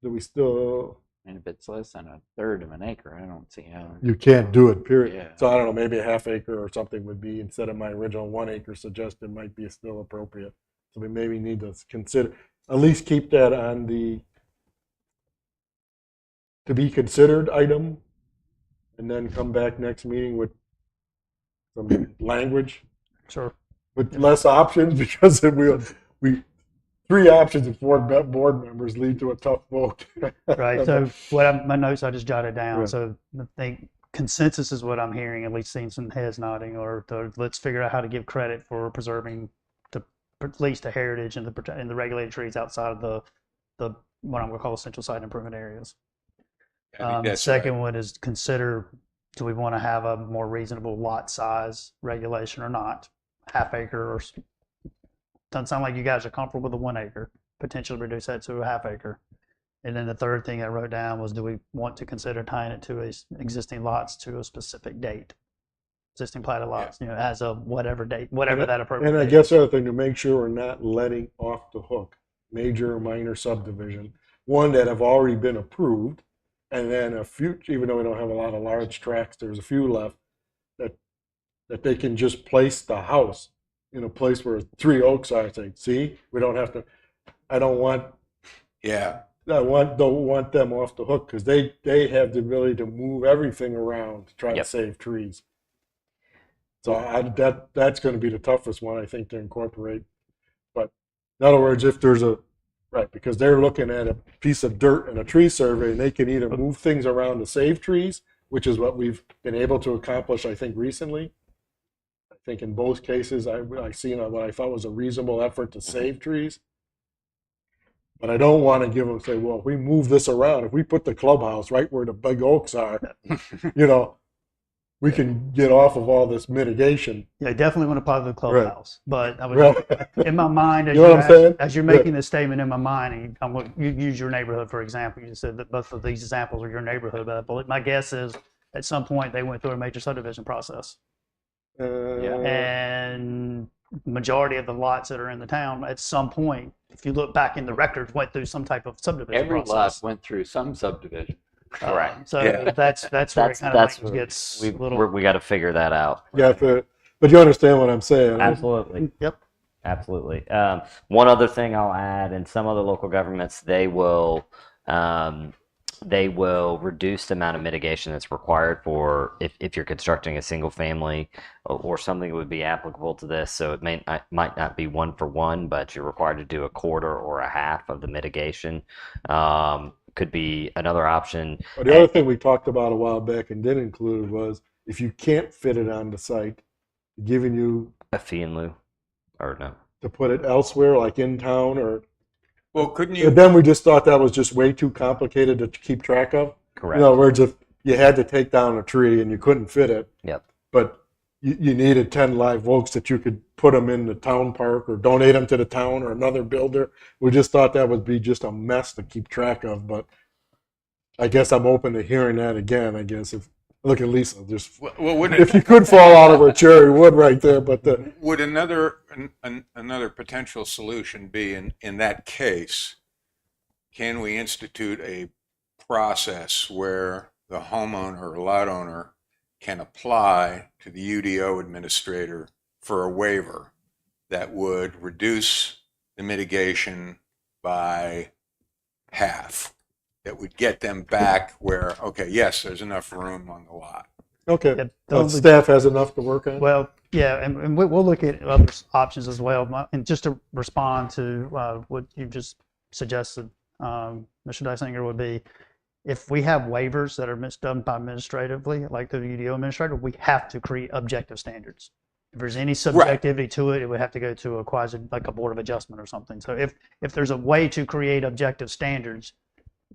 do we still, if it's less than a third of an acre, I don't see how. you can't do it, period. Yeah. So I don't know, maybe a half acre or something would be, instead of my original 1 acre suggestion, might be still appropriate. So we maybe need to consider, at least keep that on the to be considered item and then come back next meeting with some language Sure. with less options because we 3 options and 4 board members lead to a tough vote. Right. So my notes I just jotted down. Right. So I think consensus is what I'm hearing, at least seeing some heads nodding, or let's figure out how to give credit for preserving at least the heritage and the regulated trees outside of the what I'm going to call essential site improvement areas. I think that's Second right. one is consider, do we want to have a more reasonable lot size regulation or not? Half acre or doesn't sound like you guys are comfortable with the 1 acre, potentially reduce that to a half acre. And then the third thing I wrote down was, do we want to consider tying it to existing lots to a specific date? Existing platted lots, as of whatever date, whatever that appropriate And I date guess is. the other thing, to make sure we're not letting off the hook major or minor subdivision, one that have already been approved, and then a few, even though we don't have a lot of large tracts, there's a few left that they can just place the house in a place where 3 oaks are. Saying, see, we don't have to. I don't want don't want them off the hook because they have the ability to move everything around to try to save trees. So that's going to be the toughest one, I think, to incorporate. But in other words, if there's because they're looking at a piece of dirt and a tree survey, and they can either move things around to save trees, which is what we've been able to accomplish, I think, recently. I think in both cases, I've seen what I thought was a reasonable effort to save trees. But I don't want to give them, say, well, if we move this around, if we put the clubhouse right where the big oaks are, we can get off of all this mitigation. Yeah, definitely want to apply to the clubhouse. But I was Right. in my mind, You know what I'm saying? as you're making this statement in my mind, and you use your neighborhood, for example. You said that both of these examples are your neighborhood. But my guess is at some point they went through a major subdivision process. And majority of the lots that are in the town at some point, if you look back in the records, went through some type of subdivision Every process. lot went through some subdivision. Correct. So that's where it kind of gets a little. We got to figure that out. Yeah, but you understand what I'm saying. Absolutely. Yep. Absolutely. One other thing I'll add, in some other local governments, they will reduce the amount of mitigation that's required for if you're constructing a single family or something that would be applicable to this. So it might not be 1 for 1, but you're required to do a quarter or a half of the mitigation. Could be another option. But the other thing we talked about a while back and didn't include was if you can't fit it on the site, giving you a fee in lieu, or no, to put it elsewhere, like in town, or well, couldn't you? And then we just thought that was just way too complicated to keep track of. Correct. In other words, if you had to take down a tree and you couldn't fit it, but you needed 10 live oaks that you could put them in the town park or donate them to the town or another builder. We just thought that would be just a mess to keep track of. But I guess I'm open to hearing that again. I guess if look at Lisa, just if you could fall out of her chair, you would right there. But would another potential solution be in that case? Can we institute a process where the homeowner or lot owner can apply to the UDO administrator for a waiver that would reduce the mitigation by half, that would get them back where, okay, yes, there's enough room on the lot. Okay, staff has enough to work on? Well, yeah, and we'll look at other options as well. And just to respond to what you just suggested, Mr. Dysinger, would be, if we have waivers that are done by administratively, like the UDO administrator, we have to create objective standards. If there's any subjectivity to it, it would have to go to a quasi, like a board of adjustment or something. So if there's a way to create objective standards,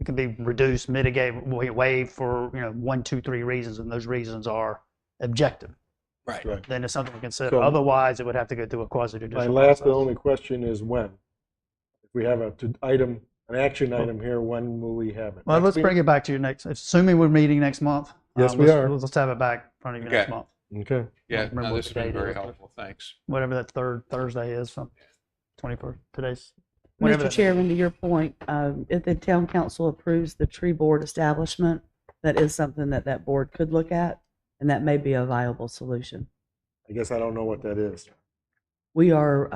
it can be reduced, mitigate, waived for 1, 2, 3 reasons, and those reasons are objective. Right. Then it's something we consider. So, otherwise, it would have to go through a quasi judicial. My last and only question is when. If we have an action item here, when will we have it? Well, let's bring it back to your next. Assuming we're meeting next month. Yes, we are. Let's have it back in front of you next month. Okay. Yeah, no, this has been very helpful. Thanks. Whatever that third Thursday is, from 21st. Today's. Mr. Chairman, to your point, if the town council approves the tree board establishment, that is something that board could look at, and that may be a viable solution. I guess I don't know what that is. We are,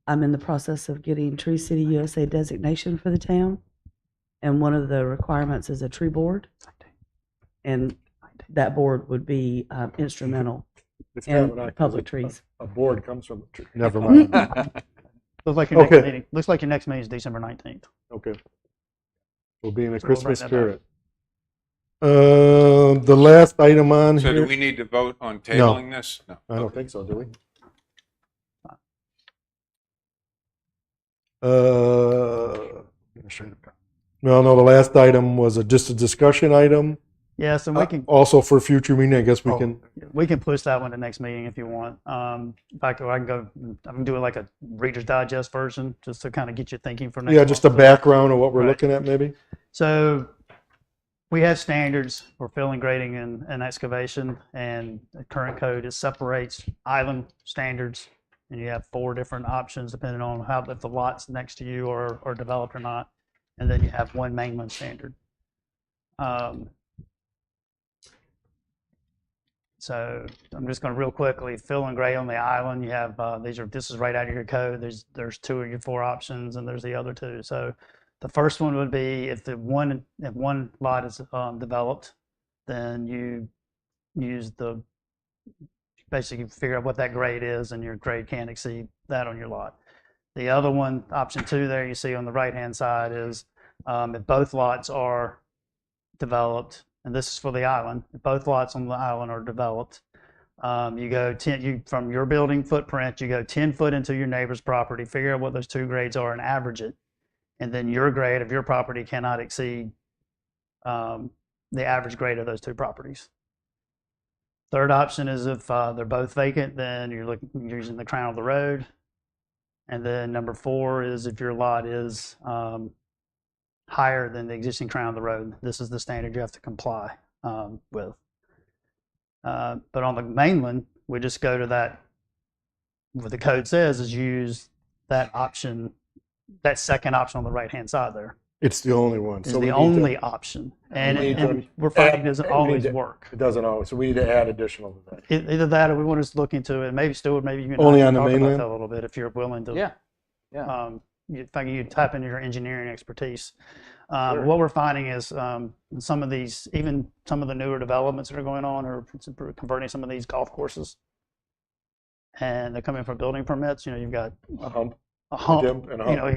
I'm in the process of getting Tree City USA designation for the town, and one of the requirements is a tree board. And that board would be instrumental It's kind of in an act, 'cause public trees. a board comes from a tree. Never mind. Looks like your next Okay. meeting. Looks like your next meeting is December 19th. Okay. We'll be in a So we'll bring Christmas that spirit. The last item on So do here. we need to vote on tabling this? No. I don't think so, do we? No, the last item was just a discussion item. Yeah, so we can Also for future meeting, I guess Oh. we can. push that one to next meeting if you want. In fact, I can do it like a Reader's Digest version, just to kind of get you thinking for next. Yeah, just a month. background of what we're Right. looking at maybe. So we have standards for filling, grading, and excavation, and the current code separates island standards, and you have 4 different options depending on how if the lots next to you are developed or not, and then you have one mainland standard. So I'm just going to real quickly fill and grade on the island. You have this is right out of your code. There's 2 of your 4 options, and there's the other 2. So the first one would be if one lot is developed, then you use basically figure out what that grade is, and your grade can't exceed that on your lot. The other one, option 2, there you see on the right hand side is if both lots are developed. And this is for the island. If both lots on the island are developed, you go from your building footprint, you go 10 foot into your neighbor's property, figure out what those 2 grades are and average it. And then your grade of your property cannot exceed the average grade of those 2 properties. Third option is if they're both vacant, then you're using the crown of the road. And then number 4 is if your lot is higher than the existing crown of the road. This is the standard you have to comply with. But on the mainland, we just go to that. What the code says is use that option, that second option on the right hand side there. It's the only one. Is So we the need only option, and we're finding it doesn't always work. It doesn't always. So we need to add additional to that. Either that, or we want to look into it. Maybe Stuart, maybe you can Only on the talk about mainland? that a little bit if you're willing to. Yeah. In fact, you tap into your engineering expertise. What we're finding is some of these, even some of the newer developments that are going on, are converting some of these golf courses, and they're coming for building permits. You've got A hump. a hump. Jim, and a hump.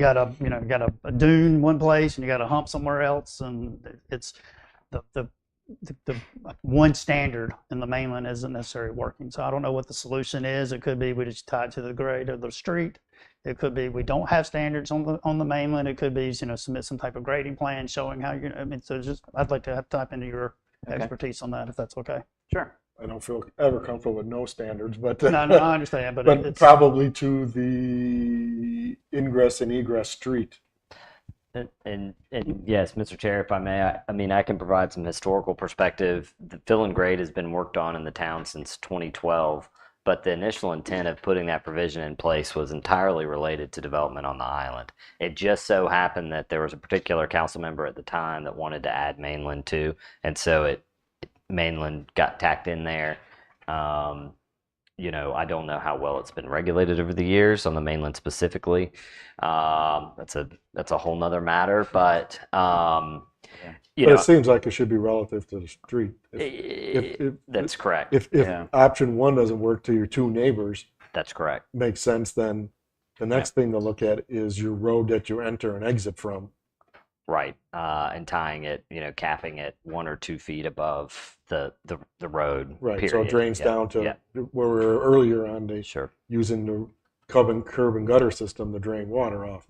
You got a dune one place, and you got a hump somewhere else, and it's the one standard in the mainland isn't necessarily working. So I don't know what the solution is. It could be we just tie it to the grade of the street. It could be we don't have standards on the mainland. It could be submit some type of grading plan showing how you're. So just I'd like to type into your expertise on that if that's okay. Sure. I don't feel ever comfortable with no standards, but No, I understand, but it's probably to the ingress and egress street. And yes, Mr. Chair, if I may, I mean, I can provide some historical perspective. The fill and grade has been worked on in the town since 2012, but the initial intent of putting that provision in place was entirely related to development on the island. It just so happened that there was a particular council member at the time that wanted to add mainland too, and so mainland got tacked in there. I don't know how well it's been regulated over the years on the mainland specifically. That's a whole nother matter, but it seems like it should be relative to the street. That's correct. If option 1 doesn't work to your 2 neighbors, that's correct. Makes sense. Then the next thing to look at is your road that you enter and exit from. Right, and tying it, capping it 1 or 2 feet above the road. Right, period. so it drains down to where we were earlier on. Using the curb and gutter system to drain water off.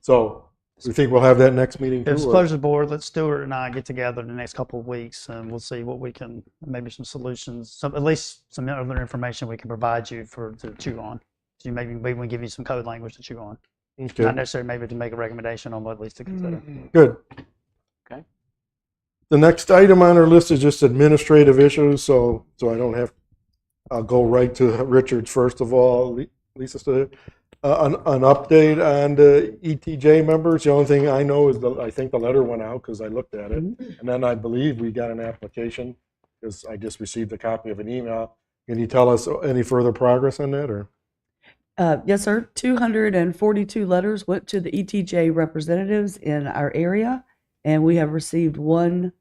So we think we'll have that next meeting too? It's close to the board. Let Stuart and I get together in the next couple of weeks, and we'll see what we can, maybe some solutions, at least some other information we can provide you to chew on. So maybe we can give you some code language to chew on. Okay. Not necessarily maybe to make a recommendation on what at least to consider. Good. Okay. The next item on our list is just administrative issues, so I don't have. I'll go right to Richard first of all. Lisa's still here. An update on the ETJ members. The only thing I know is I think the letter went out because I looked at it, and then I believe we got an application because I just received a copy of an email. Can you tell us any further progress on that, or? Yes, sir. 242 letters went to the ETJ representatives in our area, and we have received one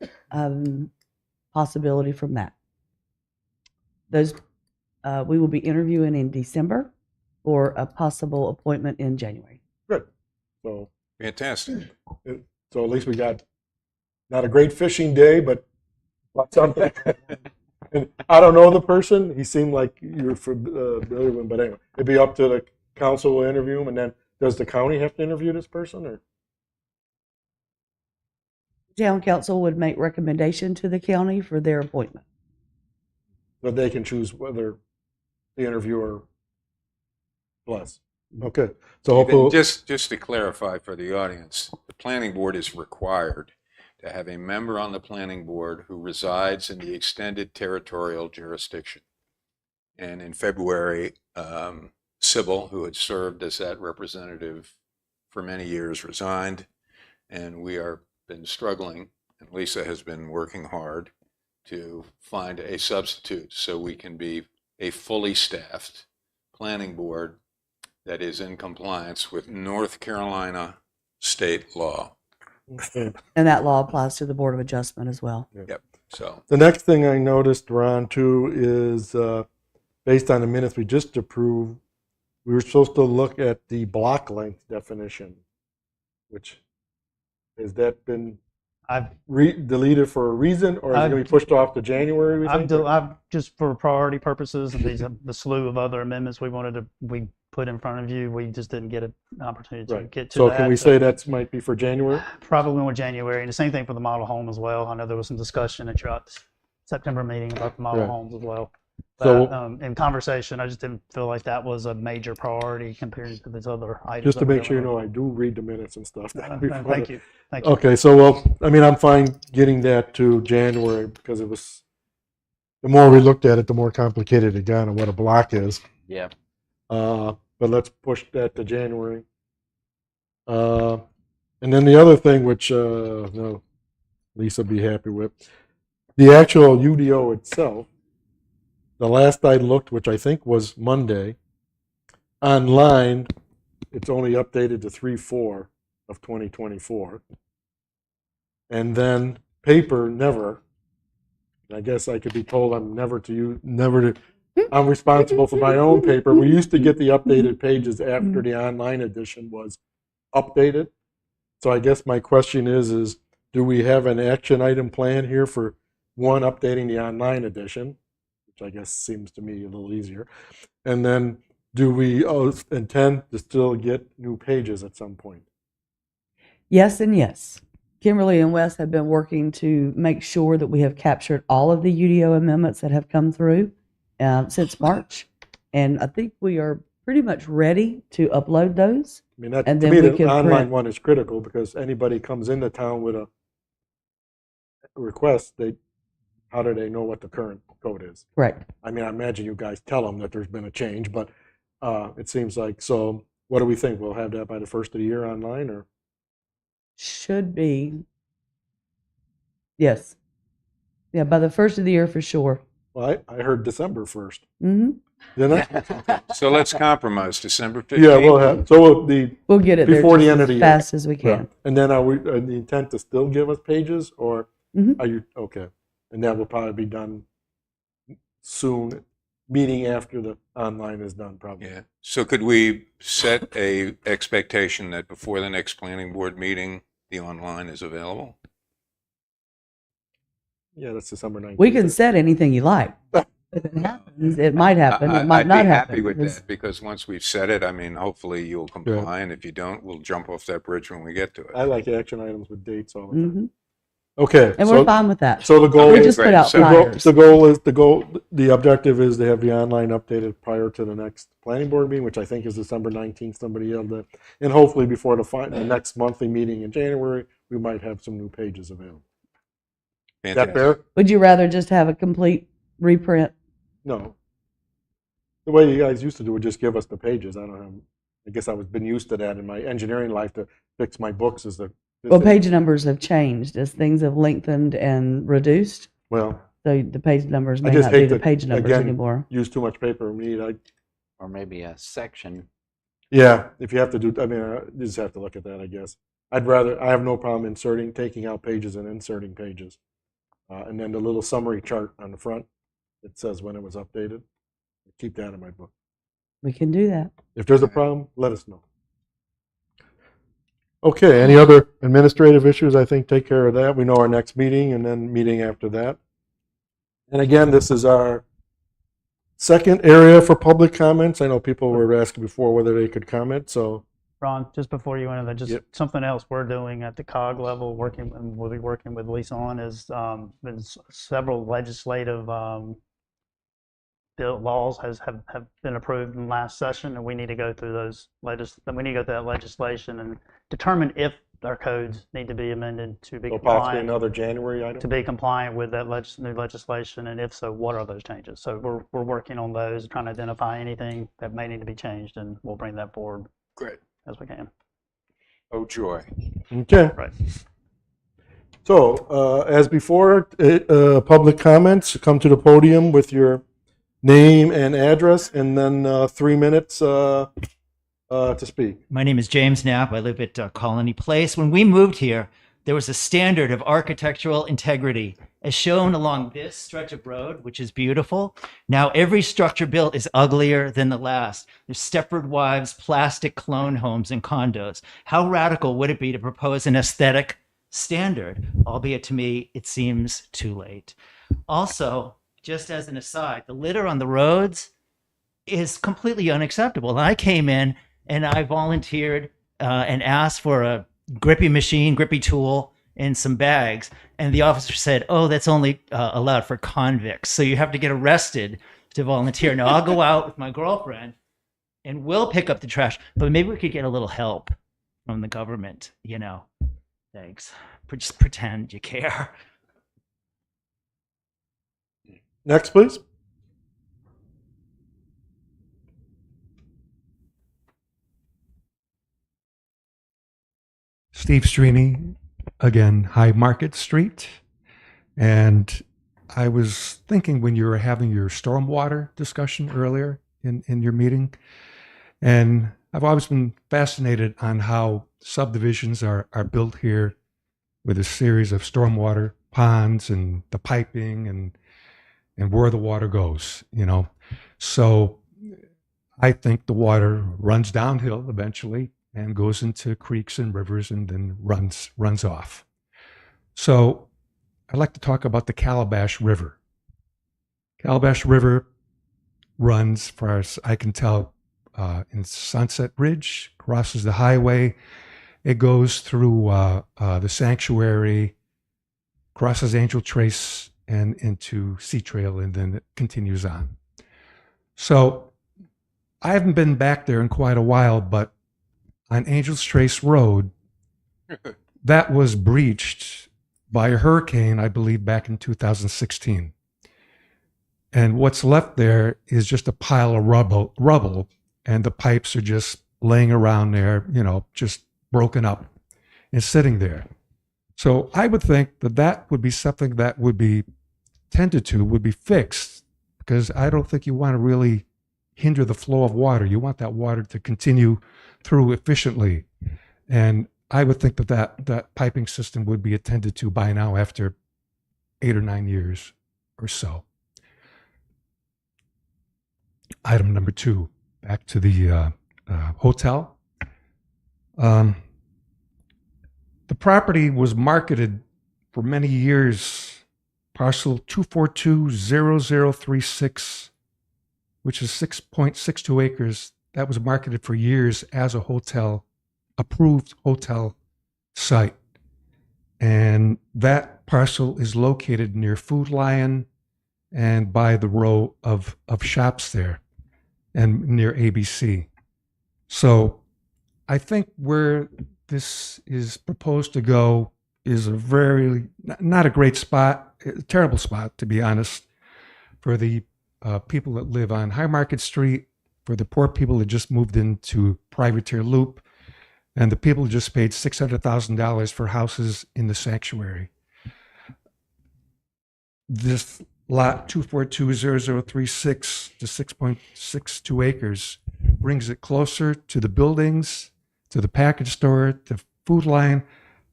possibility from that. Those, we will be interviewing in December for a possible appointment in January. Good. So, Fantastic. so at least we got not a great fishing day, but something. And I don't know the person. He seemed like you're familiar with him, but anyway, it'd be up to the council to interview him, and then does the county have to interview this person, or? Town council would make recommendation to the county for their appointment. But they can choose whether the interviewer plus. Okay, so hopefully, Just to clarify for the audience, the planning board is required to have a member on the planning board who resides in the extended territorial jurisdiction. And in February, Sybil, who had served as that representative for many years, resigned, and we are been struggling, and Lisa has been working hard to find a substitute so we can be a fully staffed planning board that is in compliance with North Carolina state law. okay. And that law applies to the Board of Adjustment as well. Yep. So The next thing I noticed, Ron, too, is based on the minutes we just approved, we were supposed to look at the block length definition, which has that been I've deleted for a reason, or is it going to be pushed off to January? We think? I've just for priority purposes, and these the slew of other amendments we put in front of you, we just didn't get an opportunity to Right. get to So that. can we say that might be for January? Probably more January, and the same thing for the model home as well. I know there was some discussion at your September meeting about the model Right. homes as well. So- But, in conversation, I just didn't feel like that was a major priority compared to these other items. Just to that were make sure you going know, I do read the minutes and stuff. on. before Thank the- you. Thank you. Okay, so well, I mean, I'm fine getting that to January because it was, the more we looked at it, the more complicated it got on what a block is. Yeah. But let's push that to January. And then the other thing, which no, Lisa be happy with, the actual UDO itself. The last I looked, which I think was Monday, online, it's only updated to 3/4 of 2024. And then paper, never. I guess I could be told I'm never to use, never to, I'm responsible for my own paper. We used to get the updated pages after the online edition was updated. So I guess my question is do we have an action item plan here for one, updating the online edition, which I guess seems to me a little easier. And then do we intend to still get new pages at some point? Yes and yes. Kimberly and Wes have been working to make sure that we have captured all of the UDO amendments that have come through since March. And I think we are pretty much ready to upload those. I mean, that, And to then me, we the can online print. one is critical because anybody comes into town with a request, how do they know what the current code is? Correct. I mean, I imagine you guys tell them that there's been a change, but it seems like, so what do we think? We'll have that by the first of the year online, or? Should be. Yes. Yeah, by the first of the year for sure. Well, I heard December 1st. Mm-hmm. Didn't I? So let's compromise December 15th. Yeah, we'll have, so We'll get it there before the just end of as the year. fast as we can. Right. And then are the intent to still give us pages, or Mhm. are you, okay. And that will probably be done soon, meeting after the online is done, probably. Yeah. So could we set a expectation that before the next planning board meeting, the online is available? Yeah, that's December 19th. We can set anything you like. If it happens, it might happen. It might I'd not be happen. happy with It's- that because once we've set it, I mean, hopefully you'll comply, and if you don't, we'll jump off that bridge when we get to it. I like action items with dates all the time. Mhm. Okay. And so- we're fine with that. So the goal We is, just put out the flyers. the objective is to have the online updated prior to the next planning board meeting, which I think is December 19th, somebody else that, and hopefully before the next monthly meeting in January, we might have some new pages available. Is that fair? Would you rather just have a complete reprint? No. The way you guys used to do it, just give us the pages. I guess I was been used to that in my engineering life to fix my books as the. Well, page numbers have changed as things have lengthened and reduced. Well, So the page numbers I may just not be hate the to, page numbers again, anymore. use too much paper. Or maybe a section. Yeah, if you have to do, I mean, you just have to look at that, I guess. I have no problem taking out pages and inserting pages. And then the little summary chart on the front, it says when it was updated. Keep that in my book. We can do that. If there's a problem, let us know. Okay, any other administrative issues? I think take care of that. We know our next meeting and then meeting after that. And again, this is our second area for public comments. I know people were asking before whether they could comment, so. Ron, just before you enter that, just Yep. something else we're doing at the COG level, and we'll be working with Lisa on, is been several legislative laws have been approved in last session, and we need to go through that legislation and determine if our codes need to be amended to be So possibly compliant, another January item? to be compliant with that new legislation, and if so, what are those changes? So we're working on those, trying to identify anything that may need to be changed, and we'll bring that forward Great. as we can. Oh, joy. Okay. Right. So, as before, public comments, come to the podium with your name and address, and then 3 minutes to speak. My name is James Knapp. I live at Colony Place. When we moved here, there was a standard of architectural integrity as shown along this stretch of road, which is beautiful. Now every structure built is uglier than the last. There's Stepford Wives, plastic clone homes and condos. How radical would it be to propose an aesthetic standard? Albeit to me, it seems too late. Also, just as an aside, the litter on the roads is completely unacceptable. And I came in and I volunteered and asked for a grippy tool and some bags. And the officer said, oh, that's only allowed for convicts. So you have to get arrested to volunteer. Now I'll go out with my girlfriend and we'll pick up the trash, but maybe we could get a little help from the government, you know. Thanks. Just pretend you care. Next, please. Steve Strini, again, High Market Street. And I was thinking when you were having your stormwater discussion earlier in your meeting, and I've always been fascinated on how subdivisions are built here with a series of stormwater ponds and the piping and where the water goes, you know. So I think the water runs downhill eventually and goes into creeks and rivers and then runs off. So I'd like to talk about the Calabash River. Calabash River runs, as far as I can tell, in Sunset Ridge, crosses the highway. It goes through the sanctuary, crosses Angel Trace and into Sea Trail, and then it continues on. So I haven't been back there in quite a while, but on Angel's Trace Road, that was breached by a hurricane, I believe, back in 2016. And what's left there is just a pile of rubble, and the pipes are just laying around there, you know, just broken up and sitting there. So I would think that that would be something that would be tended to, would be fixed, because I don't think you want to really hinder the flow of water. You want that water to continue through efficiently. And I would think that piping system would be attended to by now after 8 or 9 years or so. Item number 2, back to the hotel. The property was marketed for many years, parcel 2420036, which is 6.62 acres. That was marketed for years as a hotel, approved hotel site. And that parcel is located near Food Lion and by the row of shops there and near ABC. So I think where this is proposed to go is a very, not a great spot, a terrible spot, to be honest, for the people that live on High Market Street, for the poor people that just moved into Privateer Loop, and the people who just paid $600,000 for houses in the sanctuary. This lot 2420036 to 6.62 acres brings it closer to the buildings, to the package store, to Food Lion.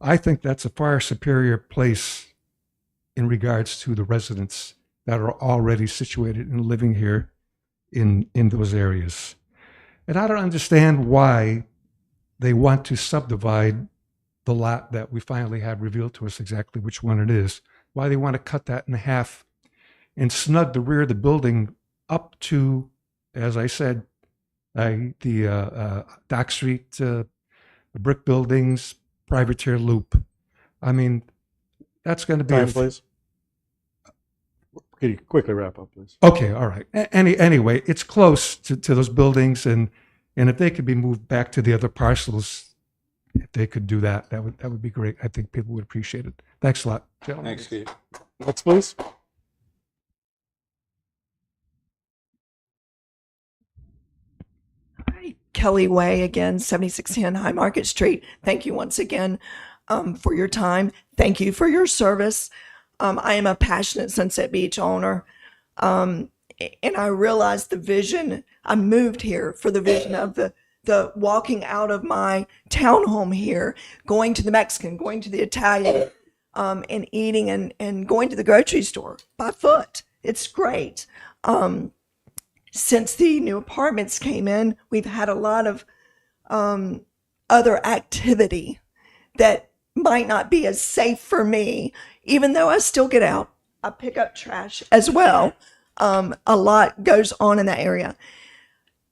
I think that's a far superior place in regards to the residents that are already situated and living here in those areas. And I don't understand why they want to subdivide the lot that we finally had revealed to us exactly which one it is, why they want to cut that in half and snug the rear of the building up to, as I said, the Dock Street brick buildings, privateer loop. I mean, that's going to be Time, please. Could you quickly wrap up, please? Okay, all right. Anyway, it's close to those buildings, and if they could be moved back to the other parcels, if they could do that, that would be great. I think people would appreciate it. Thanks a lot, gentlemen. Thanks, Steve. Next, please. Hi, Kelly Way again, 7610 High Market Street. Thank you once again for your time. Thank you for your service. I am a passionate Sunset Beach owner. And I realized the vision. I moved here for the vision of the walking out of my townhome here, going to the Mexican, going to the Italian, and eating and going to the grocery store by foot. It's great. Since the new apartments came in, we've had a lot of other activity that might not be as safe for me, even though I still get out. I pick up trash as well. A lot goes on in that area.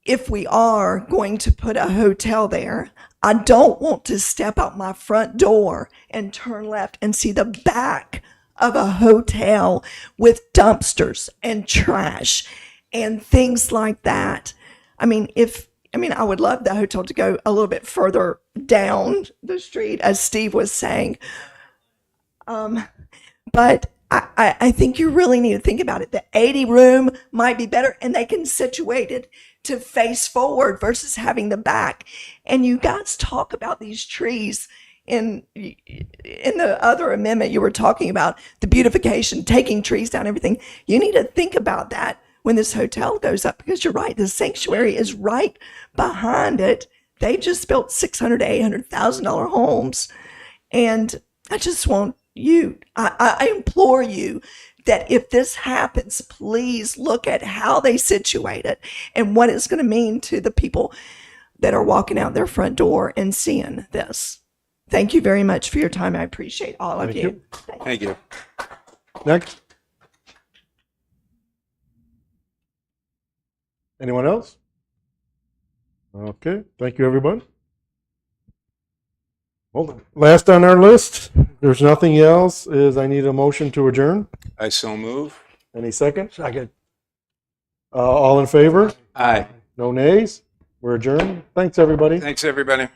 If we are going to put a hotel there, I don't want to step out my front door and turn left and see the back of a hotel with dumpsters and trash and things like that. I mean, I would love the hotel to go a little bit further down the street, as Steve was saying. But I think you really need to think about it. The 80 room might be better, and they can situate it to face forward versus having the back. And you guys talk about these trees in the other amendment you were talking about, the beautification, taking trees down, everything. You need to think about that when this hotel goes up, because you're right, the sanctuary is right behind it. They just built $600,000 to $800,000 homes. And I just want you, I implore you that if this happens, please look at how they situate it and what it's going to mean to the people that are walking out their front door and seeing this. Thank you very much for your time. I appreciate all of you. Thank you. Next. Anyone else? Okay, thank you, everybody. Well, last on our list, there's nothing else, is I need a motion to adjourn. I so move. Any second? Second. All in favor? Aye. No nays? We're adjourned. Thanks, everybody. Thanks, everybody.